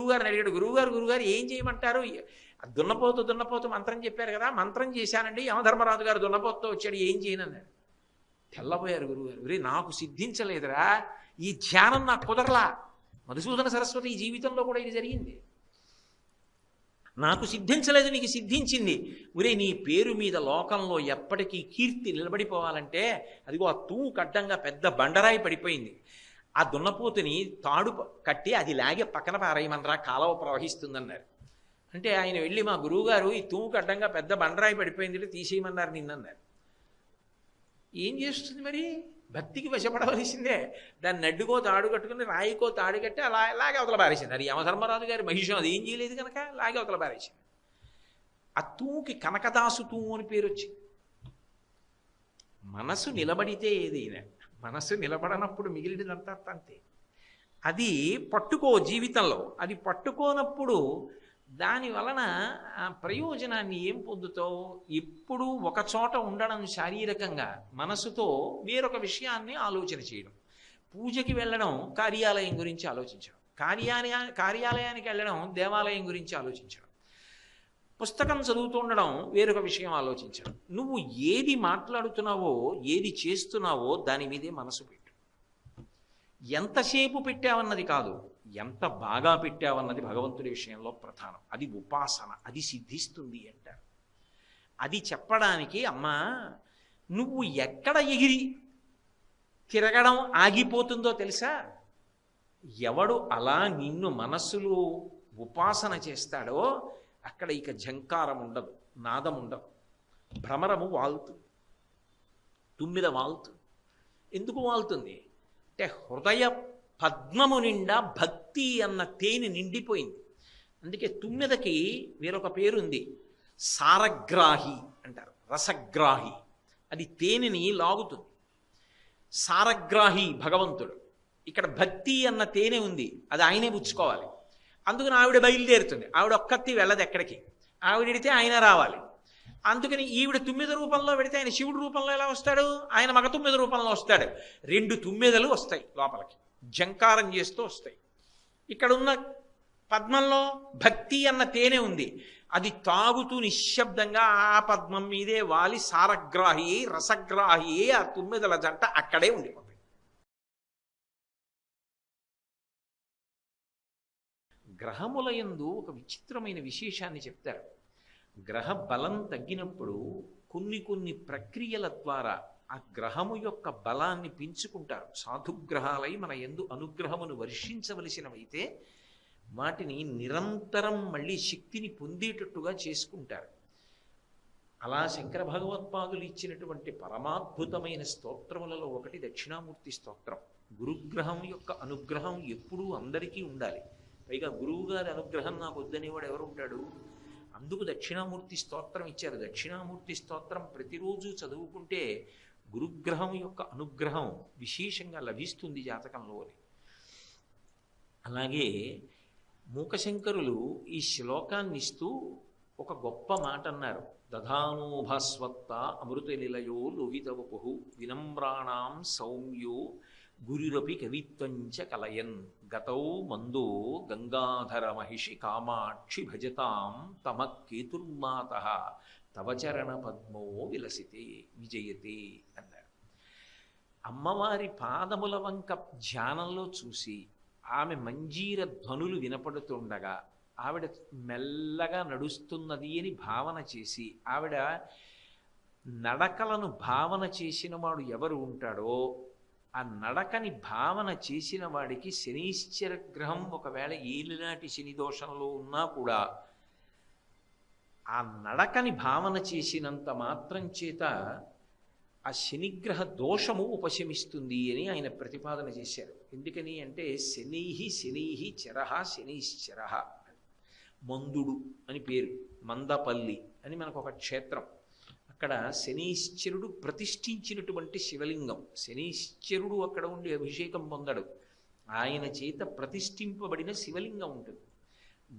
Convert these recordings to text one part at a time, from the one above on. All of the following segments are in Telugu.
గురువుగారిని అడిగాడు, గురువుగారు ఏం చేయమంటారు? దున్నపోతు మంత్రం చెప్పారు కదా, మంత్రం చేశానండి, యమధర్మరాజు గారు దున్నపోతుతో వచ్చాడు, ఏం చేయనన్నాడు. తెల్లబోయారు గురువుగారు. రే నాకు సిద్ధించలేదురా, ఈ ధ్యానం నాకు కుదరలా. మధుసూదన సరస్వతి ఈ జీవితంలో కూడా ఇది జరిగింది. నాకు సిద్ధించలేదు, నీకు సిద్ధించింది. ఒరే నీ పేరు మీద లోకంలో ఎప్పటికీ కీర్తి నిలబడిపోవాలంటే అదిగో ఆ తూము కడ్డంగా పెద్ద బండరాయి పడిపోయింది, ఆ దున్నపోతుని తాడు కట్టి అది లాగే పక్కన పారేయమనరా, కాలువ ప్రవహిస్తుందన్నారు. అంటే ఆయన వెళ్ళి, మా గురువుగారు ఈ తూము కడ్డంగా పెద్ద బండరాయి పడిపోయింది తీసేయమన్నారు నిన్నన్నారు. ఏం చేస్తుంది మరి? భక్తికి వశపడవలసిందే. దాన్ని నడ్డుకో తాడు కట్టుకుని రాయికో తాడు కట్టి అలా లాగే అవతల పారేసింది. అది యమధర్మరాజు గారి మహిషం, అది ఏం చేయలేదు కనుక లాగే అవతల పారేసింది. ఆ తూముకి కనకదాసు తూము అని పేరు వచ్చింది. మనసు నిలబడితే ఏదైనా, మనసు నిలబడనప్పుడు మిగిలినదంతా అంతే. అది పట్టుకో జీవితంలో, అది పట్టుకోనప్పుడు దాని వలన ఆ ప్రయోజనాన్ని ఏం పొందుతావు? ఎప్పుడూ ఒక చోట ఉండడం శారీరకంగా, మనసుతో వేరొక విషయాన్ని ఆలోచన చేయడం. పూజకి వెళ్ళడం కార్యాలయం గురించి ఆలోచించడం, కార్యాలయానికి వెళ్ళడం దేవాలయం గురించి ఆలోచించడం, పుస్తకం చదువుతుండడం వేరొక విషయం ఆలోచించడం. నువ్వు ఏది మాట్లాడుతున్నావో, ఏది చేస్తున్నావో దాని మీదే మనసు పెట్టు. ఎంతసేపు పెట్టావన్నది కాదు, ఎంత బాగా పెట్టావన్నది భగవంతుడి విషయంలో ప్రధానం. అది ఉపాసన, అది సిద్ధిస్తుంది అంటారు. అది చెప్పడానికి, అమ్మా నువ్వు ఎక్కడ ఎగిరి తిరగడం ఆగిపోతుందో తెలుసా? ఎవడు అలా నిన్ను మనస్సులో ఉపాసన చేస్తాడో అక్కడ ఇక ఝంకారం ఉండదు, నాదం ఉండదు, భ్రమరము వాలుతుంది, తుమ్మిద వాలుతుంది. ఎందుకు వాలుతుంది అంటే హృదయ పద్మము నిండా భక్తి అన్న తేనె నిండిపోయింది. అందుకే తుమ్మెదకి వేరొక పేరుంది, సారగ్రాహి అంటారు, రసగ్రాహి. అది తేనెని లాగుతుంది. సారగ్రాహి భగవంతుడు. ఇక్కడ భక్తి అన్న తేనె ఉంది, అది ఆయనే పుచ్చుకోవాలి. అందుకని ఆవిడ బయలుదేరుతుంది. ఆవిడ ఒక్కత్తి వెళ్ళదు ఎక్కడికి, ఆవిడితే ఆయన రావాలి. అందుకని ఈవిడ తుమ్మెద రూపంలో పెడితే ఆయన శివుడు రూపంలో ఎలా వస్తాడు? ఆయన మగ తుమ్మెద రూపంలో వస్తాడు. 2 తుమ్మెదలు వస్తాయి లోపలికి, జంకారం చేస్తూ వస్తాయి. ఇక్కడున్న పద్మంలో భక్తి అన్న తేనె ఉంది, అది తాగుతూ నిశ్శబ్దంగా ఆ పద్మం మీదే వాలి సారగ్రాహి రసగ్రాహి ఆ తుమ్మెదల జంట అక్కడే ఉండిపోతాయి. గ్రహముల యందు ఒక విచిత్రమైన విశేషాన్ని చెప్తారు. గ్రహ బలం తగ్గినప్పుడు కొన్ని ప్రక్రియల ద్వారా ఆ గ్రహము యొక్క బలాన్ని పెంచుకుంటారు. సాధుగ్రహాలై మన యందు అనుగ్రహమును వర్షించవలసినవైతే వాటిని నిరంతరం మళ్ళీ శక్తిని పొందేటట్టుగా చేసుకుంటారు. అలా శంకర భగవత్పాదులు ఇచ్చినటువంటి పరమాద్భుతమైన స్తోత్రములలో ఒకటి దక్షిణామూర్తి స్తోత్రం. గురుగ్రహం యొక్క అనుగ్రహం ఎప్పుడూ అందరికీ ఉండాలి. పైగా గురువుగారి అనుగ్రహం నాకు వద్దనేవాడు ఎవరుంటాడు? అందుకు దక్షిణామూర్తి స్తోత్రం ఇచ్చారు. దక్షిణామూర్తి స్తోత్రం ప్రతిరోజు చదువుకుంటే గురుగ్రహం యొక్క అనుగ్రహం విశేషంగా లభిస్తుంది జాతకంలో. అలాగే మూకశంకరులు ఈ శ్లోకాన్ని ఇస్తూ ఒక గొప్ప మాట అన్నారు. దధానోభస్వత్త అమృత నిలయో లోహితవపు వినమ్రాణాం సౌమ్యో గురురపి కవిత్వంచ కలయన్ గతౌ మందో గంగాధర మహిషి కామాక్షి భజతాం తమ కేతుర్మాత తవచరణ పద్మో విలసితే విజయతే అన్నారు. అమ్మవారి పాదముల వంక ధ్యానంలో చూసి ఆమె మంజీర ధ్వనులు వినపడుతుండగా ఆవిడ మెల్లగా నడుస్తున్నది అని భావన చేసి, ఆవిడ నడకలను భావన చేసిన వాడు ఎవరు ఉంటాడో ఆ నడకని భావన చేసిన వాడికి శనీశ్చర గ్రహం ఒకవేళ ఏలినాటి శని దోషంలో ఉన్నా కూడా ఆ నడకని భావన చేసినంత మాత్రం చేత ఆ శనిగ్రహ దోషము ఉపశమిస్తుంది అని ఆయన ప్రతిపాదన చేశారు. ఎందుకని అంటే శనైహి చరహ శనైశ్చరః. మందుడు అని పేరు, మందపల్లి అని మనకు ఒక క్షేత్రం. అక్కడ శనీశ్చరుడు ప్రతిష్ఠించినటువంటి శివలింగం. శనీశ్చరుడు అక్కడ ఉండి అభిషేకం పొందడు, ఆయన చేత ప్రతిష్ఠింపబడిన శివలింగం ఉంటుంది.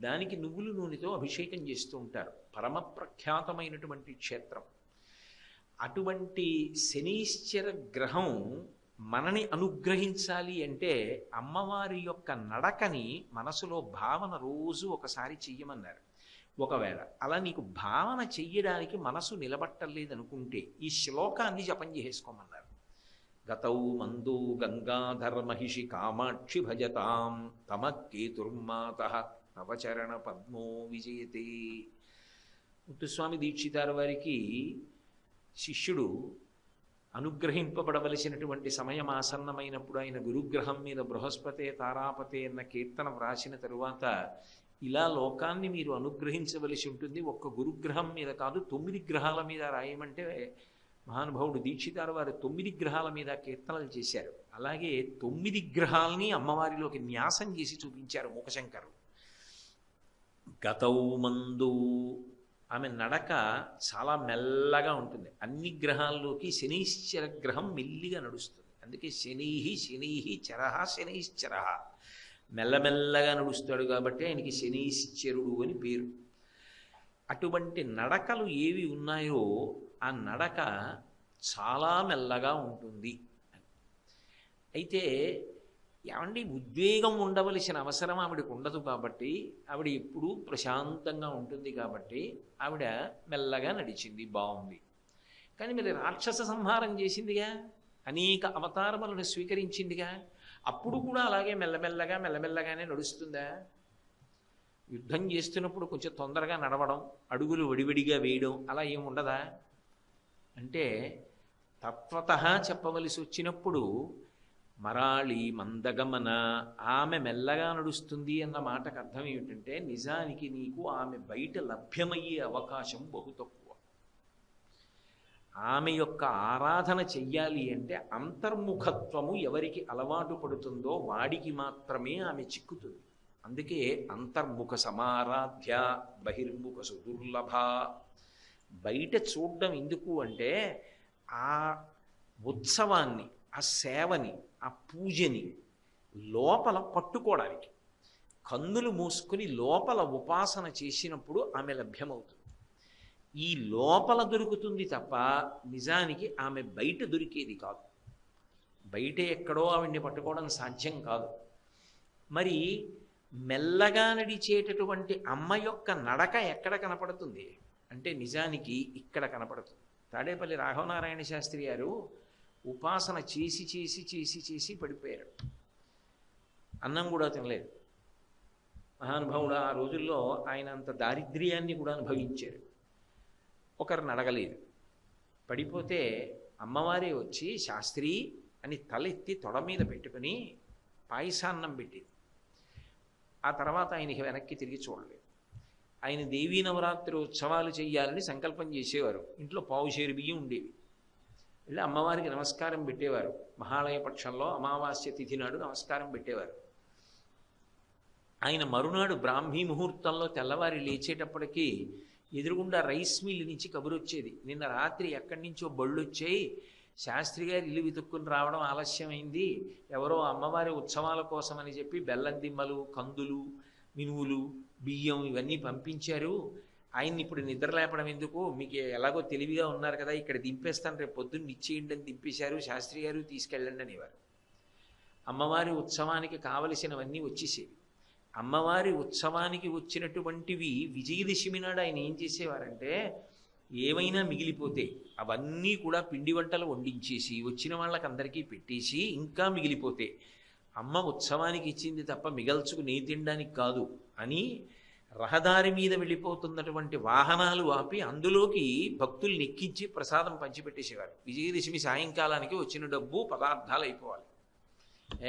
దానికి నువ్వుల నూనెతో అభిషేకం చేస్తూ ఉంటారు. పరమ ప్రఖ్యాతమైనటువంటి క్షేత్రం. అటువంటి శనీశ్చర గ్రహం మనని అనుగ్రహించాలి అంటే అమ్మవారి యొక్క నడకని మనసులో భావన రోజు ఒకసారి చెయ్యమన్నారు. ఒకవేళ అలా నీకు భావన చెయ్యడానికి మనసు నిలబట్టలేదనుకుంటే ఈ శ్లోకాన్ని జపం చేసుకోమన్నారు. గతౌ మందు గంగాధర మహిషి కామాక్షి భజతాం తమ కేతుర్మాతః నవచరణ పద్మో విజయతే. ముత్తుస్వామి దీక్షితారు వారికి శిష్యుడు అనుగ్రహింపబడవలసినటువంటి సమయం ఆసన్నమైనప్పుడు ఆయన గురుగ్రహం మీద బృహస్పతే తారాపతే అన్న కీర్తన వ్రాసిన తరువాత ఇలా లోకాన్ని మీరు అనుగ్రహించవలసి ఉంటుంది, ఒక్క గురుగ్రహం మీద కాదు 9 గ్రహాల మీద రాయమంటే మహానుభావుడు దీక్షితారు వారు 9 గ్రహాల మీద కీర్తనలు చేశారు. అలాగే 9 గ్రహాలని అమ్మవారిలోకి న్యాసం చేసి చూపించారు మూకశంకరు. గతౌ మందు ఆమె నడక చాలా మెల్లగా ఉంటుంది. అన్ని గ్రహాల్లోకి శనీశ్చర గ్రహం మెల్లిగా నడుస్తుంది. అందుకే శనీహి శనీహి చరహ శనీశ్చరహ, మెల్లమెల్లగా నడుస్తాడు కాబట్టి ఆయనకి శనీశ్చరుడు అని పేరు. అటువంటి నడకలు ఏవి ఉన్నాయో ఆ నడక చాలా మెల్లగా ఉంటుంది. అయితే ఏమండి ఉద్వేగం ఉండవలసిన అవసరం ఆవిడకు ఉండదు కాబట్టి, ఆవిడ ఎప్పుడూ ప్రశాంతంగా ఉంటుంది కాబట్టి ఆవిడ మెల్లగా నడిచింది, బాగుంది. కానీ మరి రాక్షస సంహారం చేసిందిగా, అనేక అవతారములను స్వీకరించిందిగా, అప్పుడు కూడా అలాగే మెల్లమెల్లగానే నడుస్తుందా? యుద్ధం చేస్తున్నప్పుడు కొంచెం తొందరగా నడవడం, అడుగులు విడివిడిగా వేయడం అలా ఏమి ఉండదా? అంటే తత్వతః చెప్పవలసి వచ్చినప్పుడు మరాళి మందగమన, ఆమె మెల్లగా నడుస్తుంది అన్న మాటకు అర్థం ఏమిటంటే నిజానికి నీకు ఆమె బయట లభ్యమయ్యే అవకాశం బహు తక్కువ. ఆమె యొక్క ఆరాధన చెయ్యాలి అంటే అంతర్ముఖత్వము ఎవరికి అలవాటు పడుతుందో వాడికి మాత్రమే ఆమె చిక్కుతుంది. అందుకే అంతర్ముఖ సమారాధ్య బహిర్ముఖ సుదుర్లభ. బయట చూడడం ఎందుకు అంటే ఆ ఉత్సవాన్ని, ఆ సేవని, ఆ పూజని లోపల పట్టుకోవడానికి. కన్నులు మూసుకుని లోపల ఉపాసన చేసినప్పుడు ఆమె లభ్యమవుతుంది. ఈ లోపల దొరుకుతుంది తప్ప నిజానికి ఆమె బయట దొరికేది కాదు. బయట ఎక్కడో ఆవిడ్ని పట్టుకోవడం సాధ్యం కాదు. మరి మెల్లగా నడిచేటటువంటి అమ్మ యొక్క నడక ఎక్కడ కనపడుతుంది అంటే నిజానికి ఇక్కడ కనపడుతుంది. తాడేపల్లి రాఘవనారాయణ శాస్త్రి గారు ఉపాసన చేసి చేసి చేసి చేసి పడిపోయారు. అన్నం కూడా తినలేదు. మహానుభావుడు ఆ రోజుల్లో ఆయన అంత దారిద్ర్యాన్ని కూడా అనుభవించారు. ఒకరిని అడగలేదు. పడిపోతే అమ్మవారే వచ్చి శాస్త్రి అని తలెత్తి తొడ మీద పెట్టుకుని పాయసాన్నం పెట్టింది. ఆ తర్వాత ఆయనకి వెనక్కి తిరిగి చూడలేదు. ఆయన దేవీ నవరాత్రి ఉత్సవాలు చేయాలని సంకల్పం చేసేవారు. ఇంట్లో పావుషేరు బియ్యం ఉండేవి. వెళ్ళి అమ్మవారికి నమస్కారం పెట్టేవారు. మహాలయ పక్షంలో అమావాస్య తిథి నాడు నమస్కారం పెట్టేవారు. ఆయన మరునాడు బ్రాహ్మీ ముహూర్తంలో తెల్లవారి లేచేటప్పటికీ ఎదురుగుండా రైస్ మిల్ నుంచి కబురు వచ్చేది. నిన్న రాత్రి ఎక్కడి నుంచో బళ్ళు వచ్చాయి, శాస్త్రి గారు ఇల్లు వెతుక్కుని రావడం ఆలస్యమైంది, ఎవరో అమ్మవారి ఉత్సవాల కోసమని చెప్పి బెల్లం దిమ్మలు, కందులు, మినువులు, బియ్యం ఇవన్నీ పంపించారు. ఆయన్ని ఇప్పుడు నిద్ర లేపడం ఎందుకు, మీకు ఎలాగో తెలివిగా ఉన్నారు కదా, ఇక్కడ దింపేస్తాను, రేపు పొద్దున్న ఇచ్చేయండి అని దింపేశారు. శాస్త్రి గారు తీసుకెళ్ళండి అనేవారు. అమ్మవారి ఉత్సవానికి కావలసినవన్నీ వచ్చేసేవి. అమ్మవారి ఉత్సవానికి వచ్చినటువంటివి విజయదశమి నాడు ఆయన ఏం చేసేవారంటే ఏమైనా మిగిలిపోతే అవన్నీ కూడా పిండి వంటలు వండించేసి వచ్చిన వాళ్ళకి అందరికీ పెట్టేసి, ఇంకా మిగిలిపోతే అమ్మ ఉత్సవానికి ఇచ్చింది తప్ప మిగల్చుకు నే తినడానికి కాదు అని రహదారి మీద వెళ్ళిపోతున్నటువంటి వాహనాలు ఆపి అందులోకి భక్తుల్ని ఎక్కించి ప్రసాదం పంచిపెట్టేసేవారు. విజయదశమి సాయంకాలానికి వచ్చిన డబ్బు పదార్థాలు అయిపోవాలి.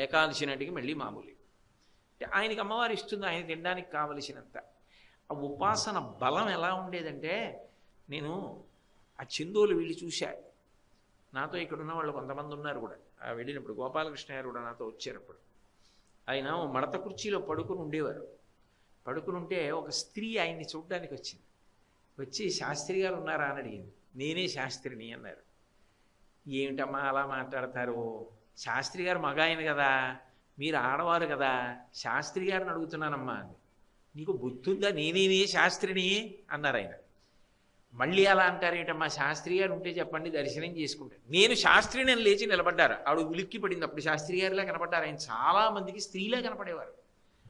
ఏకాదశి నాటికి మళ్ళీ మామూలు. ఆయనకి అమ్మవారు ఇస్తుంది, ఆయన తినడానికి కావలసినంత. ఆ ఉపాసన బలం ఎలా ఉండేదంటే నేను ఆ చందోలు వెళ్ళి చూశా. నాతో ఇక్కడ ఉన్న వాళ్ళు కొంతమంది ఉన్నారు కూడా. వెళ్ళినప్పుడు గోపాలకృష్ణ గారు కూడా నాతో వచ్చారప్పుడు. ఆయన మడత కుర్చీలో పడుకుని ఉండేవారు. పడుకుని ఉంటే ఒక స్త్రీ ఆయన్ని చూడడానికి వచ్చింది. వచ్చి శాస్త్రి గారు ఉన్నారా అని అడిగింది. నేనే శాస్త్రిని అన్నారు. ఏమిటమ్మా అలా మాట్లాడతారు, శాస్త్రి గారు మగ ఆయన కదా, మీరు ఆడవారు కదా, శాస్త్రి గారిని అడుగుతున్నానమ్మా అని. నీకు బుద్ధుందా, నేనేనే శాస్త్రిని అన్నారు ఆయన. మళ్ళీ అలా అంటారేంటమ్మా, శాస్త్రి గారు ఉంటే చెప్పండి దర్శనం చేసుకుంటారు. నేను శాస్త్రిని లేచి నిలబడ్డారు. ఆవిడ ఉలిక్కి పడింది. అప్పుడు శాస్త్రి గారిలా కనపడ్డారు. ఆయన చాలా మందికి స్త్రీలా కనపడేవారు.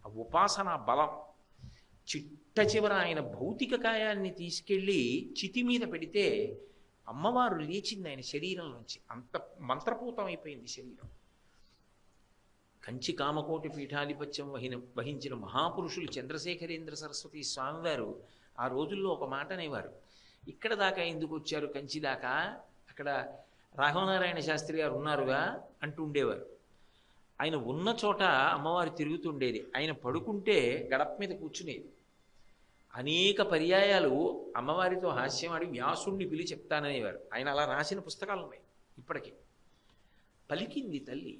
ఆ ఉపాసన బలం. చిట్ట చివర ఆయన భౌతిక కాయాన్ని తీసుకెళ్ళి చితి మీద పెడితే అమ్మవారు లేచింది ఆయన శరీరంలోంచి. అంత మంత్రపూతం అయిపోయింది శరీరం. కంచి కామకోటి పీఠాధిపత్యం వహించిన మహాపురుషులు చంద్రశేఖరేంద్ర సరస్వతి స్వామివారు ఆ రోజుల్లో ఒక మాట అనేవారు, ఇక్కడ దాకా ఎందుకు వచ్చారు, కంచి దాకా, అక్కడ రాఘవనారాయణ శాస్త్రి గారు ఉన్నారుగా అంటూ ఉండేవారు. ఆయన ఉన్న చోట అమ్మవారు తిరుగుతుండేది. ఆయన పడుకుంటే గడప మీద కూర్చునేది. అనేక పర్యాయాలు అమ్మవారితో హాస్యమాడి వ్యాసుణ్ణి పిలి చెప్తాననేవారు. ఆయన అలా రాసిన పుస్తకాలు ఉన్నాయి ఇప్పటికీ. పలికింది తల్లి.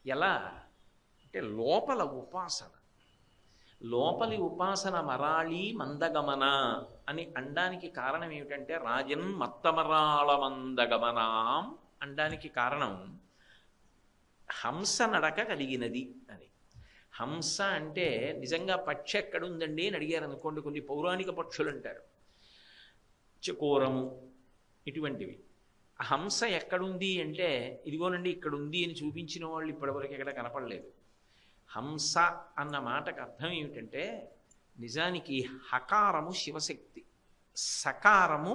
ఎలా అంటే లోపల ఉపాసన, లోపలి ఉపాసన మరాళి మందగమన అని అనడానికి కారణం ఏమిటంటే రాజన్ మత్తమరాళ మందగమనాం అనడానికి కారణం హంస నడక కలిగినది అని. హంస అంటే నిజంగా పక్షి ఎక్కడుందండి అని అడిగారు అనుకోండి, కొన్ని పౌరాణిక పక్షులు అంటారు, చకోరము ఇటువంటివి. ఆ హంస ఎక్కడుంది అంటే ఇదిగోనండి ఇక్కడ ఉంది అని చూపించిన వాళ్ళు ఇప్పటివరకు ఎక్కడ కనపడలేదు. హంస అన్న మాటకు అర్థం ఏమిటంటే నిజానికి హకారము శివశక్తి, సకారము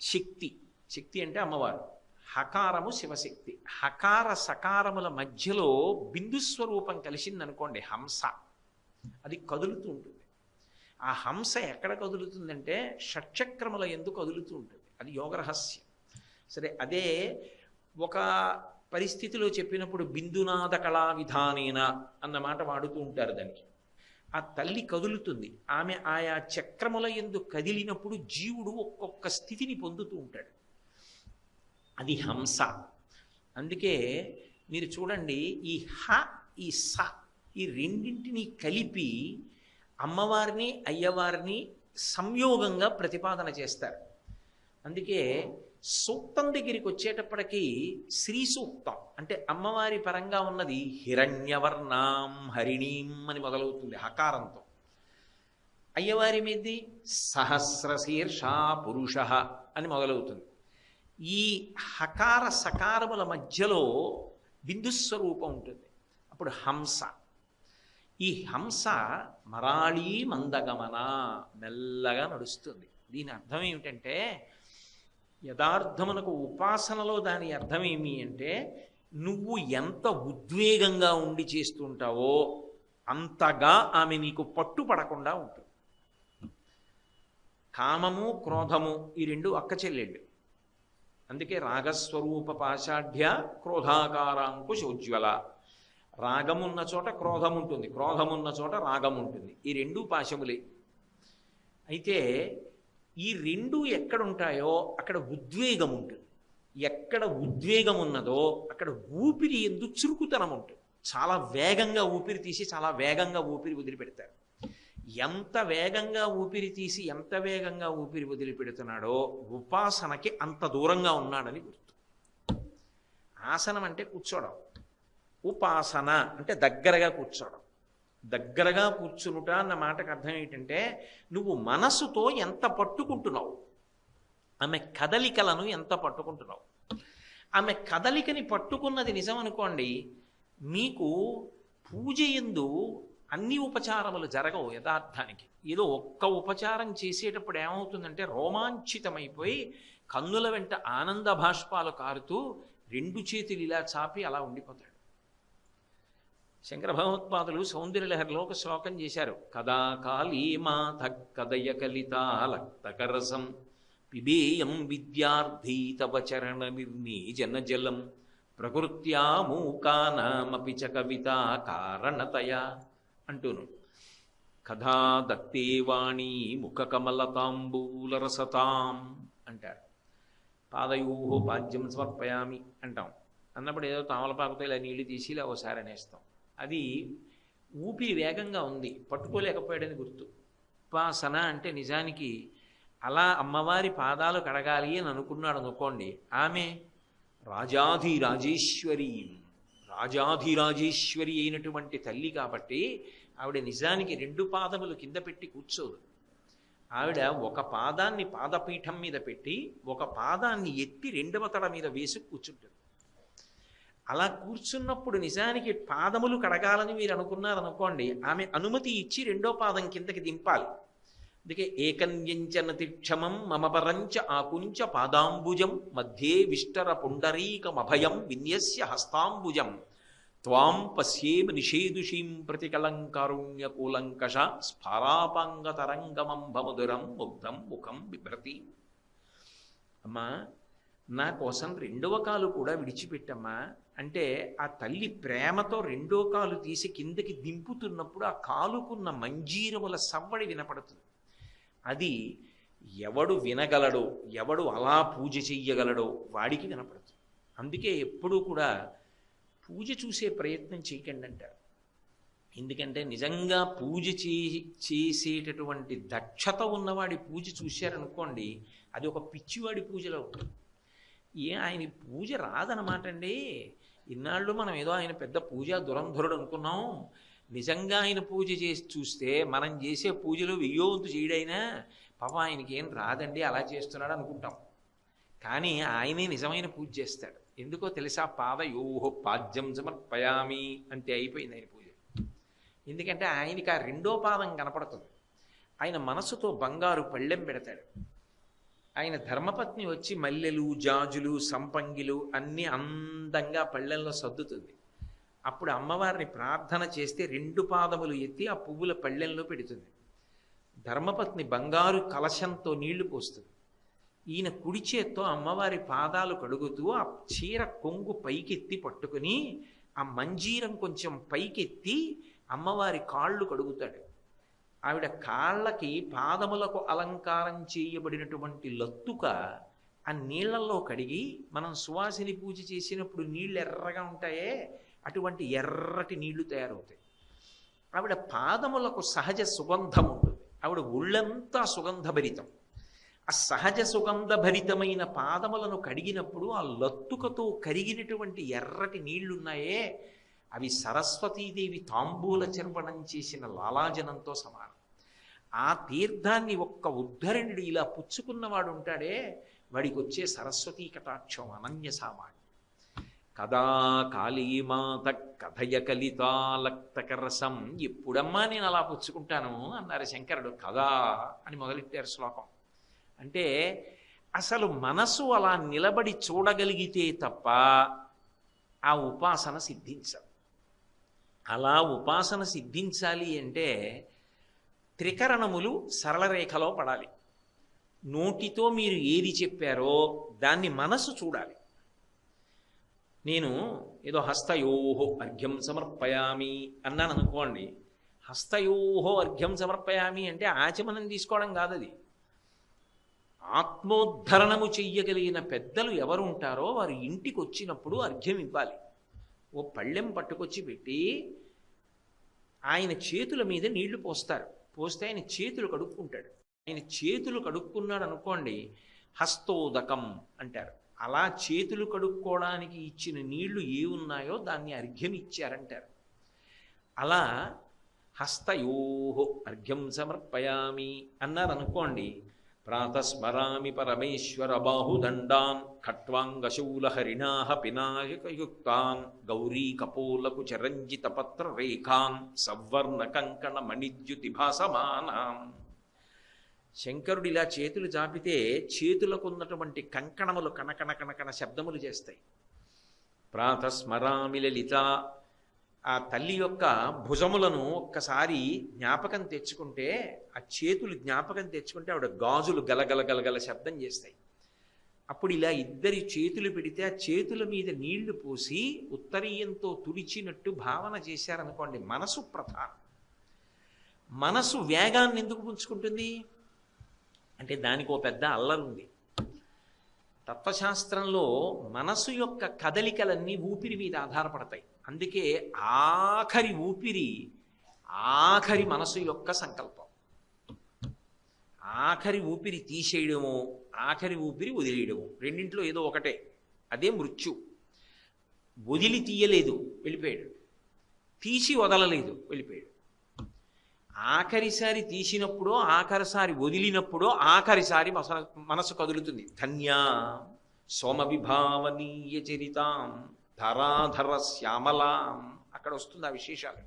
శక్తి. శక్తి అంటే అమ్మవారు, హకారము శివశక్తి. హకార సకారముల మధ్యలో బిందుస్వరూపం కలిసిందనుకోండి హంస, అది కదులుతూ ఉంటుంది. ఆ హంస ఎక్కడ కదులుతుందంటే షట్చక్రముల యందు కదులుతూ ఉంటుంది. అది యోగరహస్యం. సరే, అదే ఒక పరిస్థితిలో చెప్పినప్పుడు బిందునాద కళా విధానేన అన్నమాట వాడుతూ ఉంటారు దానికి. ఆ తల్లి కదులుతుంది. ఆమె ఆయా చక్రముల యందు కదిలినప్పుడు జీవుడు ఒక్కొక్క స్థితిని పొందుతూ ఉంటాడు. అది హంస. అందుకే మీరు చూడండి, ఈ హ ఈ స ఈ రెండింటినీ కలిపి అమ్మవారిని అయ్యవారిని సంయోగంగా ప్రతిపాదన చేస్తారు. అందుకే సూక్తం దగ్గరికి వచ్చేటప్పటికీ శ్రీ సూక్తం అంటే అమ్మవారి పరంగా ఉన్నది హిరణ్యవర్ణాం హరిణీం అని మొదలవుతుంది హకారంతో. అయ్యవారి మీది సహస్రశీర్ష పురుష అని మొదలవుతుంది. ఈ హకార సకారముల మధ్యలో బిందుస్వరూపం ఉంటుంది. అప్పుడు హంస. ఈ హంస మరాళీ మందగమన, మెల్లగా నడుస్తుంది. దీని అర్థం ఏమిటంటే యథార్థమునకు ఉపాసనలో దాని అర్థం ఏమి అంటే నువ్వు ఎంత ఉద్వేగంగా ఉండి చేస్తుంటావో అంతగా ఆమె నీకు పట్టుపడకుండా ఉంటుంది. కామము క్రోధము ఈ రెండు అక్క చెల్లెళ్ళు. అందుకే రాగస్వరూప పాషాఢ్య క్రోధాకారాంకుశోజ్వల. రాగమున్న చోట క్రోధం ఉంటుంది, క్రోధమున్న చోట రాగం ఉంటుంది. ఈ రెండు పాశములే. అయితే ఈ రెండు ఎక్కడుంటాయో అక్కడ ఉద్వేగం ఉంటుంది. ఎక్కడ ఉద్వేగం ఉన్నదో అక్కడ ఊపిరి ఎందు చురుకుతనం ఉంటుంది. చాలా వేగంగా ఊపిరి తీసి చాలా వేగంగా ఊపిరి వదిలిపెడతారు. ఎంత వేగంగా ఊపిరి తీసి ఎంత వేగంగా ఊపిరి వదిలిపెడుతున్నాడో ఉపాసనకి అంత దూరంగా ఉన్నాడని గుర్తు. ఆసనం అంటే కూర్చోవడం, ఉపాసన అంటే దగ్గరగా కూర్చోవడం. దగ్గరగా కూర్చునుట అన్న మాటకు అర్థం ఏంటంటే నువ్వు మనసుతో ఎంత పట్టుకుంటున్నావు, ఆమె కదలికలను ఎంత పట్టుకుంటున్నావు. ఆమె కదలికని పట్టుకున్నది నిజం అనుకోండి, మీకు పూజ యందు అన్ని ఉపచారములు జరగవు. యథార్థానికి ఏదో ఒక్క ఉపచారం చేసేటప్పుడు ఏమవుతుందంటే రోమాంచితమైపోయి కన్నుల వెంట ఆనంద భాష్పాలు కారుతూ రెండు చేతులు ఇలా చాపి అలా ఉండిపోతాడు. శంకర భగవత్పాదులు సౌందర్యలహరిలో ఒక శ్లోకం చేశారు. కదా కాళీమాత కదయ కలితాలక్తకరసం పిబేయం విద్యార్థి తవ చరణ నిర్నీజన జలం ప్రకృత్యా మూకానామపి చ కవితా కారణతయా అంటూను. కథా దత్తేవాణి ముఖ కమలతాంబూలరసతాం అంటారు. పాదయూహో పాద్యం సమర్పయామి అంటాం. అన్నప్పుడు ఏదో తామలపాకుతో ఇలా నీళ్లు తీసి ఇలా ఓసారి అనేస్తాం. అది ఊపిరి వేగంగా ఉంది, పట్టుకోలేకపోయాడని గుర్తు. ఉపాసన అంటే నిజానికి అలా అమ్మవారి పాదాలు కడగాలి అని అనుకున్నాడు అనుకోండి, ఆమె రాజాధిరాజేశ్వరి అయినటువంటి తల్లి కాబట్టి ఆవిడ నిజానికి రెండు పాదములు కింద పెట్టి కూర్చోదు. ఆవిడ ఒక పాదాన్ని పాదపీఠం మీద పెట్టి ఒక పాదాన్ని ఎత్తి రెండవ తల మీద వేసి కూర్చుంటుంది. అలా కూర్చున్నప్పుడు నిజానికి పాదములు కడగాలని మీరు అనుకున్నారనుకోండి, ఆమె అనుమతి ఇచ్చి రెండో పాదం కిందకి దింపాలి. అందుకే ఏకన్యంచన తిక్షమం మమపరంచ ఆకుంచ పాదాంబుజం మధ్యే విష్టర పుండరీకమభయం విన్యస్య హస్తాంబుజం త్వాం పశ్యేమ నిషేదుషీం ప్రతికలంకారుణ్యకూలంకష స్ఫారాపాంగతరంగమంభమధురం ముగ్ధం ముఖం బిభ్రతి. అమ్మా, నా కోసం రెండవ కాలు కూడా విడిచిపెట్టమ్మా అంటే ఆ తల్లి ప్రేమతో రెండో కాలు తీసి కిందకి దింపుతున్నప్పుడు ఆ కాలుకున్న మంజీరముల సవ్వడి వినపడుతుంది. అది ఎవడు వినగలడో, ఎవడు అలా పూజ చెయ్యగలడో వాడికి వినపడుతుంది. అందుకే ఎప్పుడూ కూడా పూజ చూసే ప్రయత్నం చేయకండి అంటారు. ఎందుకంటే నిజంగా పూజ చేసేటటువంటి దక్షత ఉన్నవాడి పూజ చూశారనుకోండి, అది ఒక పిచ్చివాడి పూజలో ఉంటుంది. ఆయన పూజ రాదనమాట అండి. ఇన్నాళ్ళు మనం ఏదో ఆయన పెద్ద పూజా దురంధరుడు అనుకున్నాం. నిజంగా ఆయన పూజ చేసి చూస్తే మనం చేసే పూజలు వెయ్యోవంతు చేయడైనా పాపం ఆయనకి ఏం రాదండి అలా చేస్తున్నాడు అనుకుంటాం. కానీ ఆయనే నిజమైన పూజ చేస్తాడు. ఎందుకో తెలుసా? పాదయోహో పాద్యం సమర్పయామి అంటే అయిపోయింది ఆయన పూజ. ఎందుకంటే ఆయనకి ఆ రెండో పాదం కనపడుతుంది. ఆయన మనసుతో బంగారు పళ్ళెం పెడతాడు. ఆయన ధర్మపత్ని వచ్చి మల్లెలు, జాజులు, సంపంగిలు అన్నీ అందంగా పళ్ళెంలో సర్దుతుంది. అప్పుడు అమ్మవారిని ప్రార్థన చేస్తే రెండు పాదములు ఎత్తి ఆ పువ్వుల పళ్ళెంలో పెడుతుంది. ధర్మపత్ని బంగారు కలశంతో నీళ్లు పోస్తుంది. ఈయన కుడి చేత్తో అమ్మవారి పాదాలు కడుగుతూ ఆ చీర కొంగు పైకెత్తి పట్టుకుని ఆ మంజీరం కొంచెం పైకెత్తి అమ్మవారి కాళ్ళు కడుగుతాడు. ఆవిడ కాళ్ళకి పాదములకు అలంకారం చేయబడినటువంటి లత్తుక ఆ నీళ్లలో కడిగి, మనం సువాసిని పూజ చేసినప్పుడు నీళ్ళు ఎర్రగా ఉంటాయే అటువంటి ఎర్రటి నీళ్లు తయారవుతాయి. ఆవిడ పాదములకు సహజ సుగంధం ఉంటుంది. ఆవిడ ఒళ్ళంతా సుగంధభరితం. ఆ సహజ సుగంధభరితమైన పాదములను కడిగినప్పుడు ఆ లత్తుకతో కరిగినటువంటి ఎర్రటి నీళ్లున్నాయే అవి సరస్వతీదేవి తాంబూల చర్వణం చేసిన లాలాజనంతో సమానం. ఆ తీర్థాన్ని ఒక్క ఉద్ధరణుడు ఇలా పుచ్చుకున్నవాడు ఉంటాడే, వాడికి వచ్చే సరస్వతీ కటాక్షం అనన్యసామాన్యం. కదా కాళీమాత కథయ కలితాలక్తకరసం. ఎప్పుడమ్మా నేను అలా పుచ్చుకుంటాను అన్నారు శంకరుడు. కదా అని మొదలెట్టారు శ్లోకం. అంటే అసలు మనసు అలా నిలబడి చూడగలిగితే తప్ప ఆ ఉపాసన సిద్ధించదు. అలా ఉపాసన సిద్ధించాలి అంటే త్రికరణములు సరళ రేఖలో పడాలి. నోటితో మీరు ఏది చెప్పారో దాన్ని మనసు చూడాలి. నేను ఏదో హస్తయోహో అర్ఘ్యం సమర్పయామి అన్నాను అనుకోండి, హస్తయోహో అర్ఘ్యం సమర్పయామి అంటే ఆచమనం తీసుకోవడం కాదు. అది ఆత్మోద్ధరణము చెయ్యగలిగిన పెద్దలు ఎవరు ఉంటారో వారు ఇంటికి వచ్చినప్పుడు అర్ఘ్యం ఇవ్వాలి. ఓ పళ్ళెం పట్టుకొచ్చి పెట్టి ఆయన చేతుల మీద నీళ్లు పోస్తారు. పోస్తే ఆయన చేతులు కడుక్కుంటాడు. ఆయన చేతులు కడుక్కున్నాడు అనుకోండి, హస్తోదకం అంటారు. అలా చేతులు కడుక్కోవడానికి ఇచ్చిన నీళ్లు ఏ ఉన్నాయో దాన్ని అర్ఘ్యం ఇచ్చారంటారు. అలా హస్తయోహో అర్ఘ్యం సమర్పయామి అన్నారు అనుకోండి, ప్రాతస్మరామి పరమేశ్వర బాహుదండాన్ ఖట్వాంగశూలహరిణాహ పినాయకయుక్తాన్ గౌరీ కపోలకు చరంజిత పత్ర రేఖాన్ సవర్ణ కంకణ మణిద్యుతిభాసమానాం. శంకరుడు ఇలా చేతులు చాపితే చేతులకు ఉన్నటువంటి కంకణములు కణకణ కణకణ శబ్దములు చేస్తాయి. ప్రాతస్మరామి లలిత. ఆ తల్లి యొక్క భుజములను ఒక్కసారి జ్ఞాపకం తెచ్చుకుంటే, ఆ చేతులు జ్ఞాపకం తెచ్చుకుంటే ఆవిడ గాజులు గలగల గలగల శబ్దం చేస్తాయి. అప్పుడు ఇలా ఇద్దరి చేతులు పెడితే ఆ చేతుల మీద నీళ్లు పోసి ఉత్తరీయంతో తుడిచినట్టు భావన చేశారనుకోండి, మనసు ప్రధానం. మనసు వేగాన్ని ఎందుకు పుంజుకుంటుంది అంటే దానికి ఓ పెద్ద అల్లరుంది. తత్వశాస్త్రంలో మనసు యొక్క కదలికలన్నీ ఊపిరి మీద ఆధారపడతాయి. అందుకే ఆఖరి ఊపిరి ఆఖరి మనసు యొక్క సంకల్పం. ఆఖరి ఊపిరి తీసేయడము, ఆఖరి ఊపిరి వదిలేయడము, రెండింటిలో ఏదో ఒకటే. అదే మృత్యు. వదిలి తీయలేదు, వెళ్ళిపోయాడు. తీసి వదలలేదు, వెళ్ళిపోయాడు. ఆఖరిసారి తీసినప్పుడో ఆఖరిసారి వదిలినప్పుడో ఆఖరిసారి మనసు కదులుతుంది. ధన్యా సోమవిభావనీయ చరితాం ధరాధర శ్యామలాం, అక్కడ వస్తుంది ఆ విశేషాలు.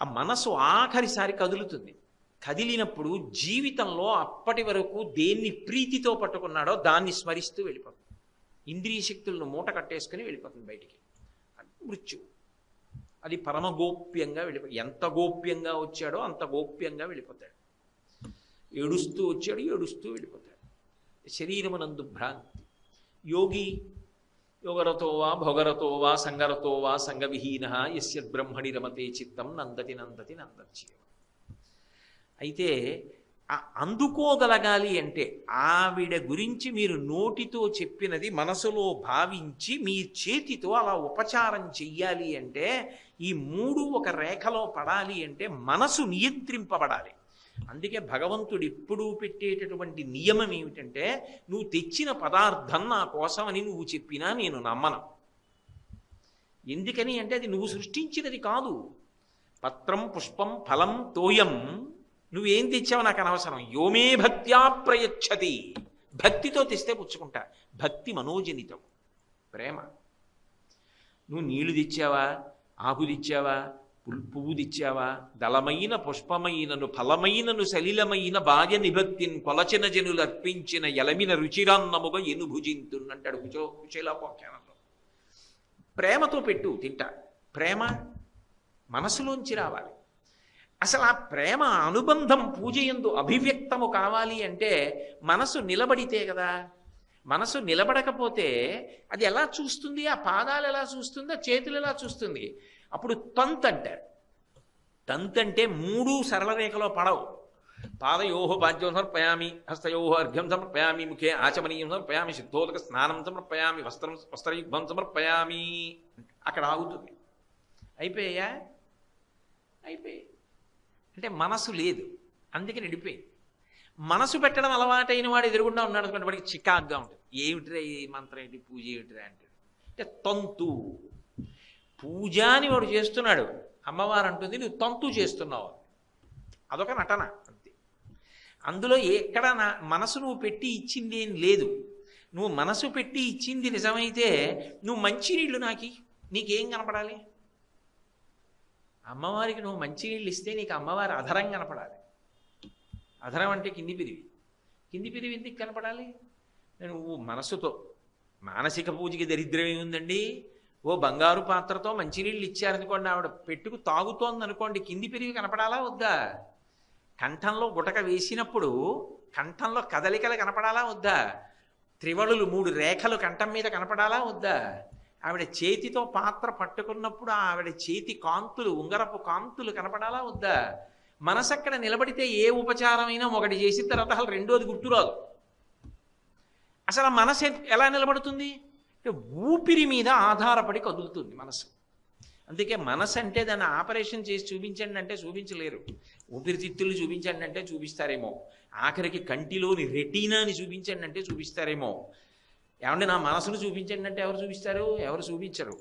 ఆ మనసు ఆఖరిసారి కదులుతుంది. కదిలినప్పుడు జీవితంలో అప్పటి వరకు దేన్ని ప్రీతితో పట్టుకున్నాడో దాన్ని స్మరిస్తూ వెళ్ళిపోతుంది. ఇంద్రియ శక్తులను మూట కట్టేసుకుని వెళ్ళిపోతుంది బయటికి. మృత్యు అది పరమగోప్యంగా వెళ్ళిపోయి, ఎంత గోప్యంగా వచ్చాడో అంత గోప్యంగా వెళ్ళిపోతాడు. ఏడుస్తూ వచ్చాడు, ఏడుస్తూ వెళ్ళిపోతాడు. శరీరమునందు భ్రాంతి. యోగి యోగరతో వా భోగరతో వా సంగరతో వా సంగవిహీన యస్య బ్రహ్మణి రమతే చిత్తం నందతి నందతి నందచ్చేవ. అయితే అందుకోగలగాలి అంటే ఆవిడ గురించి మీరు నోటితో చెప్పినది మనసులో భావించి మీ చేతితో అలా ఉపచారం చెయ్యాలి అంటే, ఈ మూడు ఒక రేఖలో పడాలి అంటే మనసు నియంత్రింపబడాలి. అందుకే భగవంతుడు ఎప్పుడూ పెట్టేటటువంటి నియమం ఏమిటంటే, నువ్వు తెచ్చిన పదార్థం నా కోసమని నువ్వు చెప్పినా నేను నమ్మను. ఎందుకని అంటే అది నువ్వు సృష్టించినది కాదు. పత్రం పుష్పం ఫలం తోయం, నువ్వేం తెచ్చావు నాకు అనవసరం. యోమే భక్త్యా ప్రయచ్చతి, భక్తితో తెస్తే పుచ్చుకుంటా. భక్తి మనోజనితం, ప్రేమ. నువ్వు నీళ్లు తెచ్చావా, ఆకు తెచ్చావా, పువ్వు తెచ్చావా, దళమైన పుష్పమైనను ఫలమైనను సలిలమైన భార్య నిభక్తిని కొలచిన జనులు అర్పించిన ఎలమిన రుచిరాన్నముగా ఎనుభుజింతున్నంటాడు కుచేలోపాఖ్యానంలో. ప్రేమతో పెట్టు, తింటా. ప్రేమ మనసులోంచి రావాలి. అసలు ఆ ప్రేమ అనుబంధం పూజ యందు అభివ్యక్తము కావాలి అంటే మనసు నిలబడితే కదా. మనసు నిలబడకపోతే అది ఎలా చూస్తుంది? ఆ పాదాలు ఎలా చూస్తుంది? ఆ చేతులు ఎలా చూస్తుంది? అప్పుడు తంత్ అంటారు. తంత్ అంటే మూడు సరళ రేఖలో పడవు. పాదయోహ పాద్యం సమర్పయామి, హస్తయోహ అర్ఘ్యం సమర్పయామి, ముఖే ఆచమనీయం సమర్పయామి, సిద్ధోదక స్నానం సమర్పయామి, వస్త్రయుగ్మం సమర్పయామి. అక్కడ ఆగుతుంది. అయిపోయా? అయిపోయి అంటే మనసు లేదు, అందుకని నడిపోయింది. మనసు పెట్టడం అలవాటైన వాడు ఎదురుగుండా ఉన్నాడు అనుకోండి, వాడికి చికాగ్గా ఉంటుంది. ఏమిటిరా ఈ మంత్రం ఏంటి, పూజ ఏమిటిరా అంటే. అంటే తంతు పూజ అని వాడు చేస్తున్నాడు, అమ్మవారు అంటుంది నువ్వు తంతు చేస్తున్నావు. అదొక నటన అంతే. అందులో ఎక్కడ మనసు నువ్వు పెట్టి ఇచ్చింది ఏం లేదు. నువ్వు మనసు పెట్టి ఇచ్చింది నిజమైతే నువ్వు మంచినీళ్ళు నీకేం కనపడాలి? అమ్మవారికి నువ్వు మంచినీళ్ళు ఇస్తే నీకు అమ్మవారి అధరం కనపడాలి. అధరం అంటే కింది పిరివి. కింది పిరివి ఎందుకు కనపడాలి? నువ్వు మనసుతో, మానసిక పూజకి దరిద్రం ఏముందండి? ఓ బంగారు పాత్రతో మంచినీళ్ళు ఇచ్చారనుకోండి, ఆవిడ పెట్టుకు తాగుతోంది అనుకోండి, కింది పిరివి కనపడాలా వద్దా? కంఠంలో గుటక వేసినప్పుడు కంఠంలో కదలికలు కనపడాలా వద్దా? త్రివళులు 3 రేఖలు కంఠం మీద కనపడాలా వద్దా? ఆవిడ చేతితో పాత్ర పట్టుకున్నప్పుడు ఆవిడ చేతి కాంతులు, ఉంగరపు కాంతులు కనపడాలా వద్దా? మనసు అక్కడ నిలబడితే ఏ ఉపచారమైనా ఒకటి చేసిన తర్వాత అసలు రెండోది గుర్తురాదు. అసలు మనసు ఎలా నిలబడుతుంది అంటే ఊపిరి మీద ఆధారపడి కదులుతుంది మనసు. అందుకే మనసు అంటే దాన్ని ఆపరేషన్ చేసి చూపించండి అంటే చూపించలేరు. ఊపిరితిత్తులు చూపించండి అంటే చూపిస్తారేమో, ఆఖరికి కంటిలోని రెటీనాని చూపించండి అంటే చూపిస్తారేమో. ఏమంటే నా మనసును చూపించండి అంటే ఎవరు చూపిస్తారు? ఎవరు చూపించరు.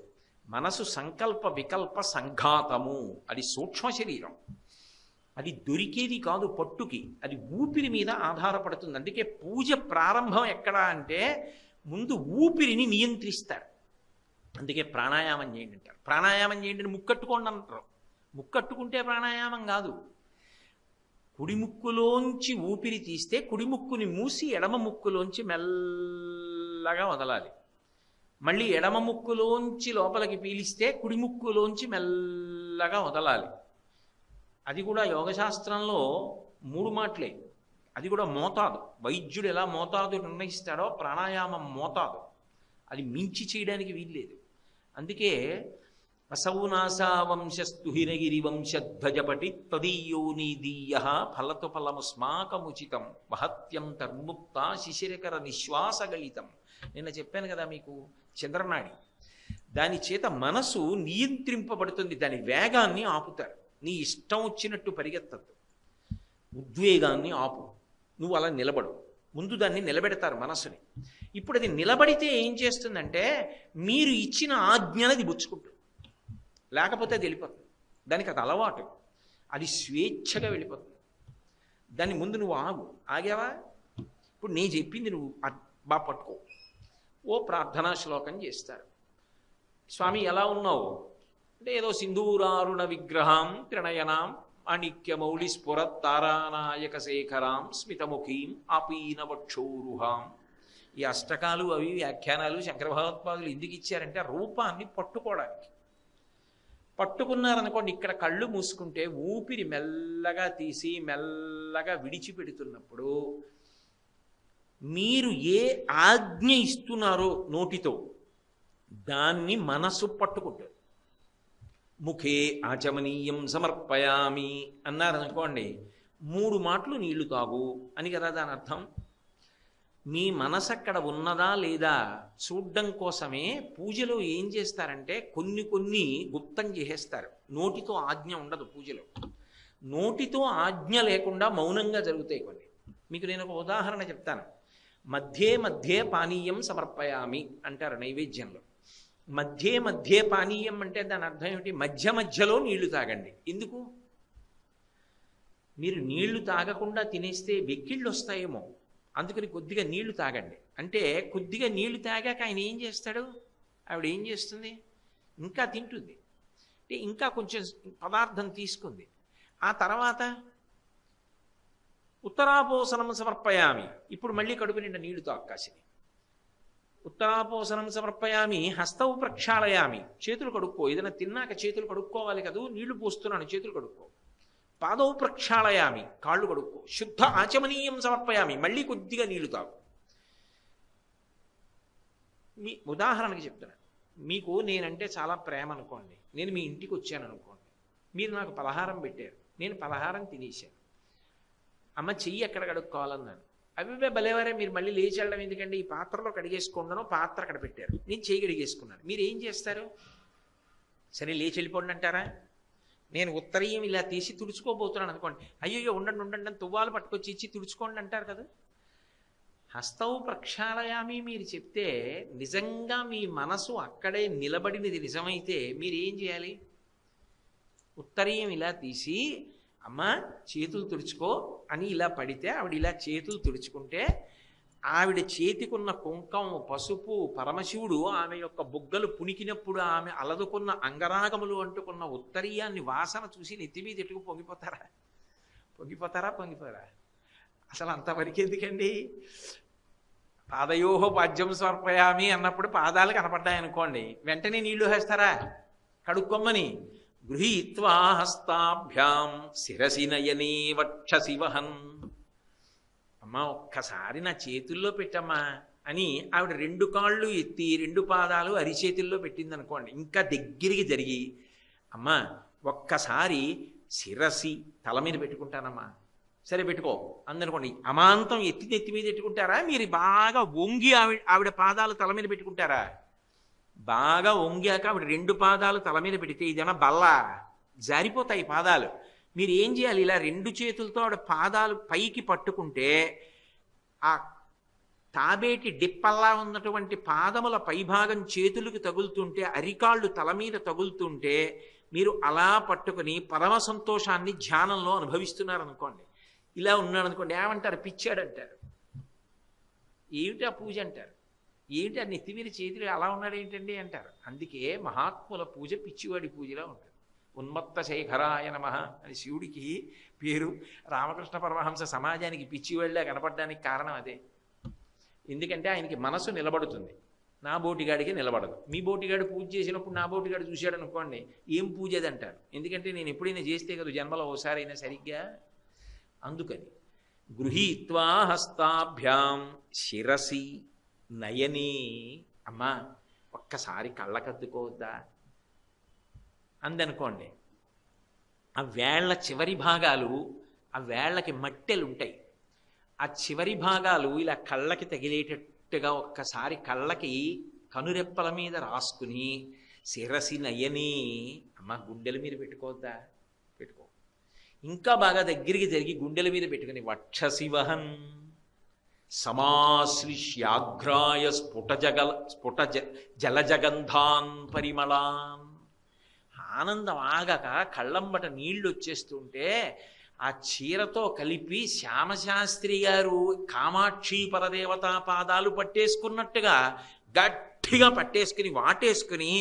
మనసు సంకల్ప వికల్ప సంఘాతము. అది సూక్ష్మ శరీరం, అది దొరికేది కాదు పట్టుకి, అది ఊపిరి మీద ఆధారపడుతుంది. అందుకే పూజ ప్రారంభం ఎక్కడ అంటే ముందు ఊపిరిని నియంత్రిస్తారు. అందుకే ప్రాణాయామం చేయండి అంటారు. ప్రాణాయామం చేయండి అని ముక్కట్టుకోండి అంటారు. ముక్కట్టుకుంటే ప్రాణాయామం కాదు. కుడి ముక్కులోంచి ఊపిరి తీస్తే కుడి ముక్కుని మూసి ఎడమ ముక్కులోంచి మెల్లగా వదలాలి. మళ్ళీ ఎడమ ముక్కులోంచి లోపలికి పీలిస్తే కుడి ముక్కులోంచి మెల్లగా వదలాలి. అది కూడా యోగశాస్త్రంలో 3 మాటలే. అది కూడా మోతాదు. వైద్యుడు ఎలా మోతాదు నిర్ణయిస్తాడో ప్రాణాయామం మోతాదు, అది మించి చేయడానికి వీల్లేదు. అందుకే అసౌనాసా వంశస్తు హిరగిరి వంశధ్వజపటి తదీయో నీదీయ ఫలతు ఫలముస్మాకముచితం మహత్యం తర్ముక్త శిశిరకర నిశ్వాసగలితం. నిన్న చెప్పాను కదా మీకు, చంద్రనాడి. దాని చేత మనసు నియంత్రింపబడుతుంది. దాని వేగాన్ని ఆపుతారు. నీ ఇష్టం వచ్చినట్టు పరిగెత్తద్దు, ఉద్వేగాన్ని ఆపు. నువ్వు అలా నిలబడు. ముందు దాన్ని నిలబెడతారు మనసుని. ఇప్పుడు అది నిలబడితే ఏం చేస్తుందంటే మీరు ఇచ్చిన ఆజ్ఞనది బుచ్చుకుంటుంది, లేకపోతే అది వెళ్ళిపోతుంది. దానికి అది అలవాటు. అది స్వేచ్ఛగా వెళ్ళిపోతుంది. దాని ముందు నువ్వు ఆగావా? ఇప్పుడు నేను చెప్పింది నువ్వు బాగా పట్టుకో. ఓ ప్రార్థనా శ్లోకం చేస్తారు. స్వామి ఎలా ఉన్నావు అంటే, ఏదో సింధూరారుణ విగ్రహం త్రినయనాం మాణిక్యమౌళి స్ఫురత్ తారానాయక శేఖరాం స్మితముఖీం ఆపీనవక్షోరుహాం. ఈ అష్టకాలు అవి వ్యాఖ్యానాలు శంకర భగవత్పాదులు ఎందుకు ఇచ్చారంటే రూపాన్ని పట్టుకోవడానికి. పట్టుకున్నారనుకోండి, ఇక్కడ కళ్ళు మూసుకుంటే ఊపిరి మెల్లగా తీసి మెల్లగా విడిచిపెడుతున్నప్పుడు మీరు ఏ ఆజ్ఞ ఇస్తున్నారో నోటితో దాన్ని మనసు పట్టుకుంటారు. ముఖే ఆచమనీయం సమర్పయామి అన్నారనుకోండి, 3 మాటలు నీళ్లు తాగు అని కదా దాని అర్థం. మీ మనసు అక్కడ ఉన్నదా లేదా చూడ్డం కోసమే పూజలో ఏం చేస్తారంటే కొన్ని గుప్తం చేసేస్తారు. నోటితో ఆజ్ఞ ఉండదు పూజలో. నోటితో ఆజ్ఞ లేకుండా మౌనంగా జరుగుతాయి కొన్ని. మీకు నేను ఒక ఉదాహరణ చెప్తాను. మధ్యే పానీయం సమర్పయామి అంటారు నైవేద్యంలో. మధ్యే పానీయం అంటే దాని అర్థం ఏమిటి? మధ్యలో నీళ్లు తాగండి. ఎందుకు? మీరు నీళ్లు తాగకుండా తినేస్తే వెక్కిళ్ళు వస్తాయేమో, అందుకని కొద్దిగా నీళ్లు తాగండి అంటే, కొద్దిగా నీళ్లు తాగాక ఆయన ఏం చేస్తాడు? ఆవిడ ఏం చేస్తుంది? ఇంకా తింటుంది అంటే ఇంకా కొంచెం పదార్థం తీసుకుంది. ఆ తర్వాత ఉత్తరాపోసనం సమర్పయామి, ఇప్పుడు మళ్ళీ కడుపు నిండా నీళ్లు తాక్కాసింది. ఉత్తరాపోసనం సమర్పయామి హస్తవు ప్రక్షాళయామి, చేతులు కడుక్కో. ఏదైనా తిన్నాక చేతులు కడుక్కోవాలి కదా, నీళ్లు పోస్తున్నాను చేతులు కడుక్కో. పాదవు ప్రక్షాళయామి, కాళ్ళు కడుక్కో. శుద్ధ ఆచమనీయం సమర్పయామి, మళ్ళీ కొద్దిగా నీళ్లు తాగు. మీ ఉదాహరణకి చెప్తున్నాను. మీకు నేనంటే చాలా ప్రేమ అనుకోండి. నేను మీ ఇంటికి వచ్చాను అనుకోండి, మీరు నాకు పలహారం పెట్టారు, నేను పలహారం తినేశాను. అమ్మ చెయ్యి ఎక్కడ కడుక్కోవాలన్నాను. అవి భలేవారే, మీరు మళ్ళీ లేచి వెళ్ళడం ఎందుకంటే, ఈ పాత్రలో కడిగేసుకున్నాను, పాత్ర అక్కడ పెట్టారు, నేను చెయ్యి కడిగేసుకున్నాను. మీరు ఏం చేస్తారు? సరే లేచి వెళ్ళిపోండి అంటారా? నేను ఉత్తరీయం ఇలా తీసి తుడుచుకోబోతున్నాను అనుకోండి, అయ్యో ఉండండి అని తువ్వాలు పట్టుకొచ్చి ఇచ్చి తుడుచుకోండి అంటారు కదా. హస్తవు ప్రక్షాళయామి మీరు చెప్తే నిజంగా మీ మనసు అక్కడే నిలబడినది నిజమైతే మీరు ఏం చేయాలి? ఉత్తరీయం ఇలా తీసి అమ్మ చేతులు తుడుచుకో అని ఇలా పడితే ఆవిడ ఇలా చేతులు తుడుచుకుంటే ఆవిడ చేతికున్న కుంకం పసుపు పరమశివుడు ఆమె యొక్క బుగ్గలు పుణికినప్పుడు ఆమె అలదుకున్న అంగరాగములు అంటుకున్న ఉత్తరీయాన్ని వాసన చూసి నెత్తి మీద ఎట్టుకు పొంగిపోతారా? అసలు అంతవరకు ఎందుకండి? పాదయోహ పాద్యం సమర్పయామి అన్నప్పుడు పాదాలు కనపడ్డాయనుకోండి, వెంటనే నీళ్లు వేస్తారా కడుక్కొమ్మని? గృహీత్వా హస్తాభ్యాం శిరసి నయనే వక్షసి వహన్, అమ్మా ఒక్కసారి నా చేతుల్లో పెట్టమ్మా అని ఆవిడ 2 కాళ్ళు ఎత్తి 2 పాదాలు అరిచేతుల్లో పెట్టింది అనుకోండి, ఇంకా దగ్గరికి జరిగి అమ్మా ఒక్కసారి శిరసి తల మీద పెట్టుకుంటానమ్మా, సరే పెట్టుకో అందనుకోండి. అమాంతం నెత్తి మీద పెట్టుకుంటారా? మీరు బాగా వంగి ఆవిడ పాదాలు తల మీద పెట్టుకుంటారా? బాగా వంగాక ఆవిడ 2 పాదాలు తల మీద పెడితే ఇదేనా బల్ల, జారిపోతాయి పాదాలు. మీరు ఏం చేయాలి? ఇలా 2 చేతులతో ఆవిడ పాదాలు పైకి పట్టుకుంటే ఆ తాబేటి డిప్పల్లా ఉన్నటువంటి పాదముల పైభాగం చేతులకు తగులుతుంటే, అరికాళ్ళు తల మీద తగులుతుంటే మీరు అలా పట్టుకుని పరమ సంతోషాన్ని ధ్యానంలో అనుభవిస్తున్నారనుకోండి. ఇలా ఉన్నాడు అనుకోండి, ఏమంటారు? పిచ్చాడంటారు. ఏమిటి ఆ పూజ అంటారు. ఏంటి ఆ నెత్తిమీద చేతులు అలా ఉన్నాడు ఏంటండి అంటారు. అందుకే మహాత్ముల పూజ పిచ్చివాడి పూజలా ఉంటుంది. ఉన్మత్త శేఖరాయ నమః అని శివుడికి పేరు. రామకృష్ణ పరమహంస సమాజానికి పిచ్చివాడిలా కనపడడానికి కారణం అదే. ఎందుకంటే ఆయనకి మనసు నిలబడుతుంది, నా బోటిగాడికి నిలబడదు. మీ బోటిగాడు పూజ చేసినప్పుడు నా బోటిగాడు చూశాడు అనుకోండి, ఏం పూజ అది అంటారు. ఎందుకంటే నేను ఎప్పుడైనా చేస్తే కదా జన్మలో ఓసారి అయినా సరిగ్గా. అందుకని గృహీత్వా హస్తాభ్యాం శిరసి నయని, అమ్మా ఒక్కసారి కళ్ళకద్దుకోవద్దా అందనుకోండి. ఆ వేళ్ల చివరి భాగాలు, ఆ వేళ్లకి మట్టెలు ఉంటాయి, ఆ చివరి భాగాలు ఇలా కళ్ళకి తగిలేటట్టుగా ఒక్కసారి కళ్ళకి కనురెప్పల మీద రాసుకుని శిరసి నయని, అమ్మ గుండెల మీద పెట్టుకోవద్దా? పెట్టుకో. ఇంకా బాగా దగ్గరికి జరిగి గుండెల మీద పెట్టుకుని వక్షసి వహన్ సమాశ్లిష్యాఘ్రాయ స్ఫుట జలజగంధాన్ పరిమళాన్, ఆనందం ఆగక కళ్ళంబట నీళ్లు వచ్చేస్తుంటే ఆ చీరతో కలిపి శ్యామశాస్త్రి గారు కామాక్షి పరదేవతా పాదాలు పట్టేసుకున్నట్టుగా గట్టిగా పట్టేసుకుని వాటేసుకుని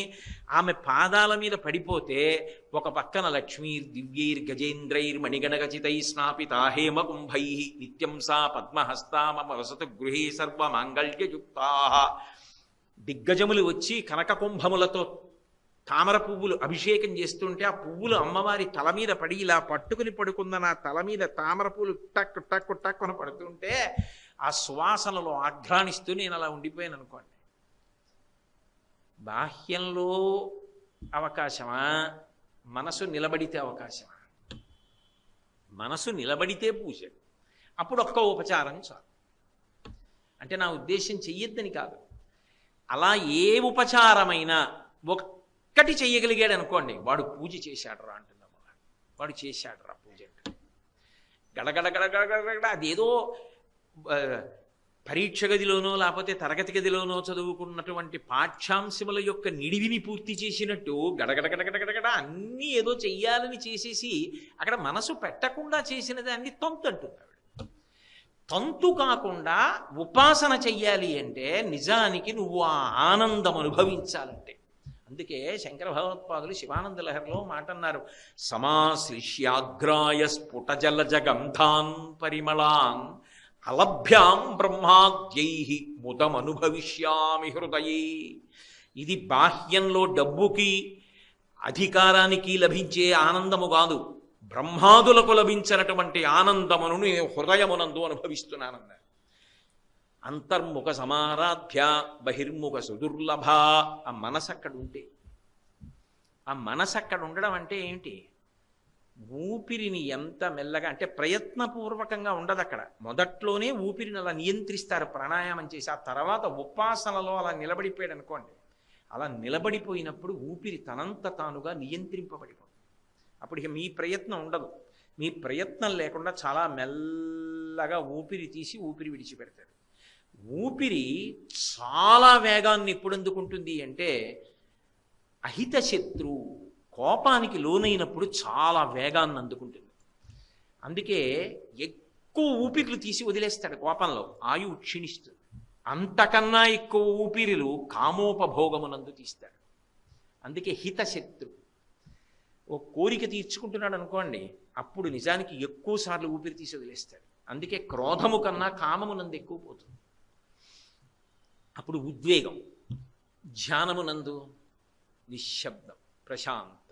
ఆమె పాదాల మీద పడిపోతే ఒక పక్కన లక్ష్మీర్ దివ్యైర్ గజేంద్రైర్ మణిగణగచితై స్నాపితా హేమ కుంభై నిత్యం సా పద్మహస్తా మమ వసతు గృహే సర్వ మాంగళ్యయుక్తా దిగ్గజములు వచ్చి కనక కుంభములతో తామర పువ్వులు అభిషేకం చేస్తుంటే ఆ పువ్వులు అమ్మవారి తల మీద పడి ఇలా పట్టుకుని పడుకున్న నా తల మీద తామర పువ్వులు టక్ టక్ టక్కున పడుతుంటే ఆ సువాసనలో ఆఘ్రాణిస్తూ నేను అలా ఉండిపోయాను అనుకోండి. బాహ్యంలో అవకాశమా, మనసు నిలబడితే అవకాశమా? మనసు నిలబడితే పూజ. అప్పుడు ఒక్క ఉపచారం చాలు. అంటే నా ఉద్దేశం చెయ్యొద్దని కాదు, అలా ఏ ఉపచారమైనా ఒక్కటి చెయ్యగలిగాడు అనుకోండి, వాడు పూజ చేశాడురా అంటున్నాము. వాడు చేశాడురా పూజ అంటే గడగడ గడగడ అదేదో పరీక్ష గదిలోనో లేకపోతే తరగతి గదిలోనో చదువుకున్నటువంటి పాఠ్యాంశముల యొక్క నిడివిని పూర్తి చేసినట్టు గడగడగడగడగడ అన్నీ ఏదో చెయ్యాలని చేసేసి అక్కడ మనసు పెట్టకుండా చేసిన దాన్ని తంతు అంటున్నాడు. తంతు కాకుండా ఉపాసన చెయ్యాలి అంటే నిజానికి నువ్వు ఆ ఆనందం అనుభవించాలంటే. అందుకే శంకర భగవత్పాదులు శివానంద లహరిలో మాట అన్నారు, సమాశ్లిష్యాగ్రాయ స్ఫుటజలజ గంధాన్ పరిమళాన్ అలభ్యాం బ్రహ్మాద్యై ముదమనుభవిష్యామి హృదయే. ఇది బాహ్యంలో డబ్బుకి అధికారానికి లభించే ఆనందము కాదు, బ్రహ్మాదులకు లభించినటువంటి ఆనందమును నేను హృదయమునందు అనుభవిస్తున్నానన్నారు. అంతర్ముఖ సమారాధ్య బహిర్ముఖ సుదుర్లభ. ఆ మనసు అక్కడ ఉంటే, ఆ మనసు అక్కడ ఉండడం అంటే ఏంటి? ఊపిరిని ఎంత మెల్లగా అంటే ప్రయత్నపూర్వకంగా ఉండదు అక్కడ. మొదట్లోనే ఊపిరిని అలా నియంత్రిస్తారు ప్రాణాయామం చేసి, ఆ తర్వాత ఉపాసనలో అలా నిలబడిపోయాడు అనుకోండి. అలా నిలబడిపోయినప్పుడు ఊపిరి తనంత తానుగా నియంత్రింపబడిపోతుంది. అప్పుడు ఇక మీ ప్రయత్నం ఉండదు. మీ ప్రయత్నం లేకుండా చాలా మెల్లగా ఊపిరి తీసి ఊపిరి విడిచిపెడతాడు. ఊపిరి చాలా వేగాన్ని ఎప్పుడు అందుకుంటుంది అంటే అహిత శత్రువు కోపానికి లోనైనప్పుడు చాలా వేగాన్ని అందుకుంటుంది. అందుకే ఎక్కువ ఊపిరిలు తీసి వదిలేస్తాడు కోపంలో, ఆయువు క్షీణిస్తుంది. అంతకన్నా ఎక్కువ ఊపిరిలు కామోపభోగమునందు తీస్తాడు. అందుకే హితశత్రు. ఓ కోరిక తీర్చుకుంటున్నాడు అనుకోండి, అప్పుడు నిజానికి ఎక్కువ సార్లు ఊపిరి తీసి వదిలేస్తాడు. అందుకే క్రోధము కన్నా కామమునందు ఎక్కువ పోతుంది. అప్పుడు ఉద్వేగం. ధ్యానమునందు నిశ్శబ్దం, ప్రశాంతత.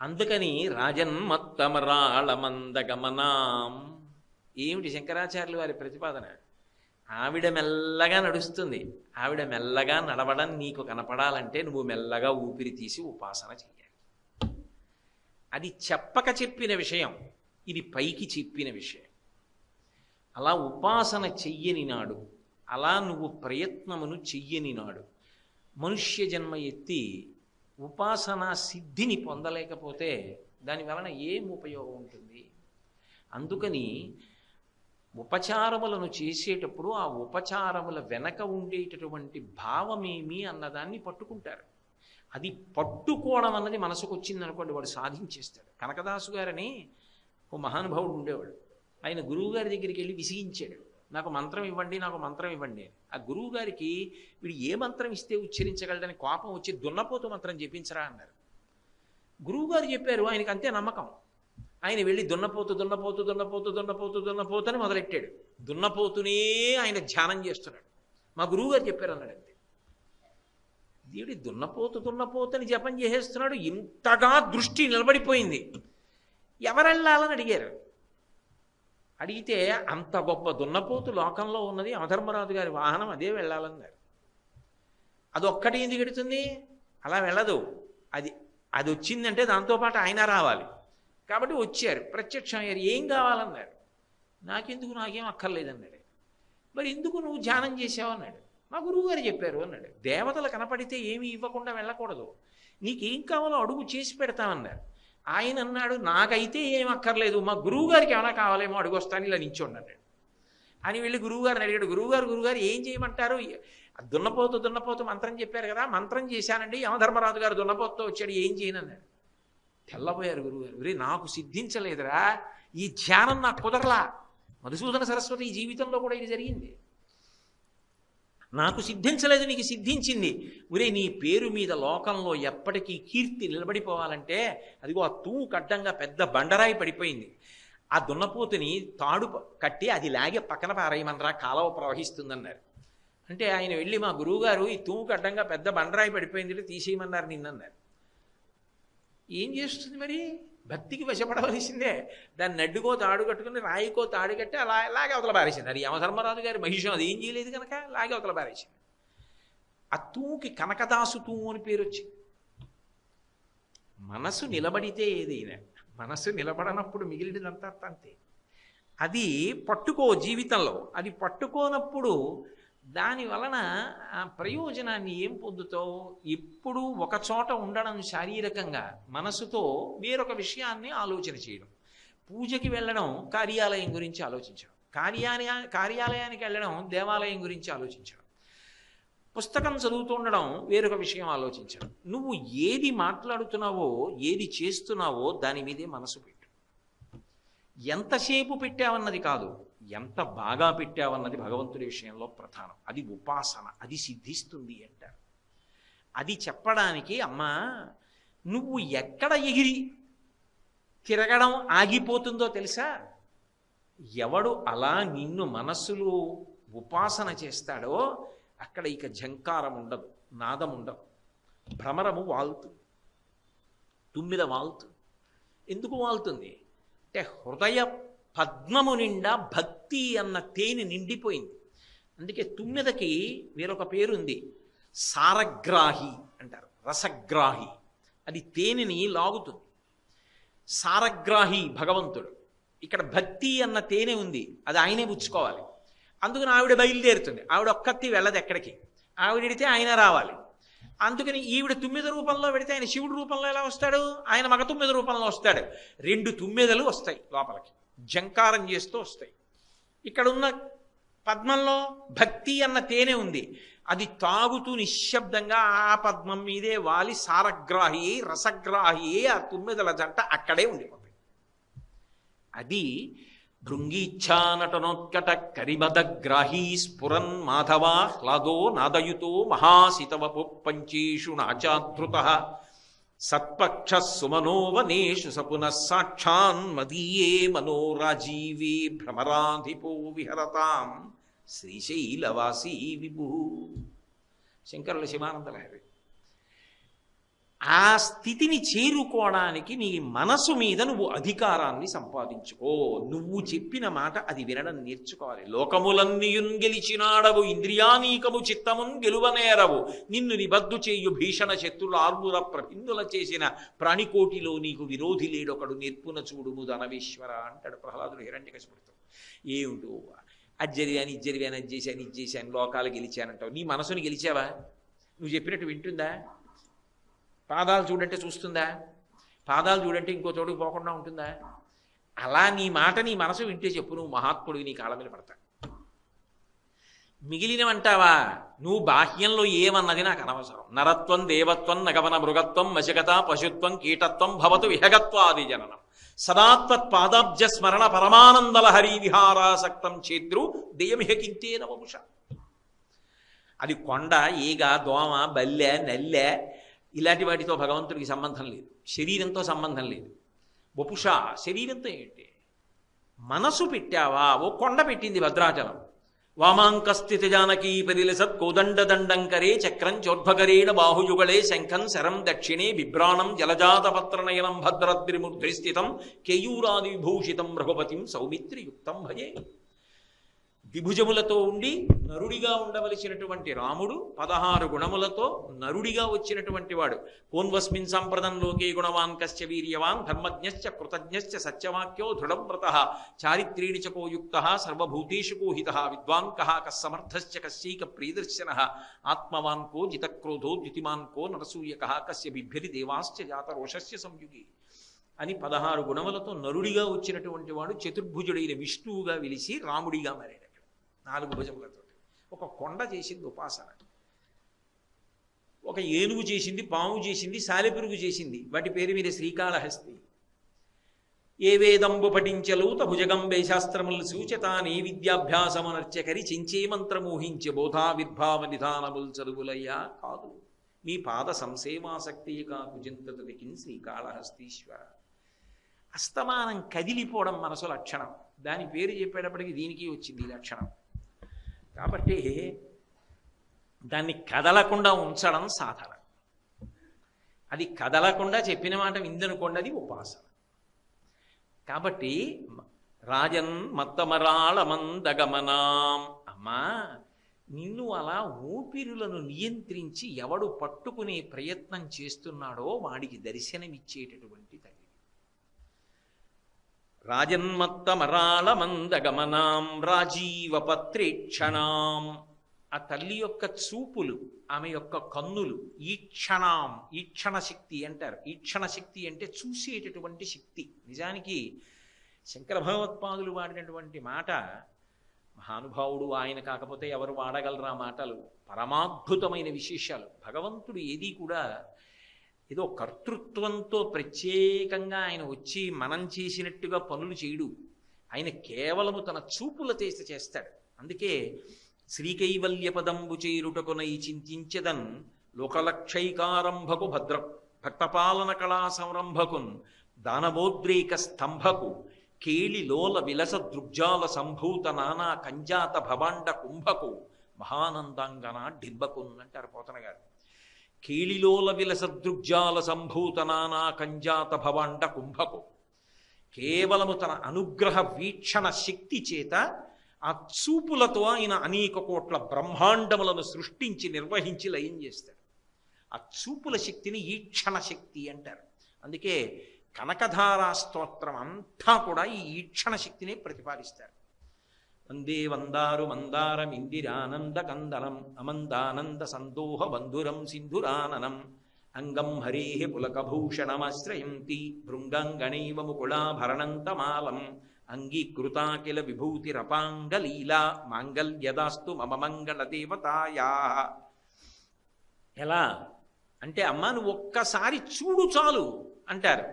అందుకని రాజన్మత్తమరాళమందగమనాం. ఏమిటి శంకరాచార్యులు వారి ప్రతిపాదన? ఆవిడ మెల్లగా నడుస్తుంది. ఆవిడ మెల్లగా నడవడం నీకు కనపడాలంటే నువ్వు మెల్లగా ఊపిరి తీసి ఉపాసన చెయ్యాలి. అది చెప్పక చెప్పిన విషయం, ఇది పైకి చెప్పిన విషయం. అలా ఉపాసన చెయ్యని నాడు, అలా నువ్వు ప్రయత్నమును చెయ్యని నాడు, మనుష్య జన్మ ఎత్తి ఉపాసనా సిద్ధిని పొందలేకపోతే దాని వలన ఏం ఉపయోగం ఉంటుంది? అందుకని ఉపచారములను చేసేటప్పుడు ఆ ఉపచారముల వెనక ఉండేటటువంటి భావమేమి అన్నదాన్ని పట్టుకుంటారు. అది పట్టుకోవడం అన్నది మనసుకు వచ్చిందనుకోండి, వాడు సాధించేస్తాడు. కనకదాసు గారని ఓ మహానుభావుడు ఉండేవాడు. ఆయన గురువుగారి దగ్గరికి వెళ్ళి విసిగించాడు, నాకు మంత్రం ఇవ్వండి, నాకు మంత్రం ఇవ్వండి. ఆ గురువు గారికి వీడు ఏ మంత్రం ఇస్తే ఉచ్చరించగలడని కోపం వచ్చి దున్నపోతు మంత్రం చెప్పించరా అన్నారు. గురువుగారు చెప్పారు, ఆయనకి అంతే నమ్మకం. ఆయన వెళ్ళి దున్నపోతు దున్నపోతు దున్నపోతు దున్నపోతు దున్నపోతు అని మొదలెట్టాడు. దున్నపోతునే ఆయన ధ్యానం చేస్తున్నాడు. మా గురువుగారు చెప్పారు అన్నాడు. అంతే. దేవుడి దున్నపోతు దున్నపోతు అని జపం చేసేస్తున్నాడు. ఇంతగా దృష్టి నిలబడిపోయింది. ఎవరెళ్ళాలని అడిగారు. అడిగితే అంత గొప్ప దున్నపోతు లోకంలో ఉన్నది అమధర్మరాజు గారి వాహనం, అదే వెళ్ళాలన్నారు. అదొక్కటి ఎందుకు ఎడుతుంది? అలా వెళ్ళదు. అది వచ్చిందంటే దాంతోపాటు ఆయన రావాలి. కాబట్టి వచ్చారు, ప్రత్యక్షం అయ్యారు. ఏం కావాలన్నారు. నాకెందుకు, నాకేం అక్కర్లేదన్నాడు. మరి ఎందుకు నువ్వు ధ్యానం చేసావు అన్నాడు. మా గురువుగారు చెప్పారు అన్నాడు. దేవతలు కనపడితే ఏమీ ఇవ్వకుండా వెళ్ళకూడదు, నీకేం కావాలో అడుగు చేసి పెడతామన్నారు. ఆయన అన్నాడు, నాకైతే ఏం అక్కర్లేదు, మా గురువు గారికి ఏమైనా కావాలేమో అడుగొస్తాను, ఇలా నించోండి అన్నాడు. అని వెళ్ళి గురువుగారిని అడిగాడు. గురువుగారు ఏం చేయమంటారు? దున్నపోతు మంత్రం చెప్పారు కదా, మంత్రం చేశానండి, యమధర్మరాజు గారు దున్నపోతుతో వచ్చాడు, ఏం చేయనన్నాడు. తెల్లబోయారు గురువుగారు. రే నాకు సిద్ధించలేదురా, ఈ ధ్యానం నాకు కుదరలా. మధుసూదన సరస్వతి ఈ జీవితంలో కూడా ఇది జరిగింది. నాకు సిద్ధించలేదు, నీకు సిద్ధించింది. ఒరే నీ పేరు మీద లోకంలో ఎప్పటికీ కీర్తి నిలబడిపోవాలంటే అదిగో ఆ తూముకు అడ్డంగా పెద్ద బండరాయి పడిపోయింది. ఆ దున్నపోతుని తాడు కట్టి అది లాగే పక్కన పారేయమనరా, కాలువ ప్రవహిస్తుందన్నారు. అంటే ఆయన వెళ్ళి మా గురువుగారు ఈ తూముకు అడ్డంగా పెద్ద బండరాయి పడిపోయింది తీసేయమన్నారు నిన్నన్నారు. ఏం చేస్తుంది మరి? భక్తికి వశపడవలసిందే. దాన్ని నడ్డుకో తాడు కట్టుకుని రాయికో తాడు కట్టి అలా లాగే అవతల పారేసింది. అది యమధర్మరాజు గారి మహిషం, అది ఏం చేయలేదు కనుక లాగే అవతల పారేసింది. ఆ తూముకి కనకదాసు తూము అని పేరు వచ్చింది. మనసు నిలబడితే ఏదైనా, మనసు నిలబడనప్పుడు మిగిలినదంతా అంతే. అది పట్టుకో జీవితంలో, అది పట్టుకోనప్పుడు దాని వలన ఆ ప్రయోజనాన్ని ఏం పొందుతావు? ఎప్పుడు ఒక చోట ఉండడం శారీరకంగా, మనసుతో వేరొక విషయాన్ని ఆలోచన చేయడం. పూజకి వెళ్ళడం కార్యాలయం గురించి ఆలోచించడం, కార్యాలయానికి వెళ్ళడం దేవాలయం గురించి ఆలోచించడం, పుస్తకం చదువుతూ ఉండడం వేరొక విషయం ఆలోచించడం. నువ్వు ఏది మాట్లాడుతున్నావో, ఏది చేస్తున్నావో దాని మీదే మనసు పెట్టు. ఎంతసేపు పెట్టావన్నది కాదు, ఎంత బాగా పెట్టావన్నది భగవంతుడి విషయంలో ప్రధానం. అది ఉపాసన, అది సిద్ధిస్తుంది అంటారు. అది చెప్పడానికి అమ్మా నువ్వు ఎక్కడ ఎగిరి తిరగడం ఆగిపోతుందో తెలుసా? ఎవడు అలా నిన్ను మనస్సులో ఉపాసన చేస్తాడో అక్కడ ఇక ఝంకారం ఉండదు, నాదం ఉండదు, భ్రమరము వాలుతుంది, తుమ్మిద వాలుతుంది. ఎందుకు వాలుతుంది అంటే హృదయ పద్మము నిండా భక్తి అన్న తేనె నిండిపోయింది. అందుకే తుమ్మెదకి వేరొక పేరుంది, సారగ్రాహి అంటారు, రసగ్రాహి. అది తేనెని లాగుతుంది. సారగ్రాహి భగవంతుడు. ఇక్కడ భక్తి అన్న తేనె ఉంది, అది ఆయనే పుచ్చుకోవాలి. అందుకని ఆవిడ బయలుదేరుతుంది. ఆవిడ ఒక్కత్తి వెళ్ళదు ఎక్కడికి, ఆవిడెడితే ఆయన రావాలి. అందుకని ఈవిడ తుమ్మెద రూపంలో పెడితే ఆయన శివుడు రూపంలో ఎలా వస్తాడు? ఆయన మగ తుమ్మెద రూపంలో వస్తాడు. 2 తుమ్మెదలు వస్తాయి లోపలికి, జంకారం చేస్తూ వస్తాయి. ఇక్కడున్న పద్మంలో భక్తి అన్న తేనె ఉంది, అది తాగుతూ నిశ్శబ్దంగా ఆ పద్మం మీదే వాలి సారగ్రాహి రసగ్రాహి ఆ తుమ్మెదల జంట అక్కడే ఉండిపోతాయి. అది భృంగీచ్ఛానటనోత్కట కరిమదగ్రాహీ స్ఫురన్ మాధవా హ్లాదో నాదయుతో మహాసితవపు పంచేషు నాచాధృత సత్పక్ష సుమనోవనేషు సపునః సాక్షాన్ మదీయే మనోరాజీవే భ్రమరాధిపో విహరతాం శ్రీశైలవాసీ విభు. శంకరుల శివానందలహరి. ఆ స్థితిని చేరుకోవడానికి నీ మనసు మీద నువ్వు అధికారాన్ని సంపాదించుకో. నువ్వు చెప్పిన మాట అది వినడం నేర్చుకోవాలి. లోకములన్నీయున్ గెలిచినాడవు, ఇంద్రియానీకము చిత్తమున్ గెలువనేరవు, నిన్ను నిబద్దు చేయు భీషణ శత్రుల ఆర్ముర ప్రభిందుల చేసిన ప్రాణికోటిలో నీకు విరోధి లేడొకడు నిర్పున చూడుము ధనవేశ్వర అంటాడు ప్రహ్లాదుడు హిరణ్యకశిపుడితో. ఏమిటో అది జరిగాను, ఇది జరిగాను, అది చేశాను, ఇది చేశాను, లోకాలు గెలిచానంటావు. నీ మనసుని గెలిచావా? నువ్వు చెప్పినట్టు వింటుందా? పాదాలు చూడంటే చూస్తుందా? పాదాలు చూడంటే ఇంకో చోటుకు పోకుండా ఉంటుందా? అలా నీ మాట నీ మనసు వింటే చెప్పు, నువ్వు మహాత్ముడివి, నీ కాళ్ళ మీద పడతా. మిగిలినవంటావా? నువ్వు బాహ్యంలో ఏమన్నది నాకు అనవసరం. నరత్వం దేవత్వం నగవన మృగత్వం మశగత పశుత్వం కీటత్వం భవతు విహగత్వాది జననం సదాత్వత్ పాదాబ్జ స్మరణ పరమానందల హరి విహారాసక్తం చేద్రు దేయమిహ కింతేన వపుష. అది కొండ, ఈగ, దోమ, బల్లె, నల్లె ఇలాంటి వాటితో భగవంతుడికి సంబంధం లేదు, శరీరంతో సంబంధం లేదు. వపుష శరీరంతో ఏంటి? మనసు పెట్టావా? ఓ కొండ పెట్టింది భద్రాచలం. వామాంకస్థిత జానకీ పరిలసత్ కోదండదండంకరే చక్రం చోర్భకరేణ బాహుయుగళే శంఖం శరం దక్షిణే బిభ్రాణం జలజాతపత్రనయనం భద్రద్రిముద్రిస్థితం కేయూరాది విభూషితం రఘుపతిం సౌమిత్రియుక్తం భజే. ద్విభుజములతో ఉండి నరుడిగా ఉండవలసినటువంటి రాముడు 16 గుణములతో నరుడిగా వచ్చినటువంటి వాడు. కోన్వస్మిన్ సంప్రదం లోకే గుణవాన్ కశ్చ వీర్యవాన్ ధర్మజ్ఞశ్చ కృతజ్ఞశ్చ సత్యవాక్యో దృఢవ్రతః చారిత్రీణి చ కో యుక్తః సర్వభూతేషు కో హితః విద్వాన్ కః కస్సమర్థశ్చ కశ్చైక ప్రియదర్శనః ఆత్మవాన్ కో జితక్రోధో ద్యుతిమాన్ కో నరసూయకః కస్య బిభ్యతి దేవాశ్చ జాతరోషస్య సంయుగే అని 16 గుణములతో నరుడిగా వచ్చినటువంటి వాడు చతుర్భుజుడైన విష్ణువుగా వెలిసి రాముడిగా మారాడు. 4 భుజములతో ఒక కొండ చేసింది ఉపాసన, ఒక ఏనుగు చేసింది, పాము చేసింది, సాలెపురుగు చేసింది, వాటి పేరు మీద శ్రీకాళహస్తి. ఏ వేదంబు పఠించలూత భుజగంబే శాస్త్రములు సూచతానే విద్యాభ్యాసమునర్చకరి చించే మంత్రమోహించే బోధావిర్భావ నిధానముల్ చదువులయ్యా కాదు, మీ పాద సంసేవాసక్తి కాకు చింతతదికిన్ శ్రీకాళహస్తీశ్వర. అస్తమానం కదిలిపోవడం మనసు లక్షణం, దాని పేరు చెప్పేటప్పటికి దీనికి వచ్చింది లక్షణం. కాబట్టి దాన్ని కదలకుండా ఉంచడం సాధన. అది కదలకుండా చెప్పిన మాట విందనుకోండి, అది ఉపాసన. కాబట్టి రాజన్ మత్తమరాళమందగమనాం, అమ్మా నిన్ను అలా ఊపిరులను నియంత్రించి ఎవడు పట్టుకునే ప్రయత్నం చేస్తున్నాడో వాడికి దర్శనమిచ్చేటటువంటి తల్లి. రాజన్మత్తమరాళమందగమనాం రాజీవపత్రేక్షణాం, ఆ తల్లి యొక్క చూపులు, ఆమె యొక్క కన్నులు, ఈక్షణాం, ఈక్షణ శక్తి అంటారు. ఈక్షణ శక్తి అంటే చూసేటటువంటి శక్తి. నిజానికి శంకర భగవత్పాదులు వాడినటువంటి మాట, మహానుభావుడు ఆయన కాకపోతే ఎవరు వాడగలరు ఆ మాటలు, పరమాద్భుతమైన విశేషాలు. భగవంతుడు ఏది కూడా ఏదో కర్తృత్వంతో ప్రత్యేకంగా ఆయన వచ్చి మనం చేసినట్టుగా పనులు చేయడు. ఆయన కేవలము తన చూపుల చేస్తాడు. అందుకే శ్రీకైవల్య పదంబు చేరుటకునై చింతించదన్ లోకలక్షైకారంభకు భక్తపాలన కళా సంరంభకున్ దానవోద్రేక స్తంభకు కేళిలోల విలస దృగ్జాల సంభూత నానా కంజాత భవాండ కుంభకు మహానందాంగన డింబకున్ అంటారు పోతన గారు. కేళిలోల విలస దృగ్జాల సంభూత నానా కంజాత భవాండ కుంభకు, కేవలము తన అనుగ్రహ వీక్షణ శక్తి చేత ఆ చూపులతో ఆయన అనేక కోట్ల బ్రహ్మాండములను సృష్టించి నిర్వహించి లయం చేస్తాడు. ఆ చూపుల శక్తిని ఈక్షణ శక్తి అంటారు. అందుకే కనకధారా స్తోత్రం అంతా కూడా ఈ ఈక్షణ శక్తిని ప్రతిపాదిస్తారు. వందే వందారు మందారం ఇందిరానంద కందనం అమందానంద సందోహ బంధురం సింధురాననం అంగం హరే పులకభూషణమాశ్రయంతి భృంగంగణైవ ముకుళాభరణంతమాలం అంగీకృతాకిల విభూతిరపాంగలీలా మాంగళ్యదాస్తు మమ మంగళ దేవతాయా. ఎలా అంటే, అమ్మ నువ్వు ఒక్కసారి చూడు చాలు అంటారు.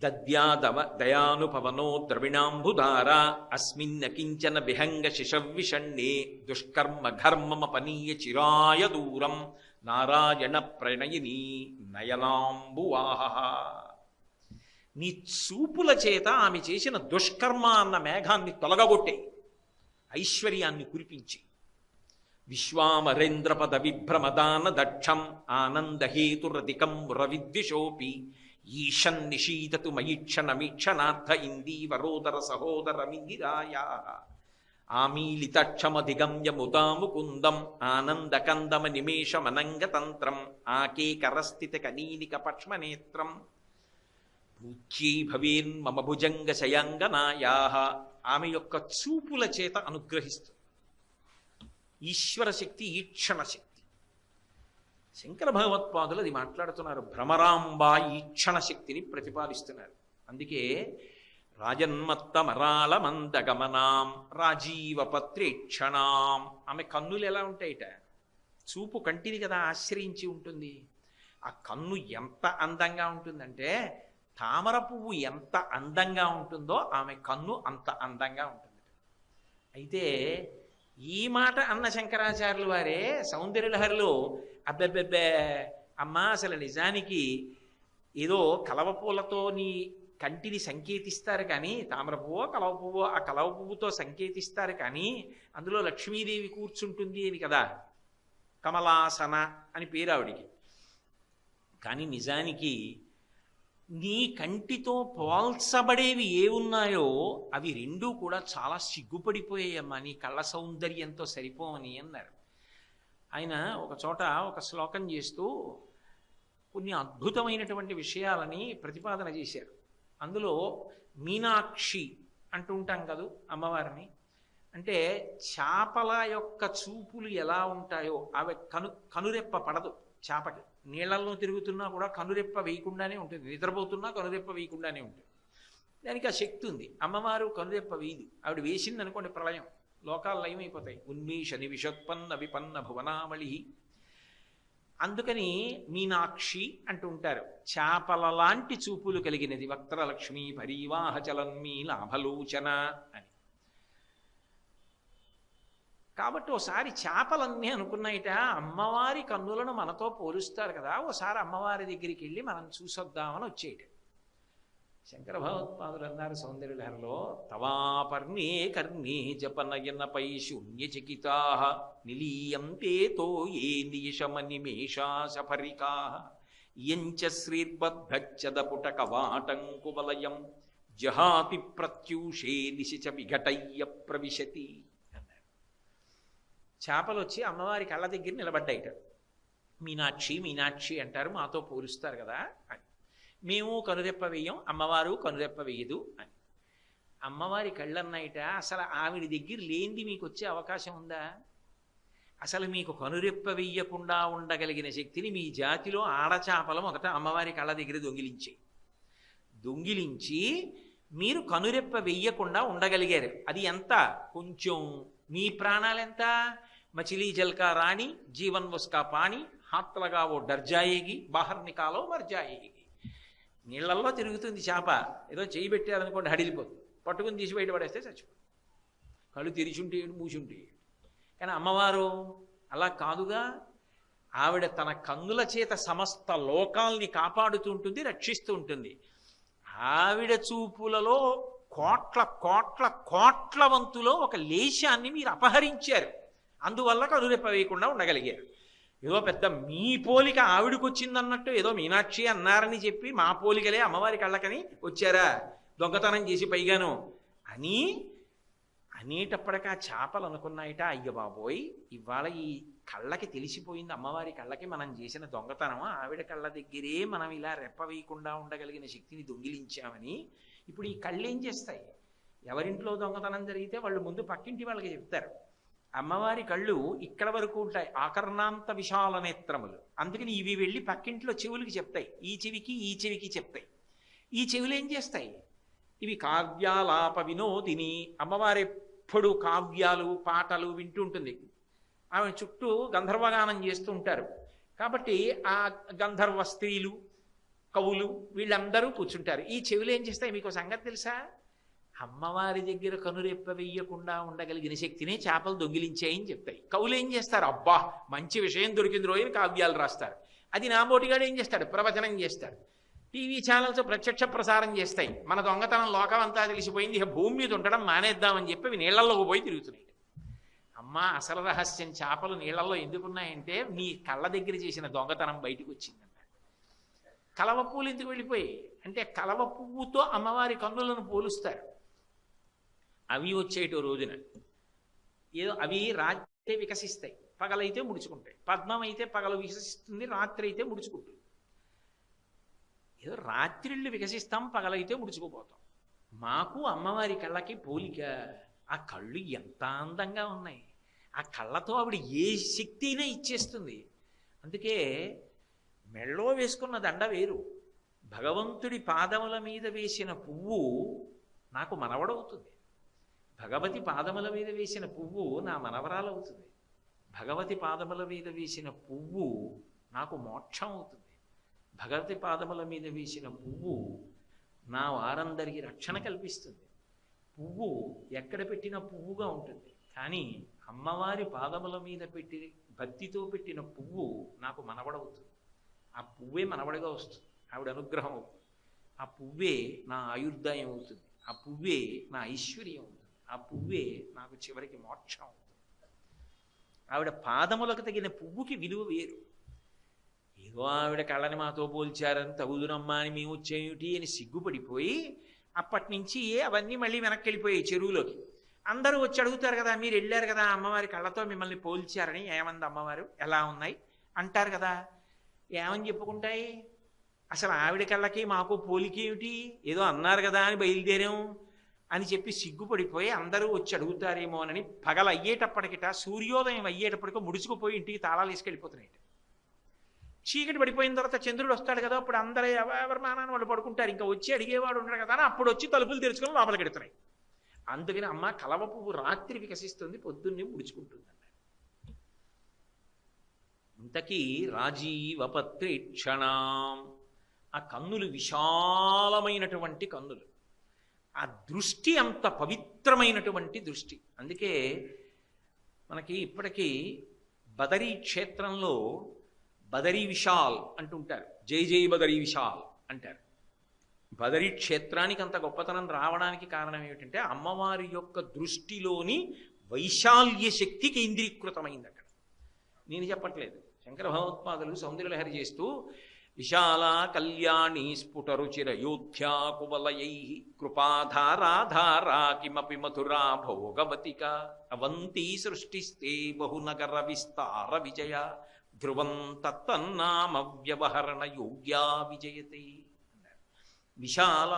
దద్యాదవ దయానుపవనో ద్రవిణాంబుధార అస్మిన్న కించన విహంగ శిశవిషణ్ణే దుష్కర్మ ఘర్మమపనీయ చిరాయ దూరం నారాయణ ప్రణయిని నయనాంబువాహ. నీ చూపుల చేత ఆమె చేసిన దుష్కర్మ అన్న మేఘాన్ని తొలగగొట్టే, ఐశ్వర్యాన్ని కురిపించి విశ్వామరేంద్రపద విభ్రమదాన దక్షం ఆనందహేతురధికం రవిద్విషోపి ఈశన్ నిషీదతు మయీక్షణమీక్షణార్థ ఇందీవరోదర సహోదరమిందిరాయా ఆమీలితక్షమధిగమ్య ముదాముకుందం ఆనందకందమ నిమేషమనంగతంత్రం ఆకేకరస్థిత కనీనిక పక్ష్మనేత్రం పూజ్యై భవేన్మమ భుజంగ శయాంగనాయా. ఆమె యొక్క చూపుల చేత అనుగ్రహిస్తుంది ఈశ్వర శక్తి, ఈక్షణ శక్తి. శంకర భగవత్పాదులు అది మాట్లాడుతున్నారు. భ్రమరాంబ ఈక్షణ శక్తిని ప్రతిపాదిస్తున్నారు. అందుకే రాజన్మత్తమరాళమందగమనాం రాజీవపత్రేక్షణాం. ఆమె కన్నులు ఎలా ఉంటాయిట? చూపు కంటిని కదా ఆశ్రయించి ఉంటుంది. ఆ కన్ను ఎంత అందంగా ఉంటుందంటే, తామర పువ్వు ఎంత అందంగా ఉంటుందో ఆమె కన్ను అంత అందంగా ఉంటుంది. అయితే ఈ మాట అన్న శంకరాచార్యులు వారే సౌందర్యలహరిలో అబ్బెబ్బెబ్బే అమ్మా అసలు నిజానికి ఏదో కలవ పూలతో నీ కంటిని సంకేతిస్తారు కానీ, తామర పువ్వో కలవ పువ్వో ఆ కలవ పువ్వుతో సంకేతిస్తారు కానీ అందులో లక్ష్మీదేవి కూర్చుంటుంది అని కదా, కమలాసన అని పేరు ఆవిడికి. కానీ నిజానికి నీ కంటితో పోల్చబడేవి ఏ ఉన్నాయో అవి రెండూ కూడా చాలా సిగ్గుపడిపోయాయమ్మా, నీ కళ్ళ సౌందర్యంతో సరిపోవని అన్నారు. ఆయన ఒక చోట ఒక శ్లోకం చేస్తూ కొన్ని అద్భుతమైనటువంటి విషయాలని ప్రతిపాదన చేశారు. అందులో మీనాక్షి అంటూ ఉంటాం కదూ అమ్మవారిని. అంటే చేపల యొక్క చూపులు ఎలా ఉంటాయో అవి కనురెప్ప పడదు చేపకి. నీళ్లలో తిరుగుతున్నా కూడా కనురెప్ప వేయకుండానే ఉంటుంది, నిద్రపోతున్నా కనురెప్ప వేయకుండానే ఉంటుంది. దానికి ఆ శక్తి ఉంది. అమ్మవారు కనురెప్ప వేయదు. ఆవిడ వేసింది అనుకోండి ప్రళయం, లోకాలు లయమైపోతాయి. ఉన్మీష నివిషోత్పన్న విపన్న భువనావళి. అందుకని మీనాక్షి అంటూ ఉంటారు. చేపల లాంటి చూపులు కలిగినది వక్త్రలక్ష్మి పరివాహ చలన్మీ లాభలోచన అని. కాబట్టి ఓసారి చేపలన్నీ అనుకున్నాయిట, అమ్మవారి కన్నులను మనతో పోలుస్తారు కదా, ఓసారి అమ్మవారి దగ్గరికి వెళ్ళి మనం చూసొద్దామని వచ్చేయట. శంకర భగవత్పాదులు అన్నారు సౌందర్యలహరిలో, తవాపర్ణే కర్ణే జపనయనపై శూన్యచకితా నిలీయంతే తో ఏ నియషమనిమేషా సఫరికా యంచ శ్రీర్బద్ధచ్చదపుటకవాటంకువలయం జహాతి ప్రత్యూషే నిశిచ విఘటయ్య ప్రవిశతి అన్నారు. చేపలు వచ్చి అమ్మవారి కళ్ళ దగ్గర నిలబడ్డాయిట. మీనాక్షి మీనాక్షి అంటారు, మాతో పోలుస్తారు కదా అని. మేము కనురెప్ప వేయం, అమ్మవారు కనురెప్ప వేయదు అని. అమ్మవారి కళ్ళన్నాయిట, అసలు ఆవిడ దగ్గర లేనిది మీకు వచ్చే అవకాశం ఉందా? అసలు మీకు కనురెప్ప వెయ్యకుండా ఉండగలిగిన శక్తిని మీ జాతిలో ఆడచాపలు మొదట అమ్మవారి కళ్ళ దగ్గర దొంగిలించి మీరు కనురెప్ప వెయ్యకుండా ఉండగలిగారు. అది ఎంత? కొంచెం. మీ ప్రాణాలెంత? మచిలీ జల్కా రాణి జీవన్ ఉస్కా పాణి హాత్లగా ఓ డర్జాయేగి బాహర్ నికాలో మర్జాయేగి. నీళ్లల్లో తిరుగుతుంది చేప, ఏదో చేయి పెట్టారనుకోండి హడిలిపోతుంది, పట్టుకుని తీసి బయట పడేస్తే చచ్చిపోతుంది. కళ్ళు తెరిచుంటే మూసుంటే. కానీ అమ్మవారు అలా కాదుగా. ఆవిడ తన కన్నుల చేత సమస్త లోకాల్ని కాపాడుతూ ఉంటుంది, రక్షిస్తూ ఉంటుంది. ఆవిడ చూపులలో కోట్ల కోట్ల కోట్ల వంతులో ఒక లేశాన్ని మీరు అపహరించారు. అందువల్ల కనురెప్ప వేయకుండా ఉండగలిగారు. ఏదో పెద్ద మీ పోలిక ఆవిడకు వచ్చిందన్నట్టు ఏదో మీనాక్షి అన్నారని చెప్పి మా పోలికలే అమ్మవారి కళ్ళకని వచ్చారా దొంగతనం చేసి పైగాను అని అనేటప్పటికా చేపలు అనుకున్నాయిట, అయ్య బాబోయ్ ఇవాళ ఈ కళ్ళకి తెలిసిపోయింది, అమ్మవారి కళ్ళకి మనం చేసిన దొంగతనం, ఆవిడ కళ్ళ దగ్గరే మనం ఇలా రెప్ప వేయకుండా ఉండగలిగిన శక్తిని దొంగిలించామని. ఇప్పుడు ఈ కళ్ళు ఏం చేస్తాయి? ఎవరింట్లో దొంగతనం జరిగితే వాళ్ళు ముందు పక్కింటి వాళ్ళకి చెప్తారు. అమ్మవారి కళ్ళు ఇక్కడ వరకు ఉంటాయి, ఆకర్ణాంత విశాల నేత్రములు. అందుకని ఇవి వెళ్ళి పక్కింట్లో చెవులకి చెప్తాయి, ఈ చెవికి చెప్తాయి. ఈ చెవులు ఏం చేస్తాయి? ఇవి కావ్యాలాప వినోదిని. అమ్మవారి ఎప్పుడు కావ్యాలు పాటలు వింటుంటుంది. ఆమె చుట్టూ గంధర్వగానం చేస్తూ ఉంటారు. కాబట్టి ఆ గంధర్వ స్త్రీలు కవులు వీళ్ళందరూ కూర్చుంటారు. ఈ చెవులు ఏం చేస్తాయి? మీకు సంగతి తెలుసా? అమ్మవారి దగ్గర కనురెప్ప వెయ్యకుండా ఉండగలిగిన శక్తినే చేపలు దొంగిలించాయని చెప్తాయి. కవులు ఏం చేస్తారు? అబ్బా మంచి విషయం దొరికింది రోజుని కావ్యాలు రాస్తారు. అది నాబోటిగాడు ఏం చేస్తాడు? ప్రవచనం చేస్తాడు. టీవీ ఛానల్స్ ప్రత్యక్ష ప్రసారం చేస్తాయి. మన దొంగతనం లోకం అంతా తెలిసిపోయింది, ఇక భూమి మీద ఉండడం మానేద్దామని చెప్పి అవి నీళ్లలోకి పోయి తిరుగుతున్నాయి. అమ్మా అసలు రహస్యం చేపలు నీళ్లలో ఎందుకున్నాయంటే నీ కళ్ళ దగ్గర చేసిన దొంగతనం బయటకు వచ్చిందంట. కలవ పువ్వులు ఎందుకు వెళ్ళిపోయాయి అంటే కలవ పువ్వుతో అమ్మవారి కన్నులను పోలుస్తారు. అవి వచ్చేటో రోజున ఏదో అవి రాత్రి వికసిస్తాయి, పగలైతే ముడుచుకుంటాయి. పద్మం అయితే పగలు వికసిస్తుంది, రాత్రి అయితే ముడుచుకుంటుంది. ఏదో రాత్రిళ్ళు వికసిస్తాం, పగలైతే ముడుచుకుపోతాం. మాకు అమ్మవారి కళ్ళకి పోలిక. ఆ కళ్ళు ఎంత అందంగా ఉన్నాయి. ఆ కళ్ళతో ఆవిడ ఏ శక్తి అయినా ఇచ్చేస్తుంది. అందుకే మెళ్ళో వేసుకున్న దండ వేరు, భగవంతుడి పాదముల మీద వేసిన పువ్వు నాకు మనవడవుతుంది. భగవతి పాదముల మీద వేసిన పువ్వు నా మనవరాలవుతుంది. భగవతి పాదముల మీద వేసిన పువ్వు నాకు మోక్షం అవుతుంది. భగవతి పాదముల మీద వేసిన పువ్వు నా వారందరికీ రక్షణ కల్పిస్తుంది. పువ్వు ఎక్కడ పెట్టిన పువ్వుగా ఉంటుంది, కానీ అమ్మవారి పాదముల మీద పెట్టి భక్తితో పెట్టిన పువ్వు నాకు మనవడవుతుంది. ఆ పువ్వే మనవడిగా వస్తుంది, ఆవిడ అనుగ్రహం అవుతుంది. ఆ పువ్వే నా ఆయుర్దాయం అవుతుంది. ఆ పువ్వే నా ఐశ్వర్యం అవుతుంది. ఆ పువ్వే నాకు చివరికి మోక్షం అవుతుంది. ఆవిడ పాదములకు తగిన పువ్వుకి విలువ వేరు. ఏదో ఆవిడ కళ్ళని మాతో పోల్చారని తగుదునమ్మా అని మేము వచ్చేమిటి అని సిగ్గుపడిపోయి అప్పటి నుంచి అవన్నీ మళ్ళీ వెనక్కి వెళ్ళిపోయాయి చెరువులోకి. అందరూ వచ్చి అడుగుతారు కదా, మీరు వెళ్ళారు కదా అమ్మవారి కళ్ళతో మిమ్మల్ని పోల్చారని, ఏమంది అమ్మవారు, ఎలా ఉన్నాయి అంటారు కదా. ఏమని చెప్పుకుంటాయి? అసలు ఆవిడ కళ్ళకి మాకు పోలికేమిటి, ఏదో అన్నారు కదా అని బయలుదేరాం అని చెప్పి సిగ్గుపడిపోయి అందరూ వచ్చి అడుగుతారేమోనని పగలు అయ్యేటప్పటికిట సూర్యోదయం అయ్యేటప్పటికో ముడుచుకుపోయి ఇంటికి తాళాలు వేసుకెళ్ళిపోతున్నాయి. చీకటి పడిపోయిన తర్వాత చంద్రుడు వస్తాడు కదా, అప్పుడు అందరూ ఎవరి మానాన్ని వాళ్ళు పడుకుంటారు, ఇంకా వచ్చి అడిగేవాడు ఉండడు కదా అని అప్పుడు వచ్చి తలుపులు తెరుచుకొని లోపలికి ఎడుతున్నాయి. అందుకని అమ్మ కలవ పువ్వు రాత్రి వికసిస్తుంది, పొద్దున్నే ముడుచుకుంటుంది అన్నాడు. ఇంతకీ రాజీవపత్రేక్షణం, ఆ కన్నులు విశాలమైనటువంటి కన్నులు, ఆ దృష్టి అంత పవిత్రమైనటువంటి దృష్టి. అందుకే మనకి ఇప్పటికీ బదరీ క్షేత్రంలో బదరీ విశాల్ అంటుంటారు, జై జై బదరీ విశాల్ అంటారు. బదరీ క్షేత్రానికి అంత గొప్పతనం రావడానికి కారణం ఏమిటంటే అమ్మవారి యొక్క దృష్టిలోని వైశాల్య శక్తి కేంద్రీకృతమైంది అక్కడ. నేను చెప్పట్లేదు, శంకర భగవత్పాదులు సౌందర్యలహరి చేస్తూ విశాల కళ్యాణి స్ఫుటరుచిరయోధ్యా కువలయై కృపాధారాధారా కిమపి మధురా భోగవతిక అవంతి సృష్టిస్తే బహునగర విస్తార విజయ ధ్రువం తత్తన్నామ వ్యవహరణ యోగ్యా విజయతే. విశాల,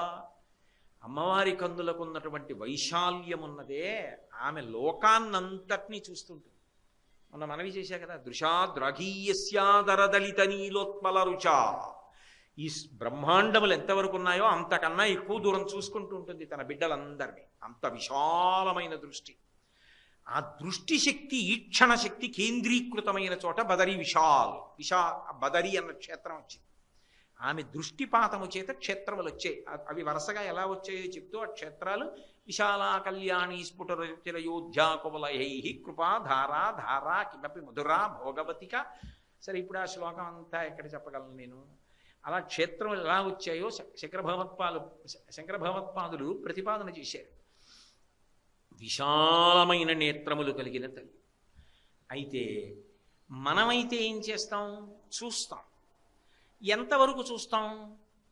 అమ్మవారి కందులకున్నటువంటి వైశాల్యమున్నదే ఆమె లోకాన్నంతటినీ చూస్తుంటుంది. మొన్న మనవి చేశా కదా, దృశాద్రఘీయస్యాదరదలిత నీలోత్పల రుచా. ఈ బ్రహ్మాండములు ఎంతవరకు ఉన్నాయో అంతకన్నా ఎక్కువ దూరం చూసుకుంటూ ఉంటుంది తన బిడ్డలందరినీ. అంత విశాలమైన దృష్టి. ఆ దృష్టి శక్తి, ఈక్షణ శక్తి కేంద్రీకృతమైన చోట బదరీ విశాల్, బదరీ అన్న క్షేత్రం వచ్చింది. ఆమె దృష్టిపాతము చేత క్షేత్రములు వచ్చాయి. అవి వరుసగా ఎలా వచ్చాయో చెప్తూ ఆ క్షేత్రాలు విశాల కళ్యాణి స్ఫుటరుచిరయోధ్యా కువలయై కృపాధారా ధారా కిమపి మధురా భోగవతిక. సరే, ఇప్పుడు ఆ శ్లోకం అంతా ఎక్కడ చెప్పగలను నేను? అలా క్షేత్రములు ఎలా వచ్చాయో శంకర భగవత్పాదులు ప్రతిపాదన చేశారు. విశాలమైన నేత్రములు కలిగిన తల్లి. అయితే మనమైతే ఏం చేస్తాం? చూస్తాం. ఎంతవరకు చూస్తాం?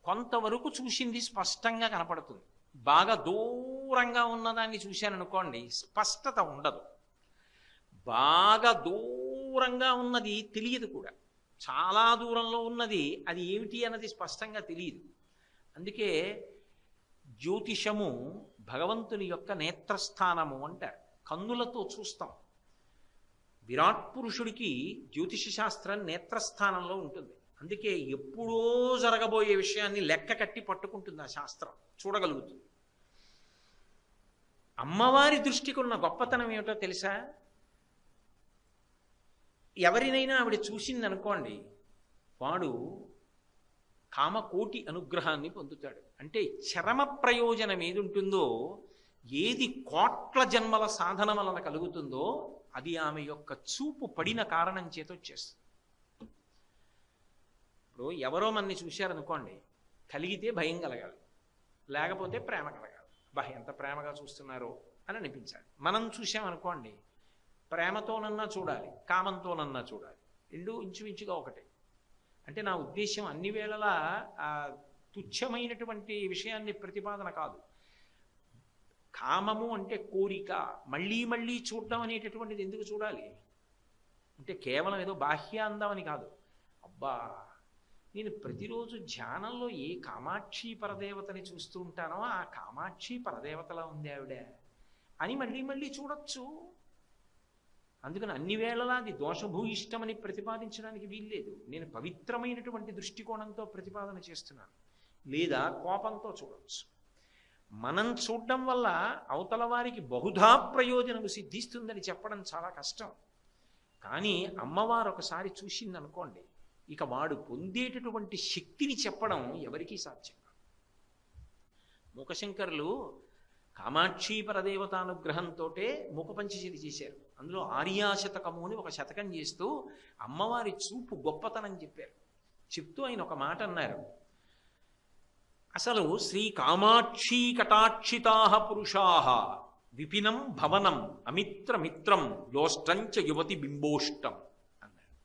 కొంతవరకు చూసింది స్పష్టంగా కనపడుతుంది. బాగా దూరంగా ఉన్నదాన్ని చూశాననుకోండి, స్పష్టత ఉండదు. బాగా దూరంగా ఉన్నది తెలియదు కూడా. చాలా దూరంలో ఉన్నది అది ఏమిటి అన్నది స్పష్టంగా తెలియదు. అందుకే జ్యోతిషము భగవంతుని యొక్క నేత్రస్థానము అంటారు. కన్నులతో చూస్తాం. విరాట్ పురుషుడికి జ్యోతిష శాస్త్రం నేత్రస్థానంలో ఉంటుంది. అందుకే ఎప్పుడో జరగబోయే విషయాన్ని లెక్క కట్టి పట్టుకుంటుంది ఆ శాస్త్రం, చూడగలుగుతుంది. అమ్మవారి దృష్టికి ఉన్న గొప్పతనం ఏమిటో తెలుసా? ఎవరినైనా ఆవిడ చూసిందనుకోండి, వాడు కామకోటి అనుగ్రహాన్ని పొందుతాడు. అంటే చరమ ప్రయోజనం ఏది ఉంటుందో, ఏది కోట్ల జన్మల సాధన వలన కలుగుతుందో అది ఆమె యొక్క చూపు పడిన కారణం చేత వచ్చేస్తుంది. ఇప్పుడు ఎవరో మనని చూశారనుకోండి, కలిగితే భయం కలగాలి, లేకపోతే ప్రేమ కలగాలి. బా ఎంత ప్రేమగా చూస్తున్నారో అని అనిపించాలి. మనం చూసామనుకోండి, ప్రేమతోనన్నా చూడాలి, కామంతోనన్నా చూడాలి. రెండు ఇంచుమించుగా ఒకటే. అంటే నా ఉద్దేశం అన్ని వేళలా తుచ్చమైనటువంటి విషయాన్ని ప్రతిపాదన కాదు. కామము అంటే కోరిక, మళ్ళీ మళ్ళీ చూడటం అనేటటువంటిది ఎందుకు చూడాలి అంటే కేవలం ఏదో బాహ్యాందం అని కాదు. అబ్బా, నేను ప్రతిరోజు ధ్యానంలో ఏ కామాక్షి పరదేవతని చూస్తూ ఉంటానో ఆ కామాక్షి పరదేవతలా ఉంది ఆవిడ అని మళ్ళీ మళ్ళీ చూడొచ్చు. అందుకని అన్ని వేళలా అది దోషభూయిష్టమని ప్రతిపాదించడానికి వీల్లేదు. నేను పవిత్రమైనటువంటి దృష్టికోణంతో ప్రతిపాదన చేస్తున్నాను. లేదా కోపంతో చూడవచ్చు. మనం చూడడం వల్ల అవతల వారికి బహుధా ప్రయోజనము సిద్ధిస్తుందని చెప్పడం చాలా కష్టం. కానీ అమ్మవారు ఒకసారి చూసిందనుకోండి, ఇక వాడు పొందేటటువంటి శక్తిని చెప్పడం ఎవరికీ సాధ్యం కాదు. మూకశంకరులు కామాక్షి పరదేవతానుగ్రహంతో మూకపంచశతి చేశారు. అందులో ఆర్యాశతకము అని ఒక శతకం చేస్తూ అమ్మవారి చూపు గొప్పతనం చెప్పారు. చెప్తూ ఆయన ఒక మాట అన్నారు, అసలు శ్రీ కామాక్షి కటాక్షితా పురుషా విపినం భవనం అమిత్రమిత్రం లోష్టంచ యువతి బింబోష్టం అన్నారు.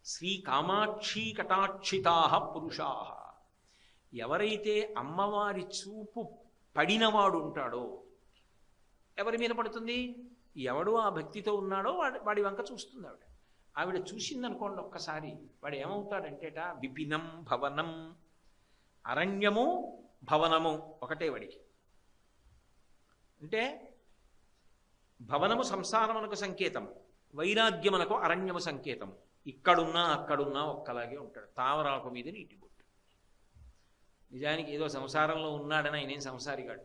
శ్రీ కామాక్షి కటాక్షితా పురుషా, ఎవరైతే అమ్మవారి చూపు పడినవాడు ఉంటాడో, ఎవరి మీద పడుతుంది? ఎవడు ఆ భక్తితో ఉన్నాడో వాడి వంక చూస్తుంది ఆవిడ. ఆవిడ చూసిందనుకోండి ఒక్కసారి, వాడు ఏమవుతాడంటేట విపినం భవనం, అరణ్యము భవనము ఒకటే వాడికి. అంటే భవనము సంసారమునకు సంకేతము, వైరాగ్యమునకు అరణ్యము సంకేతము. ఇక్కడున్నా అక్కడున్నా ఒక్కలాగే ఉంటాడు. తావరాకు మీద నీటి బొట్టు. నిజానికి ఏదో సంసారంలో ఉన్నాడని ఆయనేం సంసారిగాడు.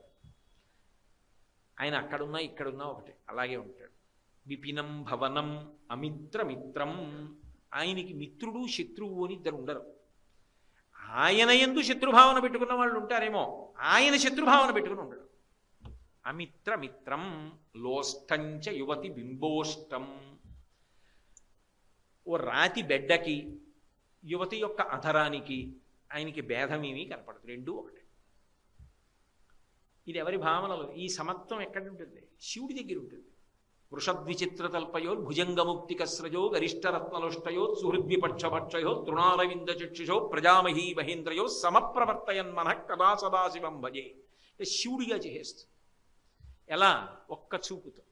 ఆయన అక్కడున్నా ఇక్కడున్నా ఒకటే, అలాగే ఉంటాడు. విపినం భవనం అమిత్రమిత్రం. ఆయనకి మిత్రుడు శత్రువు అని ఇద్దరు ఉండరు. ఆయన యందు శత్రుభావన పెట్టుకున్న వాళ్ళు ఉంటారేమో, ఆయన శత్రుభావన పెట్టుకుని ఉండడు. అమిత్రమిత్రం లోష్టంచ యువతి బింబోష్టం. ఓ రాతి బెడ్డకి యువతి యొక్క అధరానికి ఆయనకి భేదమేమీ కనపడదు, రెండూ ఒకటే. ఇది ఎవరి భావనలు? ఈ సమత్వం ఎక్కడ ఉంటుంది? శివుడి దగ్గర ఉంటుంది. వృషద్విచిత్రతల్పయో భుజంగముక్తికస్రజో గరిష్టరత్నలుష్టయో సుహృద్విపక్షభక్షయో తృణారవింద చక్షుషో ప్రజామహీ మహేంద్రయో సమప్రవర్తయన్ మనః కదా సదాశివం భజే. శివుడిగా చేసేస్తుంది. ఎలా? ఒక్క చూపుతో.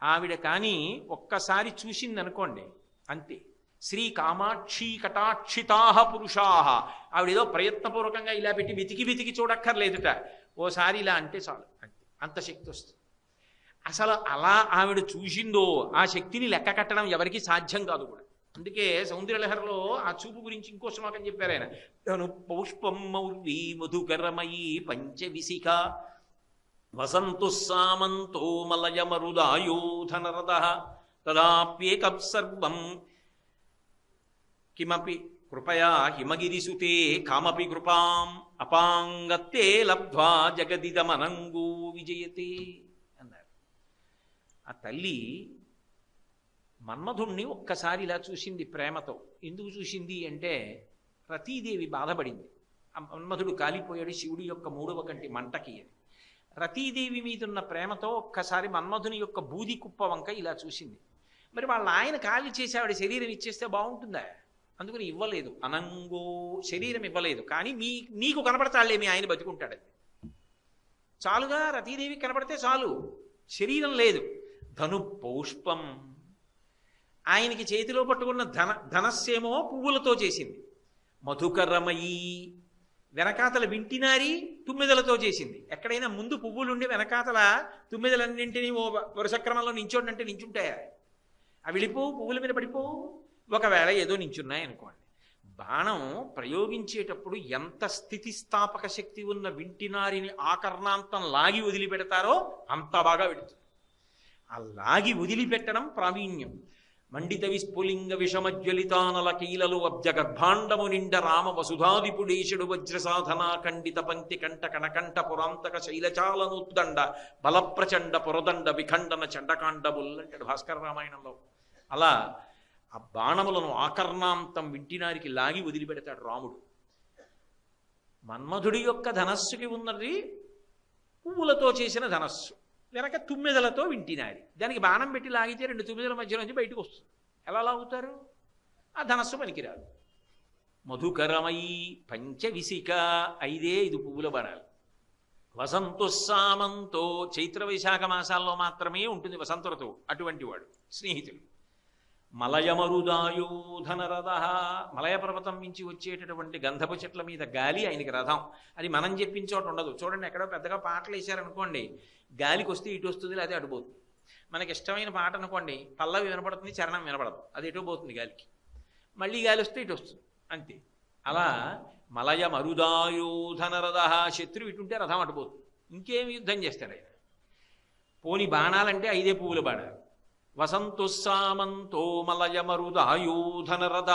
ఆవిడ కానీ ఒక్కసారి చూసిందనుకోండి అంతే. శ్రీ కామాక్షి కటాక్షితాహ పురుషాహ. ఆవిడేదో ప్రయత్నపూర్వకంగా ఇలా పెట్టి వెతికి వెతికి చూడక్కర్లేదుట, ఓసారి ఇలా అంటే చాలు, అంతే. అంత శక్తి వస్తుంది. అసలు అలా ఆవిడ చూసిందో ఆ శక్తిని లెక్క కట్టడం ఎవరికి సాధ్యం కాదు కూడా. అందుకే సౌందర్యలహరిలో ఆ చూపు గురించి ఇంకో శ్లోకం చెప్పారు ఆయన. తను పౌష్పం మౌర్వీ మధుకరమయీ పంచవిశిఖ వసంతు సామంతో మలయమరుదాయోధనరద తదాప్యేకసర్వం కిమపి కృపయా హిమగిరిసుతే కామపి కృపాం అపాంగత్తే లబ్ధ్వా జగదిదమనంగూ విజయతే అన్నారు. ఆ తల్లి మన్మధుణ్ణి ఒక్కసారి ఇలా చూసింది ప్రేమతో. ఎందుకు చూసింది అంటే రతీదేవి బాధపడింది. ఆ మన్మధుడు కాలిపోయాడు శివుడి యొక్క 3వ కంటి మంటకి. అది రతీదేవి మీదున్న ప్రేమతో ఒక్కసారి మన్మధుని యొక్క బూది కుప్ప వంక ఇలా చూసింది. మరి వాళ్ళ ఆయన కాలి చేసి ఆవిడ శరీరం ఇచ్చేస్తే బాగుంటుందా? అందుకని ఇవ్వలేదు. అనంగో శరీరం ఇవ్వలేదు. కానీ నీకు కనపడతాళ్లే మీ ఆయన బతుకుంటాడది చాలుగా. రతీదేవి కనపడితే చాలు, శరీరం లేదు. ధను పౌష్పం, ఆయనకి చేతిలో పట్టుకున్న ధనస్సేమో పువ్వులతో చేసింది. మధుకరమయీ, వెనకాతల వింటినారి తుమ్మెదలతో చేసింది. ఎక్కడైనా ముందు పువ్వులుండి వెనకాతల తుమ్మెదలన్నింటినీ ఓ వరుసక్రమంలో నించోడంటే నించుంటాయా? అవి వెళ్ళిపోవు, పువ్వుల మీద పడిపోవు. ఒకవేళ ఏదో నించున్నాయనుకోండి, బాణం ప్రయోగించేటప్పుడు ఎంత స్థితిస్థాపక శక్తి ఉన్న వింటినారిని ఆకర్ణాంతం లాగి వదిలిపెడతారో అంత బాగా పెడుతుంది. ఆ లాగి వదిలిపెట్టడం ప్రావీణ్యం. మండిత విస్ఫులింగ విషమజ్వలితానల కీలలు అబ్జ గర్భాండము నిండ రామ వసుధాదిపుడేశుడు వజ్రసాధనా ఖండిత పంక్తి కంట కణకంఠ పురాంతక శైలచాలనోద్దండ బలప్రచండ పురదండ విఖండన చండకాండముల్ అంటాడు భాస్కర రామాయణంలో. అలా ఆ బాణములను ఆకర్ణాంతం వింటినారికి లాగి వదిలిపెడతాడు రాముడు. మన్మధుడి యొక్క ధనస్సుకి ఉన్నది పువ్వులతో చేసిన ధనస్సు, వెనక తుమ్మెదలతో వింటినారి. దానికి బాణం పెట్టి లాగితే 2 తుమ్మెదల మధ్య నుంచి బయటకు వస్తుంది. ఎలా లాగుతారు? ఆ ధనస్సు పనికిరాదు. మధుకరమయీ పంచవిశిఖ, 5 పువ్వుల బాణాలు. వసంతు సామంతో, చైత్ర వైశాఖ మాసాల్లో మాత్రమే ఉంటుంది వసంత ఋతువు. అటువంటి వాడు స్నేహితుడు. మలయమరుదాయోధనరథ, మలయ పర్వతం నుంచి వచ్చేటటువంటి గంధపు చెట్ల మీద గాలి ఆయనకి రథం. అది మనం చెప్పిన చోట ఉండదు. చూడండి, ఎక్కడో పెద్దగా పాటలు వేశారనుకోండి, గాలికి వస్తే ఇటు వస్తుంది, లేదా అటు పోతుంది. మనకి ఇష్టమైన పాట అనుకోండి, పల్లవి వినపడుతుంది, చరణం వినపడదు, అది ఎటు పోతుంది గాలికి. మళ్ళీ గాలి వస్తే ఇటు వస్తుంది, అంతే. అలా మలయమరుదాయోధనరథ, శత్రువు ఇటుంటే రథం అటుపోతుంది. ఇంకేమి యుద్ధం చేస్తాడు ఆయన? పోని బాణాలంటే 5 పువ్వుల బాణాలు. వసంతు సామంతో మలయమరుదాయోధనరథ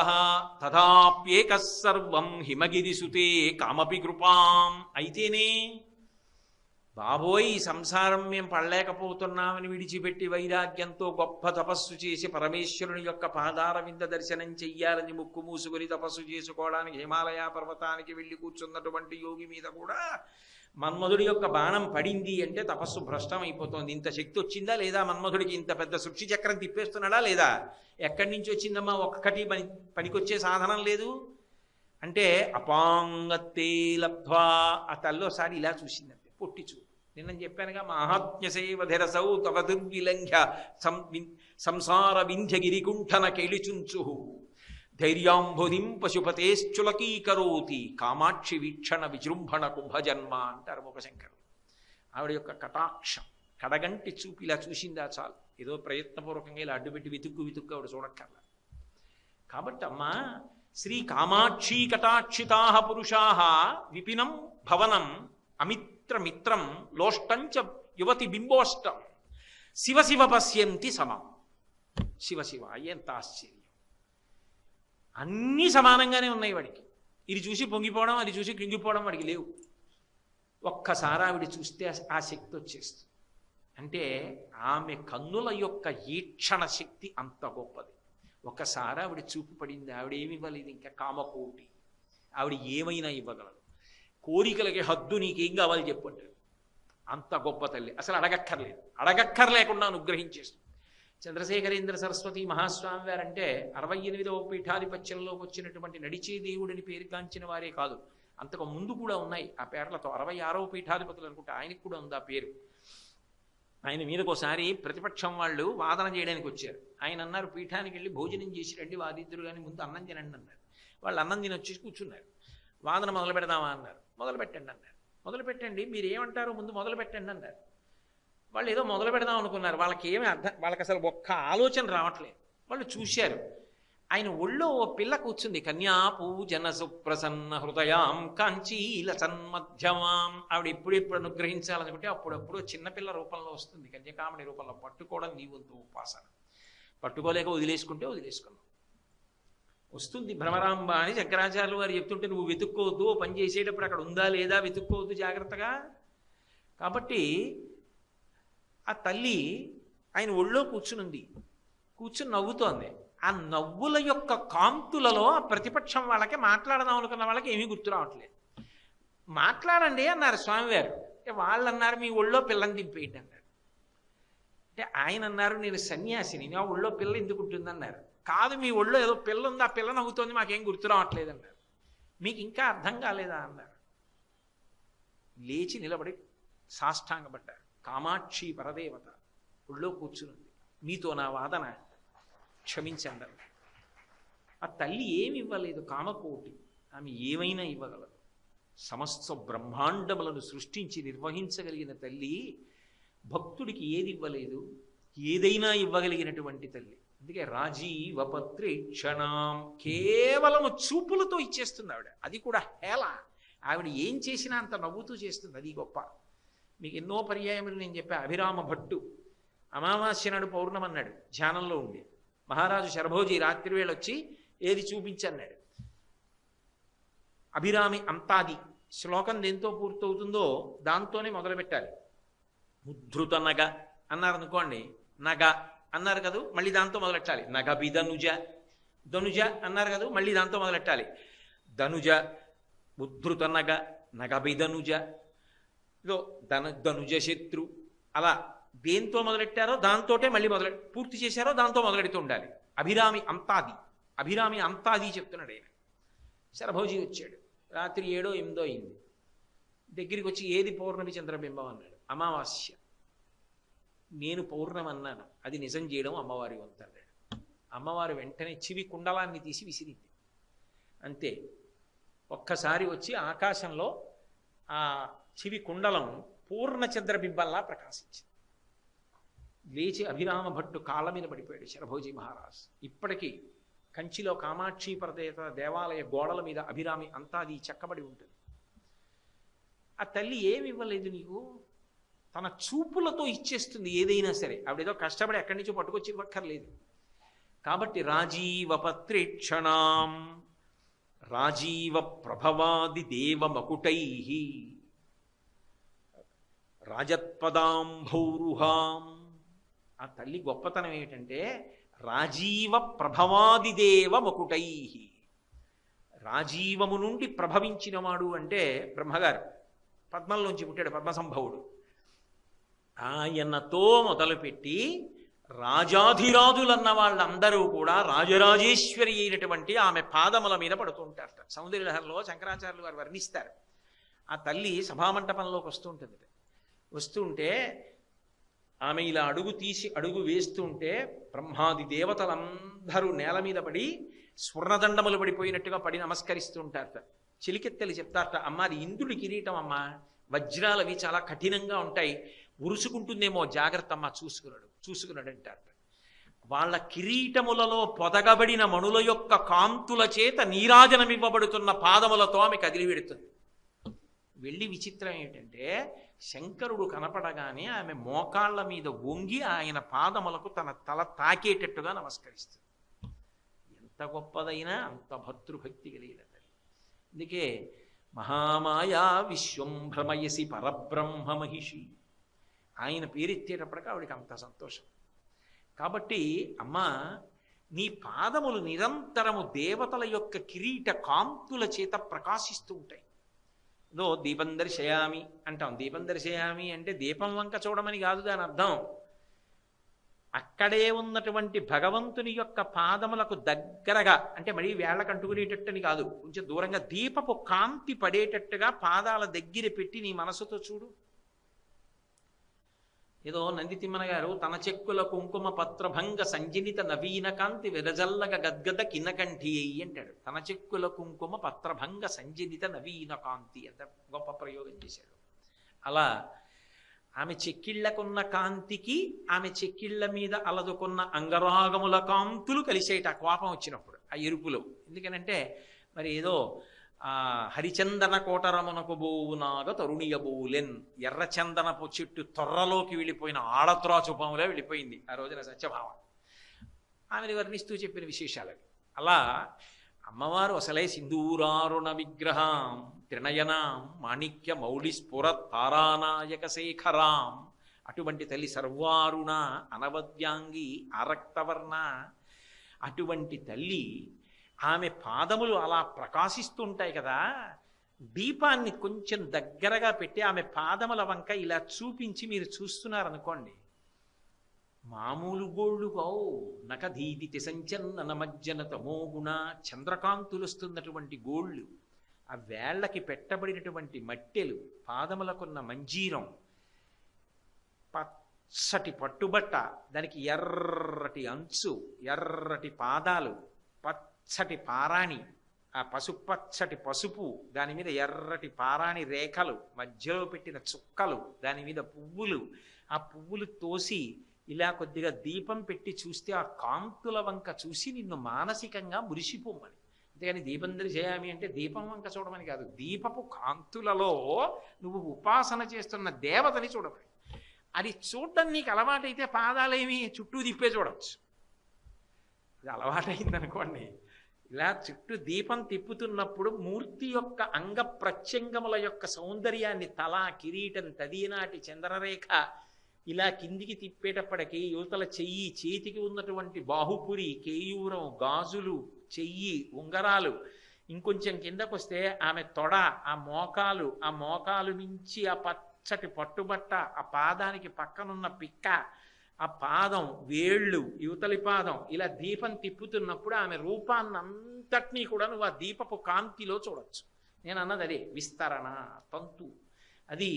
తథాప్యేకసర్వం హిమగిరిసుతే కామపి కృపాం. అయితేనే బాబోయ్, ఈ సంసారం మేము పడలేకపోతున్నామని విడిచిపెట్టి వైరాగ్యంతో గొప్ప తపస్సు చేసి పరమేశ్వరుని యొక్క పాదార వింద దర్శనం చెయ్యాలని ముక్కు మూసుకొని తపస్సు చేసుకోవడానికి హిమాలయ పర్వతానికి వెళ్ళి కూర్చున్నటువంటి యోగి మీద కూడా మన్మధుడి యొక్క బాణం పడింది అంటే తపస్సు భ్రష్టం అయిపోతుంది. ఇంత శక్తి వచ్చిందా లేదా? మన్మధుడికి ఇంత పెద్ద సృష్టి చక్రం తిప్పేస్తున్నాడా లేదా? ఎక్కడి నుంచి వచ్చిందమ్మా? ఒక్కటి పనికొచ్చే సాధనం లేదు అంటే అపాంగత్తే లబ్ధ్వా. ఆ తల్లోసారి ఇలా చూసిందంటే పొట్టి చూపు. నిన్న చెప్పానుగా, మహాత్మ్యసేవధిరసౌ తవ దుర్విలంఘ్య సంసార వింధ్యగిరికుంఠన కేళిచుంచు ధైర్యాంబుధిం పశుపతేశ్చులకీకరోతి కామాక్షి వీక్షణ విజృంభణ కుంభజన్మ అంటారు మూకశంకరుడు. ఆవిడ యొక్క కటాక్షం, కడగంటి చూపు ఇలా చూసిందా చాలు. ఏదో ప్రయత్నపూర్వకంగా ఇలా అడ్డుపెట్టి వితుక్కు ఆవిడ చూడక్కర్లా. కాబట్టి అమ్మా, శ్రీ కామాక్షి కటాక్షితాః పురుషాః విపినం భవనం అమిత్రమిత్రం లోష్టంచ యువతి బింబోష్టం శివ శివ పశ్యంతి సమం. శివ శివ, ఎంత ఆశ్చర్యం! అన్నీ సమానంగానే ఉన్నాయి వాడికి. ఇది చూసి పొంగిపోవడం, అది చూసి కృంగిపోవడం వాడికి లేవు. ఒక్కసారి ఆవిడ చూస్తే ఆ శక్తి వచ్చేస్తుంది. అంటే ఆమె కన్నుల యొక్క ఈక్షణ శక్తి అంత గొప్పది. ఒకసారి ఆవిడ చూపు పడింది, ఆవిడ ఏమి ఇవ్వలేదు, ఇంకా కామకోటి. ఆవిడ ఏమైనా ఇవ్వగలదు. కోరికలకి హద్దు, నీకేం కావాలి చెప్పంటాడు. అంత గొప్ప తల్లి. అసలు అడగక్కర్లేదు, అడగక్కర్లేకుండా అనుగ్రహించేస్తుంది. చంద్రశేఖరేంద్ర సరస్వతి మహాస్వామి వారంటే 68వ పీఠాధిపత్యంలోకి వచ్చినటువంటి నడిచే దేవుడిని పేరుగాంచిన వారే కాదు, అంతకు ముందు కూడా ఉన్నాయి ఆ పేర్లతో. 66వ పీఠాధిపతులు అనుకుంటే ఆయనకు కూడా ఉంది ఆ పేరు. ఆయన మీదకి ఒకసారి ప్రతిపక్షం వాళ్ళు వాదన చేయడానికి వచ్చారు. ఆయన అన్నారు, పీఠానికి వెళ్ళి భోజనం చేసి రండి వాదిద్దరు కానీ ముందు అన్నం తినండి అన్నారు. వాళ్ళు అన్నం తిని వచ్చేసి కూర్చున్నారు. వాదన మొదలు పెడదామా అన్నారు. మొదలు పెట్టండి అన్నారు. మొదలు పెట్టండి, మీరు ఏమంటారో ముందు మొదలు పెట్టండి అన్నారు. వాళ్ళు ఏదో మొదలు పెడదాం అనుకున్నారు. వాళ్ళకి ఏమీ వాళ్ళకి అసలు ఒక్క ఆలోచన రావట్లేదు. వాళ్ళు చూశారు, ఆయన ఒళ్ళో ఓ పిల్ల కూర్చుంది. కన్యాపూజన సుప్రసన్న హృదయాం కాంచీల సన్మధ్యమాం. ఆవిడ ఎప్పుడెప్పుడు అనుగ్రహించాలనుకుంటే అప్పుడప్పుడు చిన్నపిల్ల రూపంలో వస్తుంది, కన్యకామణి రూపంలో. పట్టుకోవడం నీ వంతు ఉపాసన. పట్టుకోలేక వదిలేసుకుంటే వదిలేసుకున్నావు. వస్తుంది భ్రమరాంబ అని శంకరాచార్యులు వారు చెప్తుంటే నువ్వు వెతుక్కోవద్దు, పని చేసేటప్పుడు అక్కడ ఉందా లేదా వెతుక్కోవద్దు జాగ్రత్తగా. కాబట్టి ఆ తల్లి ఆయన ఒళ్ళో కూర్చునుంది, కూర్చుని నవ్వుతోంది. ఆ నవ్వుల యొక్క కాంతులలో ఆ ప్రతిపక్షం వాళ్ళకి, మాట్లాడదాం అనుకున్న వాళ్ళకి ఏమీ గుర్తు రావట్లేదు. మాట్లాడండి అన్నారు స్వామివారు. వాళ్ళు అన్నారు, మీ ఒళ్ళో పిల్లని దింపేయండి అన్నారు. అంటే ఆయన అన్నారు, నేను సన్యాసిని, నా ఒళ్ళో పిల్ల ఎందుకు ఉంటుంది అన్నారు. కాదు, మీ ఒళ్ళో ఏదో పిల్ల ఉంది, ఆ పిల్ల నవ్వుతోంది, మాకేం గుర్తు రావట్లేదు అన్నారు. మీకు ఇంకా అర్థం కాలేదా అన్నారు. లేచి నిలబడి సాష్టాంగపడ్డారు. కామాక్షి పరదేవత ఒళ్ళో కూర్చునుంది, మీతో నా వాదన క్షమించండి. ఆ తల్లి ఏమి ఇవ్వలేదు, కామకోటి. ఆమె ఏమైనా ఇవ్వగలదు. సమస్త బ్రహ్మాండములను సృష్టించి నిర్వహించగలిగిన తల్లి భక్తుడికి ఏది ఇవ్వలేదు, ఏదైనా ఇవ్వగలిగినటువంటి తల్లి. అందుకే రాజీవపత్రేక్షణాం, కేవలము చూపులతో ఇచ్చేస్తుంది ఆవిడ. అది కూడా హేళ. ఆవిడ ఏం చేసినా అంత నవ్వుతూ చేస్తుంది, అది గొప్ప. మీకు ఎన్నో పర్యాయములు నేను చెప్పా. అభిరామ భట్టు అమావాస్య నాడు పౌర్ణమన్నాడు, ధ్యానంలో ఉండి. మహారాజు శరభోజీ రాత్రివేళ వచ్చి ఏది చూపించన్నాడు. అభిరామి అంతాది శ్లోకం దేంతో పూర్తవుతుందో దాంతోనే మొదలు పెట్టాలి. ఉద్ధృత నగ అన్నారు అనుకోండి, నగ అన్నారు కదా, మళ్ళీ దాంతో మొదలెట్టాలి. నగబిధనుజ, ధనుజ అన్నారు కదా, మళ్ళీ దాంతో మొదలెట్టాలి. ధనుజ, ఉద్ధృత నగ, నగబిధనుజ, ఇదో ధనుజ శత్రు. అలా దేంతో మొదలెట్టారో దాంతోటే మళ్ళీ పూర్తి చేశారో దాంతో మొదలెడుతూ ఉండాలి. అభిరామి అంతాది, అభిరామి అంతాది చెప్తున్నాడు ఆయన. శరభోజీ వచ్చాడు, రాత్రి 7, 8 అయింది. దగ్గరికి వచ్చి ఏది పౌర్ణమి చంద్రబింబం అన్నాడు. అమావాస్య. నేను పౌర్ణమి అన్నాను, అది నిజం చేయడం అమ్మవారి వంతు అన్నాడు. అమ్మవారు వెంటనే చివి కుండలాన్ని తీసి విసిరింది. అంతే, ఒక్కసారి వచ్చి ఆకాశంలో ఆ చివి కుండలం పూర్ణ చంద్రబింబంలా ప్రకాశించింది. లేచి అభిరామ భట్టు కాళ్ళ మీద పడిపోయాడు శరభోజీ మహారాజ్. ఇప్పటికీ కంచిలో కామాక్షి పరదేవత దేవాలయ గోడల మీద అభిరామి అంతాది చెక్కబడి ఉంటుంది. ఆ తల్లి ఏమి ఇవ్వలేదు నీకు, తన చూపులతో ఇచ్చేస్తుంది ఏదైనా సరే. ఆవిడేదో కష్టపడి ఎక్కడి నుంచో పట్టుకొచ్చి ఇవ్వక్కర్లేదు. కాబట్టి రాజీవపత్రేక్షణాం రాజీవ ప్రభవాది దేవమకుటై రాజత్పదాంభౌరుహాం. ఆ తల్లి గొప్పతనం ఏమిటంటే రాజీవ ప్రభవాదిదేవ మకుటై. రాజీవము నుండి ప్రభవించినవాడు అంటే బ్రహ్మగారు పద్మంలోంచి పుట్టాడు, పద్మసంభవుడు. ఆయనతో మొదలుపెట్టి రాజాధిరాజులన్న వాళ్ళందరూ కూడా రాజరాజేశ్వరి అయినటువంటి ఆమె పాదముల మీద పడుతూ ఉంటారట. సౌందర్యలహరిలో శంకరాచార్యులు వారు వర్ణిస్తారు. ఆ తల్లి సభామంటపంలోకి వస్తుంటుంది. వస్తుంటే ఆమె ఇలా అడుగు తీసి అడుగు వేస్తుంటే బ్రహ్మాది దేవతలందరూ నేల మీద పడి స్వర్ణదండములు పడిపోయినట్టుగా పడి నమస్కరిస్తూ ఉంటారట. చిలికెత్తెలు చెప్తారట, అమ్మ అది ఇంద్రుడి కిరీటం అమ్మ, వజ్రాలవి చాలా కఠినంగా ఉంటాయి, ఉరుసుకుంటుందేమో, జాగ్రత్త అమ్మ, చూసుకున్నాడు అంటారట. వాళ్ళ కిరీటములలో పొదగబడిన మణుల యొక్క కాంతుల చేత నీరాజనమివ్వబడుతున్న పాదములతో ఆమె కదిలి వెడుతుంది. వెళ్ళి విచిత్రం ఏమిటంటే శంకరుడు కనపడగానే ఆమె మోకాళ్ళ మీద వంగి ఆయన పాదములకు తన తల తాకేటట్టుగా నమస్కరిస్తుంది. ఎంత గొప్పదైనా అంత భర్తృభక్తి కలిగిన తల్లి. అందుకే మహామాయా విశ్వం భ్రమయసి పరబ్రహ్మ మహిషి ఆయన పేరెత్తేటప్పటికి ఆవిడికి అంత సంతోషం. కాబట్టి అమ్మా, నీ పాదములు నిరంతరము దేవతల యొక్క కిరీట కాంతుల చేత ప్రకాశిస్తూ ఉంటాయి. ఏదో దీపం దర్శయామి అంటాం. దీపం దర్శయామి అంటే దీపం వంక చూడమని కాదు దాని అర్థం. అక్కడే ఉన్నటువంటి భగవంతుని యొక్క పాదములకు దగ్గరగా, అంటే మరీ వేళ్లకు అంటుకునేటట్టని కాదు, కొంచెం దూరంగా దీపపు కాంతి పడేటట్టుగా పాదాల దగ్గర పెట్టి నీ మనసుతో చూడు. ఏదో నందితిమ్మన గారు తన చెక్కుల కుంకుమ పత్రభంగ సంజనిత నవీన కాంతి విరజల్లగ గద్గద కిన్నకంఠి అంటాడు. తన చెక్కుల కుంకుమ పత్రభంగ సంజనిత నవీన కాంతి అంత గొప్ప ప్రయోగం చేశాడు. అలా ఆమె చెక్కిళ్లకున్న కాంతికి ఆమె చెక్కిళ్ల మీద అలదుకున్న అంగరాగముల కాంతులు కలిసేట కోపం వచ్చినప్పుడు ఆ ఎరుపులో. ఎందుకనంటే మరి ఏదో హరిచందన కోటరమునకు బోవునాగ తరుణియబోలెన్, ఎర్రచందనపు చెట్టు తొర్రలోకి వెళ్ళిపోయిన ఆడత్రాచుపంలో వెళ్ళిపోయింది ఆ రోజున సత్యభావం. ఆమెను వర్ణిస్తూ చెప్పిన విశేషాలు. అలా అమ్మవారు అసలే సింధూరారుణ విగ్రహం త్రినయనాం మాణిక్య మౌళి స్ఫురత్ తారానాయక శేఖరాం. అటువంటి తల్లి సర్వారుణ అనవద్యాంగి ఆరక్తవర్ణ. అటువంటి తల్లి ఆమె పాదములు అలా ప్రకాశిస్తుంటాయి కదా. దీపాన్ని కొంచెం దగ్గరగా పెట్టి ఆమె పాదముల వంక ఇలా చూపించి మీరు చూస్తున్నారనుకోండి, మామూలు గోళ్ళు కావు. నకధీదితి సంచన్న మజ్జన తమోగుణ, చంద్రకాంతులు వస్తున్నటువంటి గోళ్ళు, ఆ వేళ్లకి పెట్టబడినటువంటి మట్టెలు, పాదములకున్న మంజీరం, పచ్చటి పట్టుబట్ట, దానికి ఎర్రటి అంచు, ఎర్రటి పాదాలు, పచ్చటి పారాణి, ఆ పసుపచ్చటి పసుపు, దాని మీద ఎర్రటి పారాణి రేఖలు, మధ్యలో పెట్టిన చుక్కలు, దాని మీద పువ్వులు, ఆ పువ్వులు తోసి ఇలా కొద్దిగా దీపం పెట్టి చూస్తే ఆ కాంతుల వంక చూసి నిన్ను మానసికంగా మురిసిపోమ్మని. అంతేగాని దీపం దర్శయామి అంటే దీపం వంక చూడమని కాదు, దీపపు కాంతులలో నువ్వు ఉపాసన చేస్తున్న దేవతని చూడమని. అది చూడటం నీకు అలవాటైతే పాదాలేమి చుట్టూ తిప్పే చూడవచ్చు. అది అలవాటైందనుకోండి, ఇలా చుట్టూ దీపం తిప్పుతున్నప్పుడు మూర్తి యొక్క అంగ ప్రత్యంగముల యొక్క సౌందర్యాన్ని, తల, కిరీటం, తదినాటి చంద్రరేఖ ఇలా కిందికి తిప్పేటప్పటికీ యువతల చెయ్యి, చేతికి ఉన్నటువంటి బాహుపురి, కేయూరం, గాజులు, చెయ్యి, ఉంగరాలు, ఇంకొంచెం కిందకు వస్తే ఆమె తొడ, ఆ మోకాలు నుంచి ఆ పచ్చటి పట్టుబట్ట, ఆ పాదానికి పక్కనున్న పిక్క, ఆ పాదం, వేళ్ళు, యువతలి పాదం, ఇలా దీపం తిప్పుతున్నప్పుడు ఆమె రూపాన్ని అంతటినీ కూడా నువ్వు ఆ దీపపు కాంతిలో చూడొచ్చు. నేను అన్నది అదే విస్తరణ తంతు. అది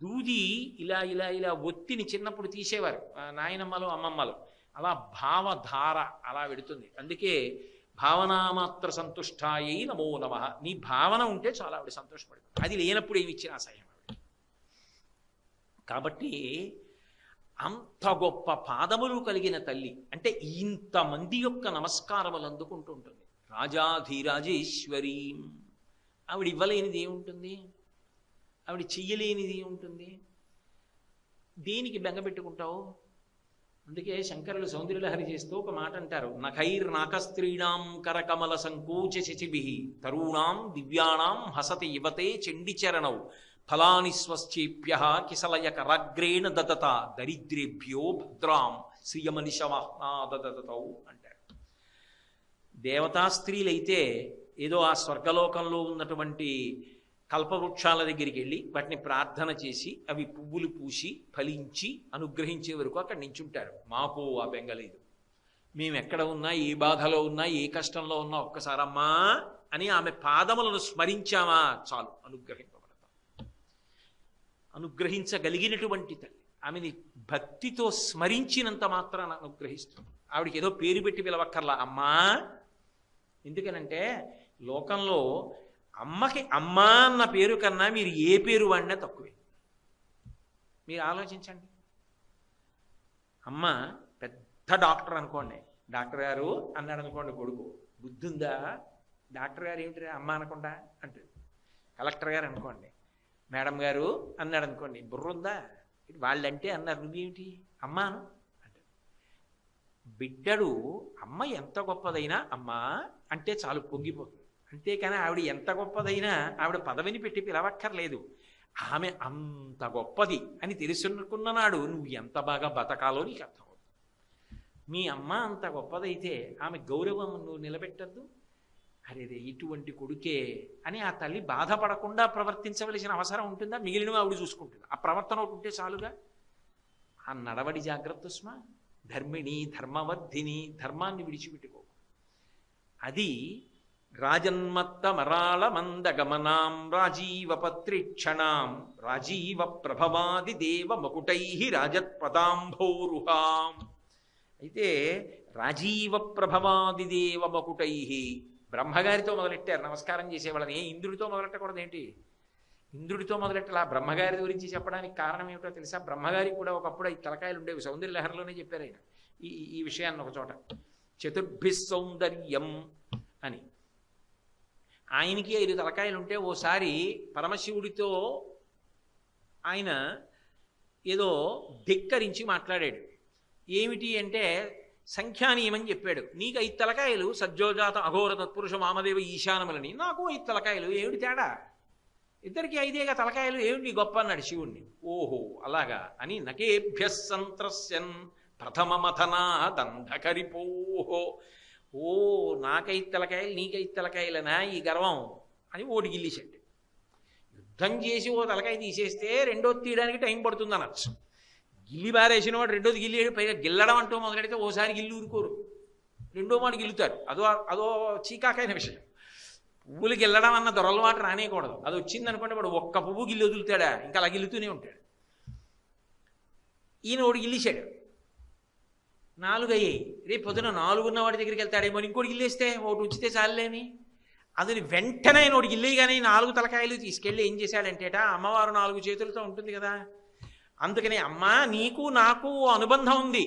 దూది ఇలా ఇలా ఇలా ఒత్తిని చిన్నప్పుడు తీసేవారు నాయనమ్మలు, అమ్మమ్మలు. అలా భావధార అలా వెడుతుంది. అందుకే భావనామాత్ర సంతుష్టాయై నమో నమః. నీ భావన ఉంటే చాలా ఆవిడ సంతోషపడుతుంది. అది లేనప్పుడు ఏమి ఇచ్చినా అసహ్యం ఆవిడ. కాబట్టి అంత గొప్ప పాదములు కలిగిన తల్లి అంటే ఇంతమంది యొక్క నమస్కారములు అందుకుంటూ ఉంటుంది. రాజాధీరాజేశ్వరీ. ఆవిడ ఇవ్వలేనిది ఏముంటుంది, ఆవిడ చెయ్యలేనిది ఏముంటుంది, దేనికి బెంగపెట్టుకుంటావు? అందుకే శంకరులు సౌందర్యలహరి చేస్తూ ఒక మాట అంటారు, నఖైర్నాకస్త్రీణాం కరకమల సంకోచ శచిభిః తరూణాం దివ్యానాం హసతి యువతే చండిచరణౌ ఫలాని స్వశ్చేప్య కిసలయ కరాగ్రేణ దదత దరిద్రేభ్యో భద్రాం శ్రియమనిషమహ్నాదదతౌ అంటారు. దేవతా స్త్రీలైతే ఏదో ఆ స్వర్గలోకంలో ఉన్నటువంటి కల్పవృక్షాల దగ్గరికి వెళ్ళి వాటిని ప్రార్థన చేసి అవి పువ్వులు పూసి ఫలించి అనుగ్రహించే వరకు అక్కడ నించుంటారు. మాకు ఆ బెంగలేదు. మేము ఎక్కడ ఉన్నా, ఏ బాధలో ఉన్నా, ఏ కష్టంలో ఉన్నా ఒక్కసారమ్మా అని ఆమె పాదములను స్మరించామా చాలు, అనుగ్రహింపబడతాం. అనుగ్రహించగలిగినటువంటి తల్లి. ఆమెని భక్తితో స్మరించినంత మాత్రాన అనుగ్రహిస్తుంది. ఆవిడికి ఏదో పేరు పెట్టి పిలవక్కర్లా, అమ్మా. ఎందుకనంటే లోకంలో అమ్మకి అమ్మా అన్న పేరు కన్నా మీరు ఏ పేరు వాడినా తక్కువే. మీరు ఆలోచించండి. అమ్మ పెద్ద డాక్టర్ అనుకోండి, డాక్టర్ గారు అన్నాడు అనుకోండి కొడుకు, బుద్ధి ఉందా డాక్టర్ గారు ఏమిటి అమ్మ అనకుండా అంటాడు. కలెక్టర్ గారు అనుకోండి, మేడం గారు అన్నాడు అనుకోండి, బుర్రుందా వాళ్ళంటే అన్నారు, నువ్వేమిటి అమ్మాను అంటే. బిడ్డడు అమ్మ ఎంత గొప్పదైనా అమ్మ అంటే చాలు పొంగిపోతుంది. అంతేకాని ఆవిడ ఎంత గొప్పదైనా ఆవిడ పదవిని పెట్టి పిలవక్కర్లేదు. ఆమె అంత గొప్పది అని తెలుసుకున్న నాడు నువ్వు ఎంత బాగా బతకాలో నీకు అర్థమవుతుంది. మీ అమ్మ అంత గొప్పదైతే ఆమె గౌరవం నువ్వు నిలబెట్టద్దు. అరే ఇటువంటి కొడుకే అని ఆ తల్లి బాధపడకుండా ప్రవర్తించవలసిన అవసరం ఉంటుందా? మిగిలినవి ఆవిడ చూసుకుంటుంది. ఆ ప్రవర్తన ఒకటి ఉంటే చాలుగా. ఆ నడవడి జాగ్రత్త స్మ. ధర్మిణి ధర్మవర్ధిని, ధర్మాన్ని విడిచిపెట్టుకో. అది రాజన్మత్త మరాళ మందగమనాం రాజీవపత్రిక్షణాం రాజీవ ప్రభవాది దేవ మకుటై రాజత్పదాంభోరుహాం. అయితే రాజీవ ప్రభవాది దేవ మకుటై బ్రహ్మగారితో మొదలెట్టారు నమస్కారం చేసేవాళ్ళని. ఇంద్రుడితో మొదలెట్టకూడదు ఏంటి? ఇంద్రుడితో మొదలెట్టాలి. ఆ బ్రహ్మగారి గురించి చెప్పడానికి కారణం ఏమిటో తెలుసా? బ్రహ్మగారికి కూడా ఒకప్పుడు ఈ తలకాయలు ఉండేవి. సౌందర్య లహరిలోనే చెప్పారు ఆయన ఈ విషయాన్ని ఒక చోట. చతుర్భి సౌందర్యం అని. ఆయనకి 5 తలకాయలు ఉంటే ఓసారి పరమశివుడితో ఆయన ఏదో ధిక్కరించి మాట్లాడాడు. ఏమిటి అంటే సంఖ్యానీయమని చెప్పాడు. నీకు 5 తలకాయలు సజ్జోజాత అఘోర తత్పురుష మామదేవ ఈశానములని, నాకు 5 తలకాయలు, ఏమిటి తేడా? ఇద్దరికి 5 తలకాయలు, ఏమిటి గొప్ప అన్నాడు శివుణ్ణి. ఓహో అలాగా అని నకేభ్య సంత్రస్యన్ ప్రథమమథనా దంధకరిపోహో. ఓ నాకు 5 తలకాయలు నీకు 5 తలకాయలనా ఈ గర్వం అని ఓడి గిల్లిసండి. యుద్ధం చేసి ఓ తలకాయ తీసేస్తే రెండోది తీయడానికి టైం పడుతుంది అనొచ్చు. గిల్లి బారేసిన వాడు రెండోది గిల్లేడు. పైగా గిల్లడం అంటూ మొదలెడితే ఓసారి గిల్లి ఊరుకోరు, రెండో మాట గిల్లుతారు. అదో చీకాకైన విషయం. పువ్వులు గిల్లడం అన్న దొరల మాట రానేయకూడదు. అది వచ్చిందనుకోండి వాడు ఒక్క పువ్వు గిల్లి వదులుతాడా, ఇంకా అలా గిల్లుతూనే ఉంటాడు. ఈయన ఒకటి గిల్లిశాడు, 4 అయ్యాయి. రేపు పొద్దున 4 ఉన్నవాడి దగ్గరికి వెళ్తాడేమో, ఇంకోటి గిల్లేస్తే ఒకటి ఉంచితే చాలేని. అది వెంటనే ఒకటి గిల్లేయి కానీ 4 తలకాయలు తీసుకెళ్ళి ఏం చేశాడంటేట, అమ్మవారు 4 చేతులతో ఉంటుంది కదా, అందుకని అమ్మా నీకు నాకు అనుబంధం ఉంది,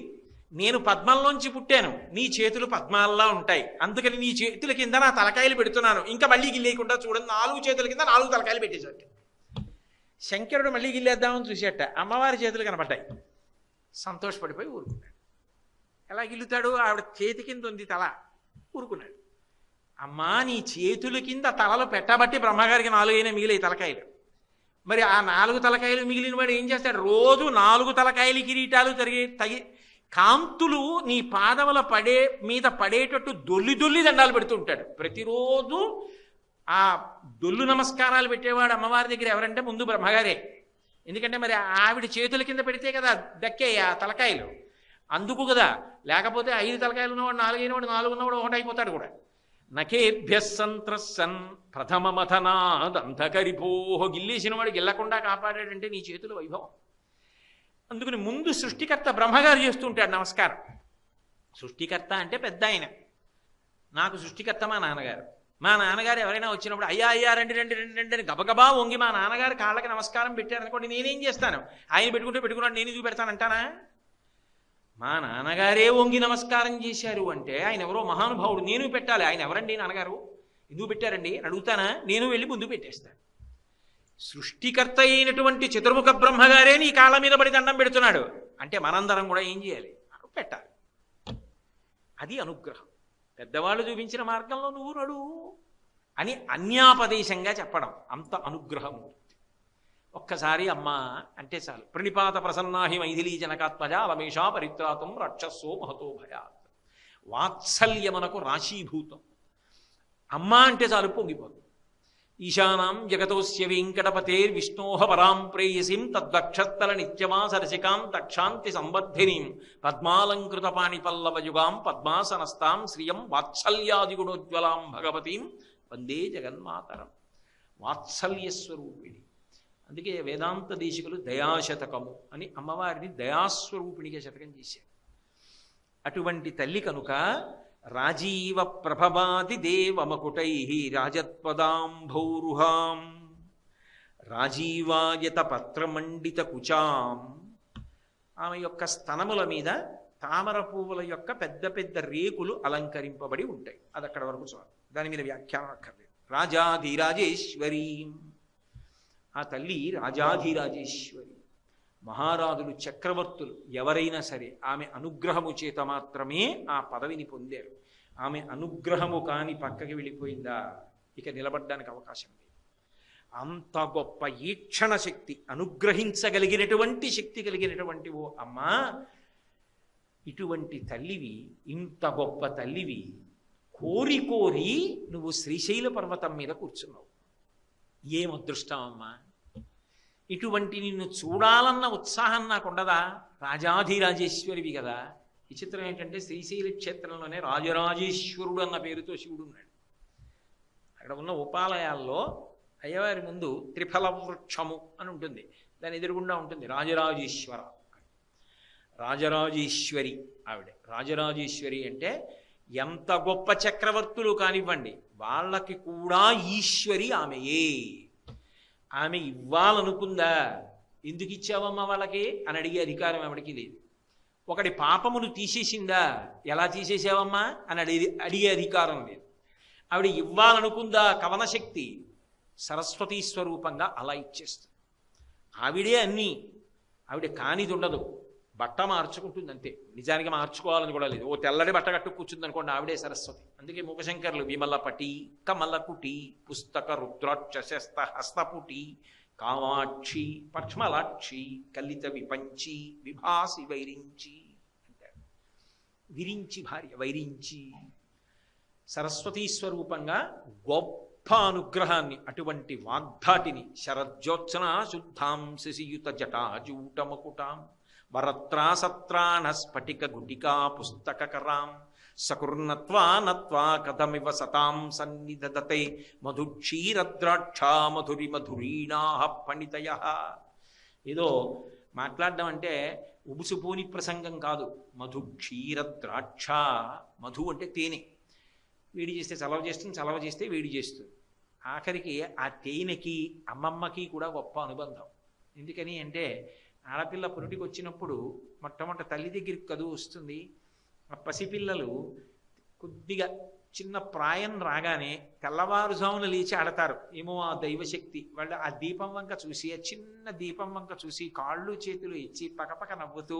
నేను పద్మంలోంచి పుట్టాను, నీ చేతులు పద్మాల్లా ఉంటాయి, అందుకని నీ చేతుల కింద నా తలకాయలు పెడుతున్నాను, ఇంకా మళ్ళీ గిల్లేయకుండా చూడండి 4 చేతుల కింద 4 తలకాయలు పెట్టేశాడు. శంకరుడు మళ్ళీ గిల్లేద్దామని చూసేట, అమ్మవారి చేతులు కనపడ్డాయి. సంతోషపడిపోయి ఊరుకున్నాడు. ఎలా గిల్లుతాడు? ఆవిడ చేతి కింద ఉంది తల, ఊరుకున్నాడు. అమ్మా నీ చేతుల కింద తలలు పెట్టబట్టి బ్రహ్మగారికి 4 అయినా మిగిలాయి తలకాయలు. మరి ఆ 4 తలకాయలు మిగిలిన వాడు ఏం చేస్తాడు? రోజు 4 తలకాయలు కిరీటాలు తగి కాంతులు నీ పాదముల మీద పడేటట్టు దొల్లి దండాలు పెడుతుంటాడు. ప్రతిరోజు ఆ దొల్లు నమస్కారాలు పెట్టేవాడు అమ్మవారి దగ్గర ఎవరంటే ముందు బ్రహ్మగారే. ఎందుకంటే మరి ఆవిడ చేతుల కింద పెడితే కదా దక్కే ఆ తలకాయలు, అందుకు కదా. లేకపోతే 5 తలకాయలు ఉన్నవాడు 4 అయినవాడు 4 ఉన్నవాడు 1 అయిపోతాడు కూడా. నకేభ్య సంత్రస్సన్ ప్రథమమథనాదంధకరిపోహ. గిల్లేసిన వాడు గిల్లకుండా కాపాడాడంటే నీ చేతుల వైభవం. అందుకని ముందు సృష్టికర్త బ్రహ్మగారు చేస్తుంటాడు నమస్కారం. సృష్టికర్త అంటే పెద్ద ఆయన. నాకు సృష్టికర్త మా నాన్నగారు. మా నాన్నగారు ఎవరైనా వచ్చినప్పుడు అయ్యా రండి అని గబగబా వంగి మా నాన్నగారు కాళ్ళకి నమస్కారం పెట్టారనుకోండి, నేనేం చేస్తాను? ఆయన పెట్టుకున్నాడు నేను చూపెడతానంటానా? మా నాన్నగారే వంగి నమస్కారం చేశారు అంటే ఆయన ఎవరో మహానుభావుడు, నేను పెట్టాలి. ఆయన ఎవరండి నాన్నగారు, ఎందుకు పెట్టారండి అని అడుగుతానా? నేను వెళ్ళి ముందు పెట్టేస్తాను. సృష్టికర్త అయినటువంటి చతుర్ముఖ బ్రహ్మగారే నీ కాళ్ళ మీద పడి దండం పెడుతున్నాడు అంటే మనందరం కూడా ఏం చేయాలి? పెట్టాలి. అది అనుగ్రహం. పెద్దవాళ్ళు చూపించిన మార్గంలో నువ్వు నడు అని అన్యాపదేశంగా చెప్పడం అంత అనుగ్రహము. ఒక్కసారి అమ్మ అంటే చాలు. ప్రణిపాత ప్రసన్నాహి మైథిలీ జనకాత్మజ రమేషా పరిత్రాతం రక్షస్సో మహతో భయాత్. వాత్సల్యమునకు రాశీభూతం. అమ్మ అంటే చాలు పొంగిపోతుంది. ఈశానాం జగతోస్య వెంకటపతేర్ విష్ణోహ పరాం ప్రేయసీం తద్వక్షత్తల నిత్యమాసరసికాం తక్షాంతి సంవర్ధినీం పద్మాలంకృత పాణిపల్లవయుగాం పద్మాసనస్తాం శ్రియం వాత్సల్యాదిగుణోజ్వలాం భగవతీం వందే జగన్మాతరం. వాత్సల్యస్వరూపిణి. అందుకే వేదాంత దేశికులు దయాశతకము అని అమ్మవారిని దయాస్వరూపిణిగా శతకం చేశారు. అటువంటి తల్లి కనుక రాజీవ ప్రభవాది దేవమకుటై రాజత్పదాంభౌరుహాం రాజీవాయత పత్రమండిత కుచాం. ఆమె యొక్క స్తనముల మీద తామర పువ్వుల యొక్క పెద్ద పెద్ద రేకులు అలంకరింపబడి ఉంటాయి. అది అక్కడ వరకు చాలు, దాని మీద వ్యాఖ్యానం అక్కర్లేదు. రాజాధిరాజేశ్వరీం. ఆ తల్లి రాజాధిరాజేశ్వరి. మహారాజులు, చక్రవర్తులు ఎవరైనా సరే ఆమె అనుగ్రహము చేత మాత్రమే ఆ పదవిని పొందారు. ఆమె అనుగ్రహము కాని పక్కకి వెళ్ళిపోయిందా ఇక నిలబడ్డానికి అవకాశం లేదు. అంత గొప్ప ఈక్షణ శక్తి, అనుగ్రహించగలిగినటువంటి శక్తి కలిగినటువంటి ఓ అమ్మా, ఇటువంటి తల్లివి, ఇంత గొప్ప తల్లివి, కోరి కోరి నువ్వు శ్రీశైల పర్వతం మీద కూర్చున్నావు. ఏం అదృష్టం అమ్మా! ఇటువంటి నిన్ను చూడాలన్న ఉత్సాహం నాకుండదా? రాజాధిరాజేశ్వరివి కదా. విచిత్రం ఏంటంటే శ్రీశైల క్షేత్రంలోనే రాజరాజేశ్వరుడు అన్న పేరుతో శివుడు ఉన్నాడు. అక్కడ ఉన్న ఉపాలయాల్లో అయ్యవారి ముందు త్రిఫల వృక్షము అని ఉంటుంది, దాని ఎదురుగుండా ఉంటుంది రాజరాజేశ్వర, రాజరాజేశ్వరి ఆవిడ. రాజరాజేశ్వరి అంటే ఎంత గొప్ప చక్రవర్తులు కానివ్వండి, వాళ్ళకి కూడా ఈశ్వరి ఆమెయే. ఆమె ఇవ్వాలనుకుందా, ఎందుకు ఇచ్చావమ్మా వాళ్ళకి అని అడిగే అధికారం ఆవిడికి లేదు. ఒకటి పాపమును తీసేసిందా, ఎలా తీసేసావమ్మా అని అడిగే అధికారం లేదు. ఆవిడ ఇవ్వాలనుకుందా కవనశక్తి, సరస్వతీ స్వరూపంగా అలా ఇచ్చేస్తుంది. ఆవిడే అన్నీ, ఆవిడ కానిది ఉండదు. బట్ట మార్చుకుంటుంది అంతే, నిజానికి మార్చుకోవాలని కూడా లేదు. ఓ తెల్లడి బట్ట కట్టు కూర్చుంది అనుకోండి, ఆవిడే సరస్వతి. అందుకే ముఖశంకర్లు విమలపటి కమలకుటి పుస్తక రుద్రాక్షస్త హస్తపుటి కామాక్షి పక్ష్మలాక్షి కలిత విపంచి విభాసి వైరించి అంటారు. విరించి భార్య, వైరించి సరస్వతీ స్వరూపంగా గొప్ప అనుగ్రహాన్ని, అటువంటి వాగ్ధాటిని, శరజ్యోత్సన శుద్ధాం శశియుత జటాజూటమకుటాం వరత్రాసత్రాణ స్ఫటిక గుటికా పుస్తకరాం సకుర్నత్వా నత్వా కథమివ సతాం సన్నిధదతే మధుక్షీరద్రాక్షా మధురి మధురీణా పణితయ. ఏదో మాట్లాడడం అంటే ఉబుసుపోని ప్రసంగం కాదు. మధుక్షీరద్రాక్ష, మధు అంటే తేనె, వేడి చేస్తే చలవ చేస్తుంది, చలవ చేస్తే వేడి చేస్తుంది. ఆఖరికి ఆ తేనెకి అమ్మమ్మకి కూడా గొప్ప అనుబంధం. ఎందుకని అంటే ఆడపిల్ల పురుటికి వచ్చినప్పుడు మొట్టమొదటి తల్లి దగ్గరికి కదువు వస్తుంది. ఆ పసిపిల్లలు కొద్దిగా చిన్న ప్రాయం రాగానే తెల్లవారుజామున లేచి ఆడతారు. ఏమో ఆ దైవశక్తి, వాళ్ళు ఆ దీపం వంక చూసి, ఆ చిన్న దీపం వంక చూసి కాళ్ళు చేతులు ఇచ్చి పకపక నవ్వుతూ,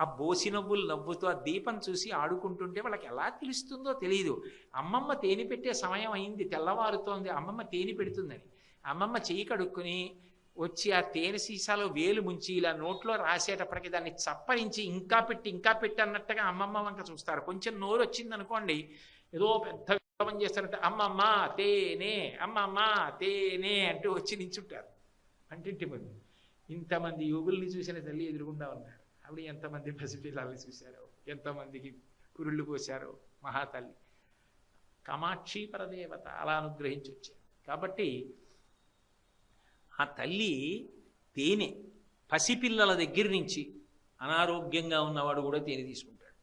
ఆ బోసి నవ్వులు నవ్వుతూ ఆ దీపం చూసి ఆడుకుంటుంటే వాళ్ళకి ఎలా తెలుస్తుందో తెలియదు. అమ్మమ్మ తేనె పెట్టే సమయం అయింది, తెల్లవారుతోంది, అమ్మమ్మ తేనె పెడుతుందని. అమ్మమ్మ చెయ్యి కడుక్కుని వచ్చి ఆ తేనె సీసాలో వేలు ముంచి ఇలా నోట్లో రాసేటప్పటికి దాన్ని చప్పరించి ఇంకా పెట్టి అన్నట్టుగా అమ్మమ్మ వంక చూస్తారు. కొంచెం నోరు వచ్చింది అనుకోండి, ఏదో పెద్ద విప్లవం చేస్తారంటే అమ్మమ్మ తేనె, అమ్మమ్మ తేనె అంటూ వచ్చి నించుంటారు. అంటింటి మంది ఇంతమంది యోగుల్ని చూసిన తల్లి ఎదురుగుండా ఉన్నారు. ఆవిడ ఎంతమంది పసిపిల్లల్ని చూశారో, ఎంతమందికి కురుళ్ళు పోశారో మహాతల్లి. కామాక్షి పరదేవత అలా అనుగ్రహించి వచ్చారు. కాబట్టి ఆ తల్లి తేనె, పసిపిల్లల దగ్గర నుంచి అనారోగ్యంగా ఉన్నవాడు కూడా తేనె తీసుకుంటాడు.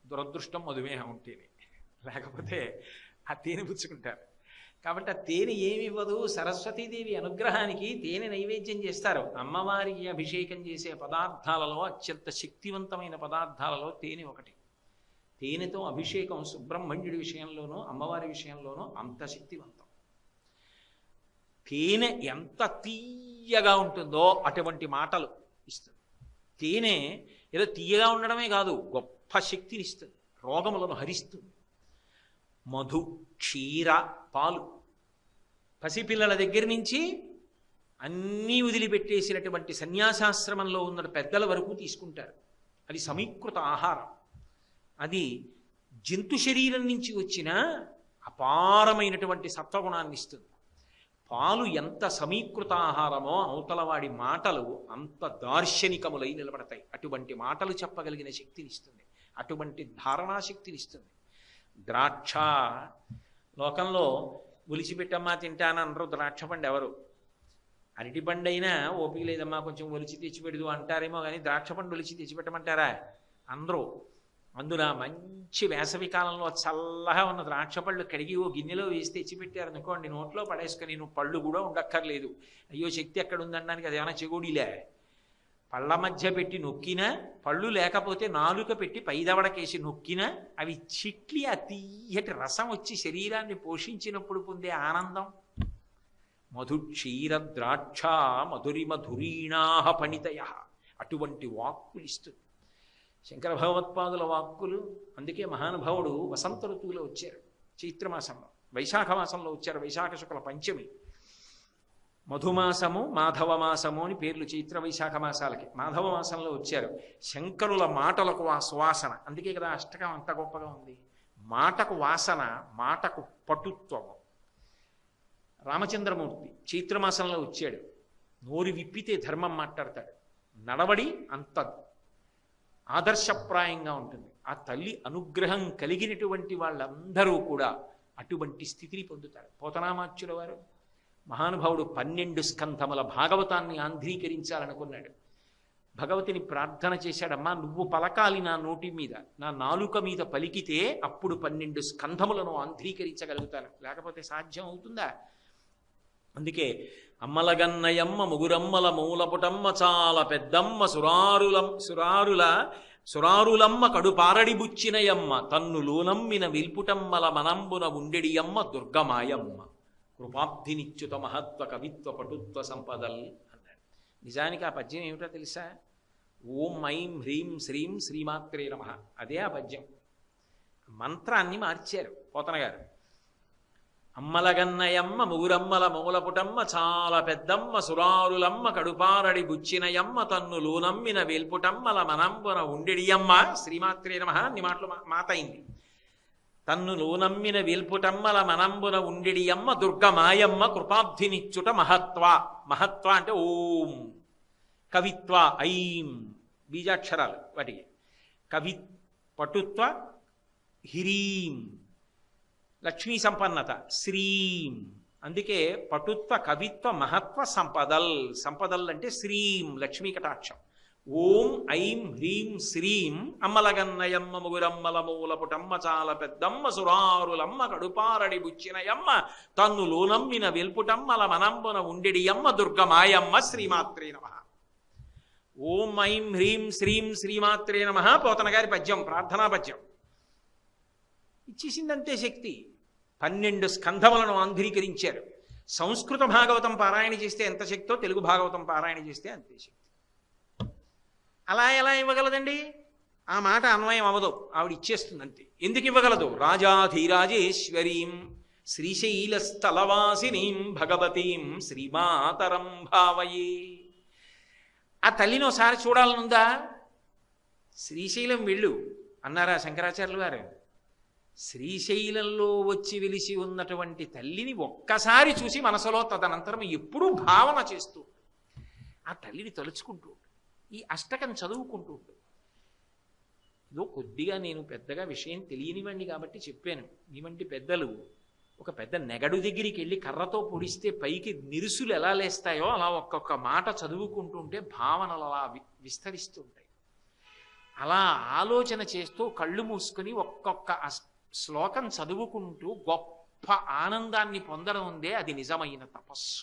దురదృష్టం మధుమేహం ఉంటేనే, లేకపోతే ఆ తేనె పుచ్చుకుంటారు. కాబట్టి ఆ తేనె ఏమి ఇవ్వదు, సరస్వతీదేవి అనుగ్రహానికి తేనె నైవేద్యం చేస్తారు. అమ్మవారికి అభిషేకం చేసే పదార్థాలలో అత్యంత శక్తివంతమైన పదార్థాలలో తేనె ఒకటి. తేనెతో అభిషేకం సుబ్రహ్మణ్యుడి విషయంలోనూ అమ్మవారి విషయంలోనూ అంత శక్తివంతం. తేనె ఎంత తీయగా ఉంటుందో అటువంటి మాటలు ఇస్తుంది. తేనె ఏదో తీయగా ఉండడమే కాదు, గొప్ప శక్తిని ఇస్తుంది, రోగములను హరిస్తుంది. మధు, క్షీర, పాలు, పసిపిల్లల దగ్గర నుంచి అన్నీ వదిలిపెట్టేసినటువంటి సన్యాసాశ్రమంలో ఉన్న పెద్దల వరకు తీసుకుంటారు. అది సమీకృత ఆహారం. అది జంతు శరీరం నుంచి వచ్చిన అపారమైనటువంటి సత్వగుణాన్ని ఇస్తుంది. పాలు ఎంత సమీకృత ఆహారమో అవతలవాడి మాటలు అంత దార్శనికములై నిలబడతాయి. అటువంటి మాటలు చెప్పగలిగిన శక్తిని ఇస్తుంది, అటువంటి ధారణాశక్తిని ఇస్తుంది. ద్రాక్ష, లోకంలో ఒలిచిపెట్టమ్మా తింటాను అనరు ద్రాక్ష పండు ఎవరు. అరటిపండు అయినా ఓపిక లేదమ్మా కొంచెం ఒలిచి తెచ్చిపెడదు అంటారేమో కానీ ద్రాక్ష పండు ఒలిచి తెచ్చిపెట్టమంటారా? అందరూ. అందున మంచి వేసవి కాలంలో చల్లగా ఉన్న ద్రాక్ష పళ్ళు కడిగి ఓ గిన్నెలో వేసి తెచ్చిపెట్టారనుకోండి, నోట్లో పడేసుకొని నువ్వు పళ్ళు కూడా ఉండక్కర్లేదు. అయ్యో శక్తి ఎక్కడ ఉందనడానికి అదేమైనా చెగోడీలే. పళ్ళ మధ్య పెట్టి నొక్కినా, పళ్ళు లేకపోతే నాలుక పెట్టి పైదవడకేసి నొక్కినా అవి చిట్లి ఆ తీయటి రసం వచ్చి శరీరాన్ని పోషించినప్పుడు పొందే ఆనందం మధుక్షీర ద్రాక్ష మధురిమధురీణా పణితయ, అటువంటి వాక్కులు ఇస్తుంది శంకర భగవత్పాదుల వాక్కులు. అందుకే మహానుభావుడు వసంత ఋతువులో వచ్చారు, చైత్రమాసంలో, వైశాఖ మాసంలో వచ్చారు, వైశాఖ శుక్ల పంచమి. మధుమాసము మాధవమాసము అని పేర్లు చైత్ర వైశాఖ మాసాలకి. మాధవ మాసంలో వచ్చారు. శంకరుల మాటలకు ఆ సువాసన, అందుకే కదా అష్టకం అంత గొప్పగా ఉంది. మాటకు వాసన, మాటకు పటుత్వము. రామచంద్రమూర్తి చైత్రమాసంలో వచ్చాడు, నోరు విప్పితే ధర్మం మాట్లాడతాడు, నడవడి అంత ఆదర్శప్రాయంగా ఉంటుంది. ఆ తల్లి అనుగ్రహం కలిగినటువంటి వాళ్ళందరూ కూడా అటువంటి స్థితిని పొందుతారు. పోతనామాచ్యుల వారు మహానుభావుడు 12 స్కంధముల భాగవతాన్ని ఆంధ్రీకరించాలనుకున్నాడు. భగవతిని ప్రార్థన చేశాడమ్మా, నువ్వు పలకాలి నా నోటి మీద, నా నాలుక మీద పలికితే అప్పుడు 12 స్కంధములను ఆంధ్రీకరించగలుగుతాను, లేకపోతే సాధ్యం అవుతుందా? అందుకే అమ్మలగన్నయమ్మ ముగురమ్మల మూలపుటమ్మ చాలా పెద్దమ్మ సురారులమ్మ కడుపారడి బుచ్చినయమ్మ తన్ను లోనమ్మిన విల్పుటమ్మల మనంబున ఉండెడియమ్మ దుర్గమాయమ్మ కృపాబ్ధినిచ్యుత మహత్వ కవిత్వ పటుత్వ సంపదల్ అన్నాడు. నిజానికి ఆ పద్యం ఏమిటో తెలుసా? ఓం ఐం హ్రీం శ్రీం శ్రీమాత్రే నమః, అదే ఆ పద్యం. మంత్రాన్ని మార్చారు పోతన గారు. అమ్మలగన్నయమ్మ ముగురమ్మల మూలపుటమ్మ చాలా పెద్దమ్మ సురారులమ్మ కడుపారడి బుచ్చినయమ్మ తన్ను లోనమ్మిన వేల్పుటమ్మల మనంబున ఉండెడియమ్మ శ్రీమాత్రే నమః అన్ని మాటలు మాట అయింది. తన్ను లోనమ్మిన వేల్పుటమ్మల మనంబున ఉండెడియమ్మ దుర్గమాయమ్మ కృపాబ్ధినిచ్చుట మహత్వ. మహత్వ అంటే ఓం, కవిత్వ ఐం, బీజాక్షరాలు వాటికి. కవి పటుత్వ హ్రీం, లక్ష్మీ సంపన్నత శ్రీం. అందుకే పటుత్వ కవిత్వ మహత్వ సంపదల్. సంపదల్ అంటే శ్రీం, లక్ష్మీ కటాక్షం. ఓం ఐం హ్రీం శ్రీం అమ్మలగన్నయమ్మ ముగురమ్మల మూలపుటమ్మ చాలా పెద్దమ్మ సురారులమ్మ కడుపారడి బుచ్చినయమ్మ తన్ను లోనమ్మిన వెల్పుటమ్మల మనంబున ఉండెడియమ్మ దుర్గమాయమ్మ శ్రీమాత్రే నమః. ఓం ఐం హ్రీం శ్రీం శ్రీమాత్రే నమః పోతన గారి పద్యం, ప్రార్థనా పద్యం. ఇచ్చేసిందంతే శక్తి. 12 స్కంధములను ఆంధ్రీకరించారు. సంస్కృత భాగవతం పారాయణ చేస్తే ఎంత శక్తో తెలుగు భాగవతం పారాయణ చేస్తే అంతే శక్తి. అలా ఎలా ఇవ్వగలదండి? ఆ మాట అన్వయం అవ్వదు, ఆవిడ ఇచ్చేస్తుంది అంతే. ఎందుకు ఇవ్వగలదు? రాజాధీరాజేశ్వరీం శ్రీశైలస్థలవాసినీం భగవతీం శ్రీమాతరం భావయే. ఆ తల్లిని ఒకసారి చూడాలనుందా? శ్రీశైలం వెళ్ళు అన్నారా శంకరాచార్యులు గారు? శ్రీశైలంలో వచ్చి వెలిసి ఉన్నటువంటి తల్లిని ఒక్కసారి చూసి మనసులో తదనంతరం ఎప్పుడూ భావన చేస్తూ ఆ తల్లిని తలుచుకుంటూ ఈ అష్టకం చదువుకుంటూ ఉంటుంది. ఇదో కొద్దిగా నేను పెద్దగా విషయం తెలియనివ్వండి కాబట్టి చెప్పాను. మీ వంటి పెద్దలు ఒక పెద్ద నెగడు దగ్గరికి వెళ్ళి కర్రతో పొడిస్తే పైకి నిరుసులు ఎలా లేస్తాయో అలా ఒక్కొక్క మాట చదువుకుంటుంటే భావనలు అలా విస్తరిస్తూ ఉంటాయి. అలా ఆలోచన చేస్తూ కళ్ళు మూసుకొని ఒక్కొక్క శ్లోకం చదువుకుంటూ గొప్ప ఆనందాన్ని పొందడం ఉందే అది నిజమైన తపస్సు.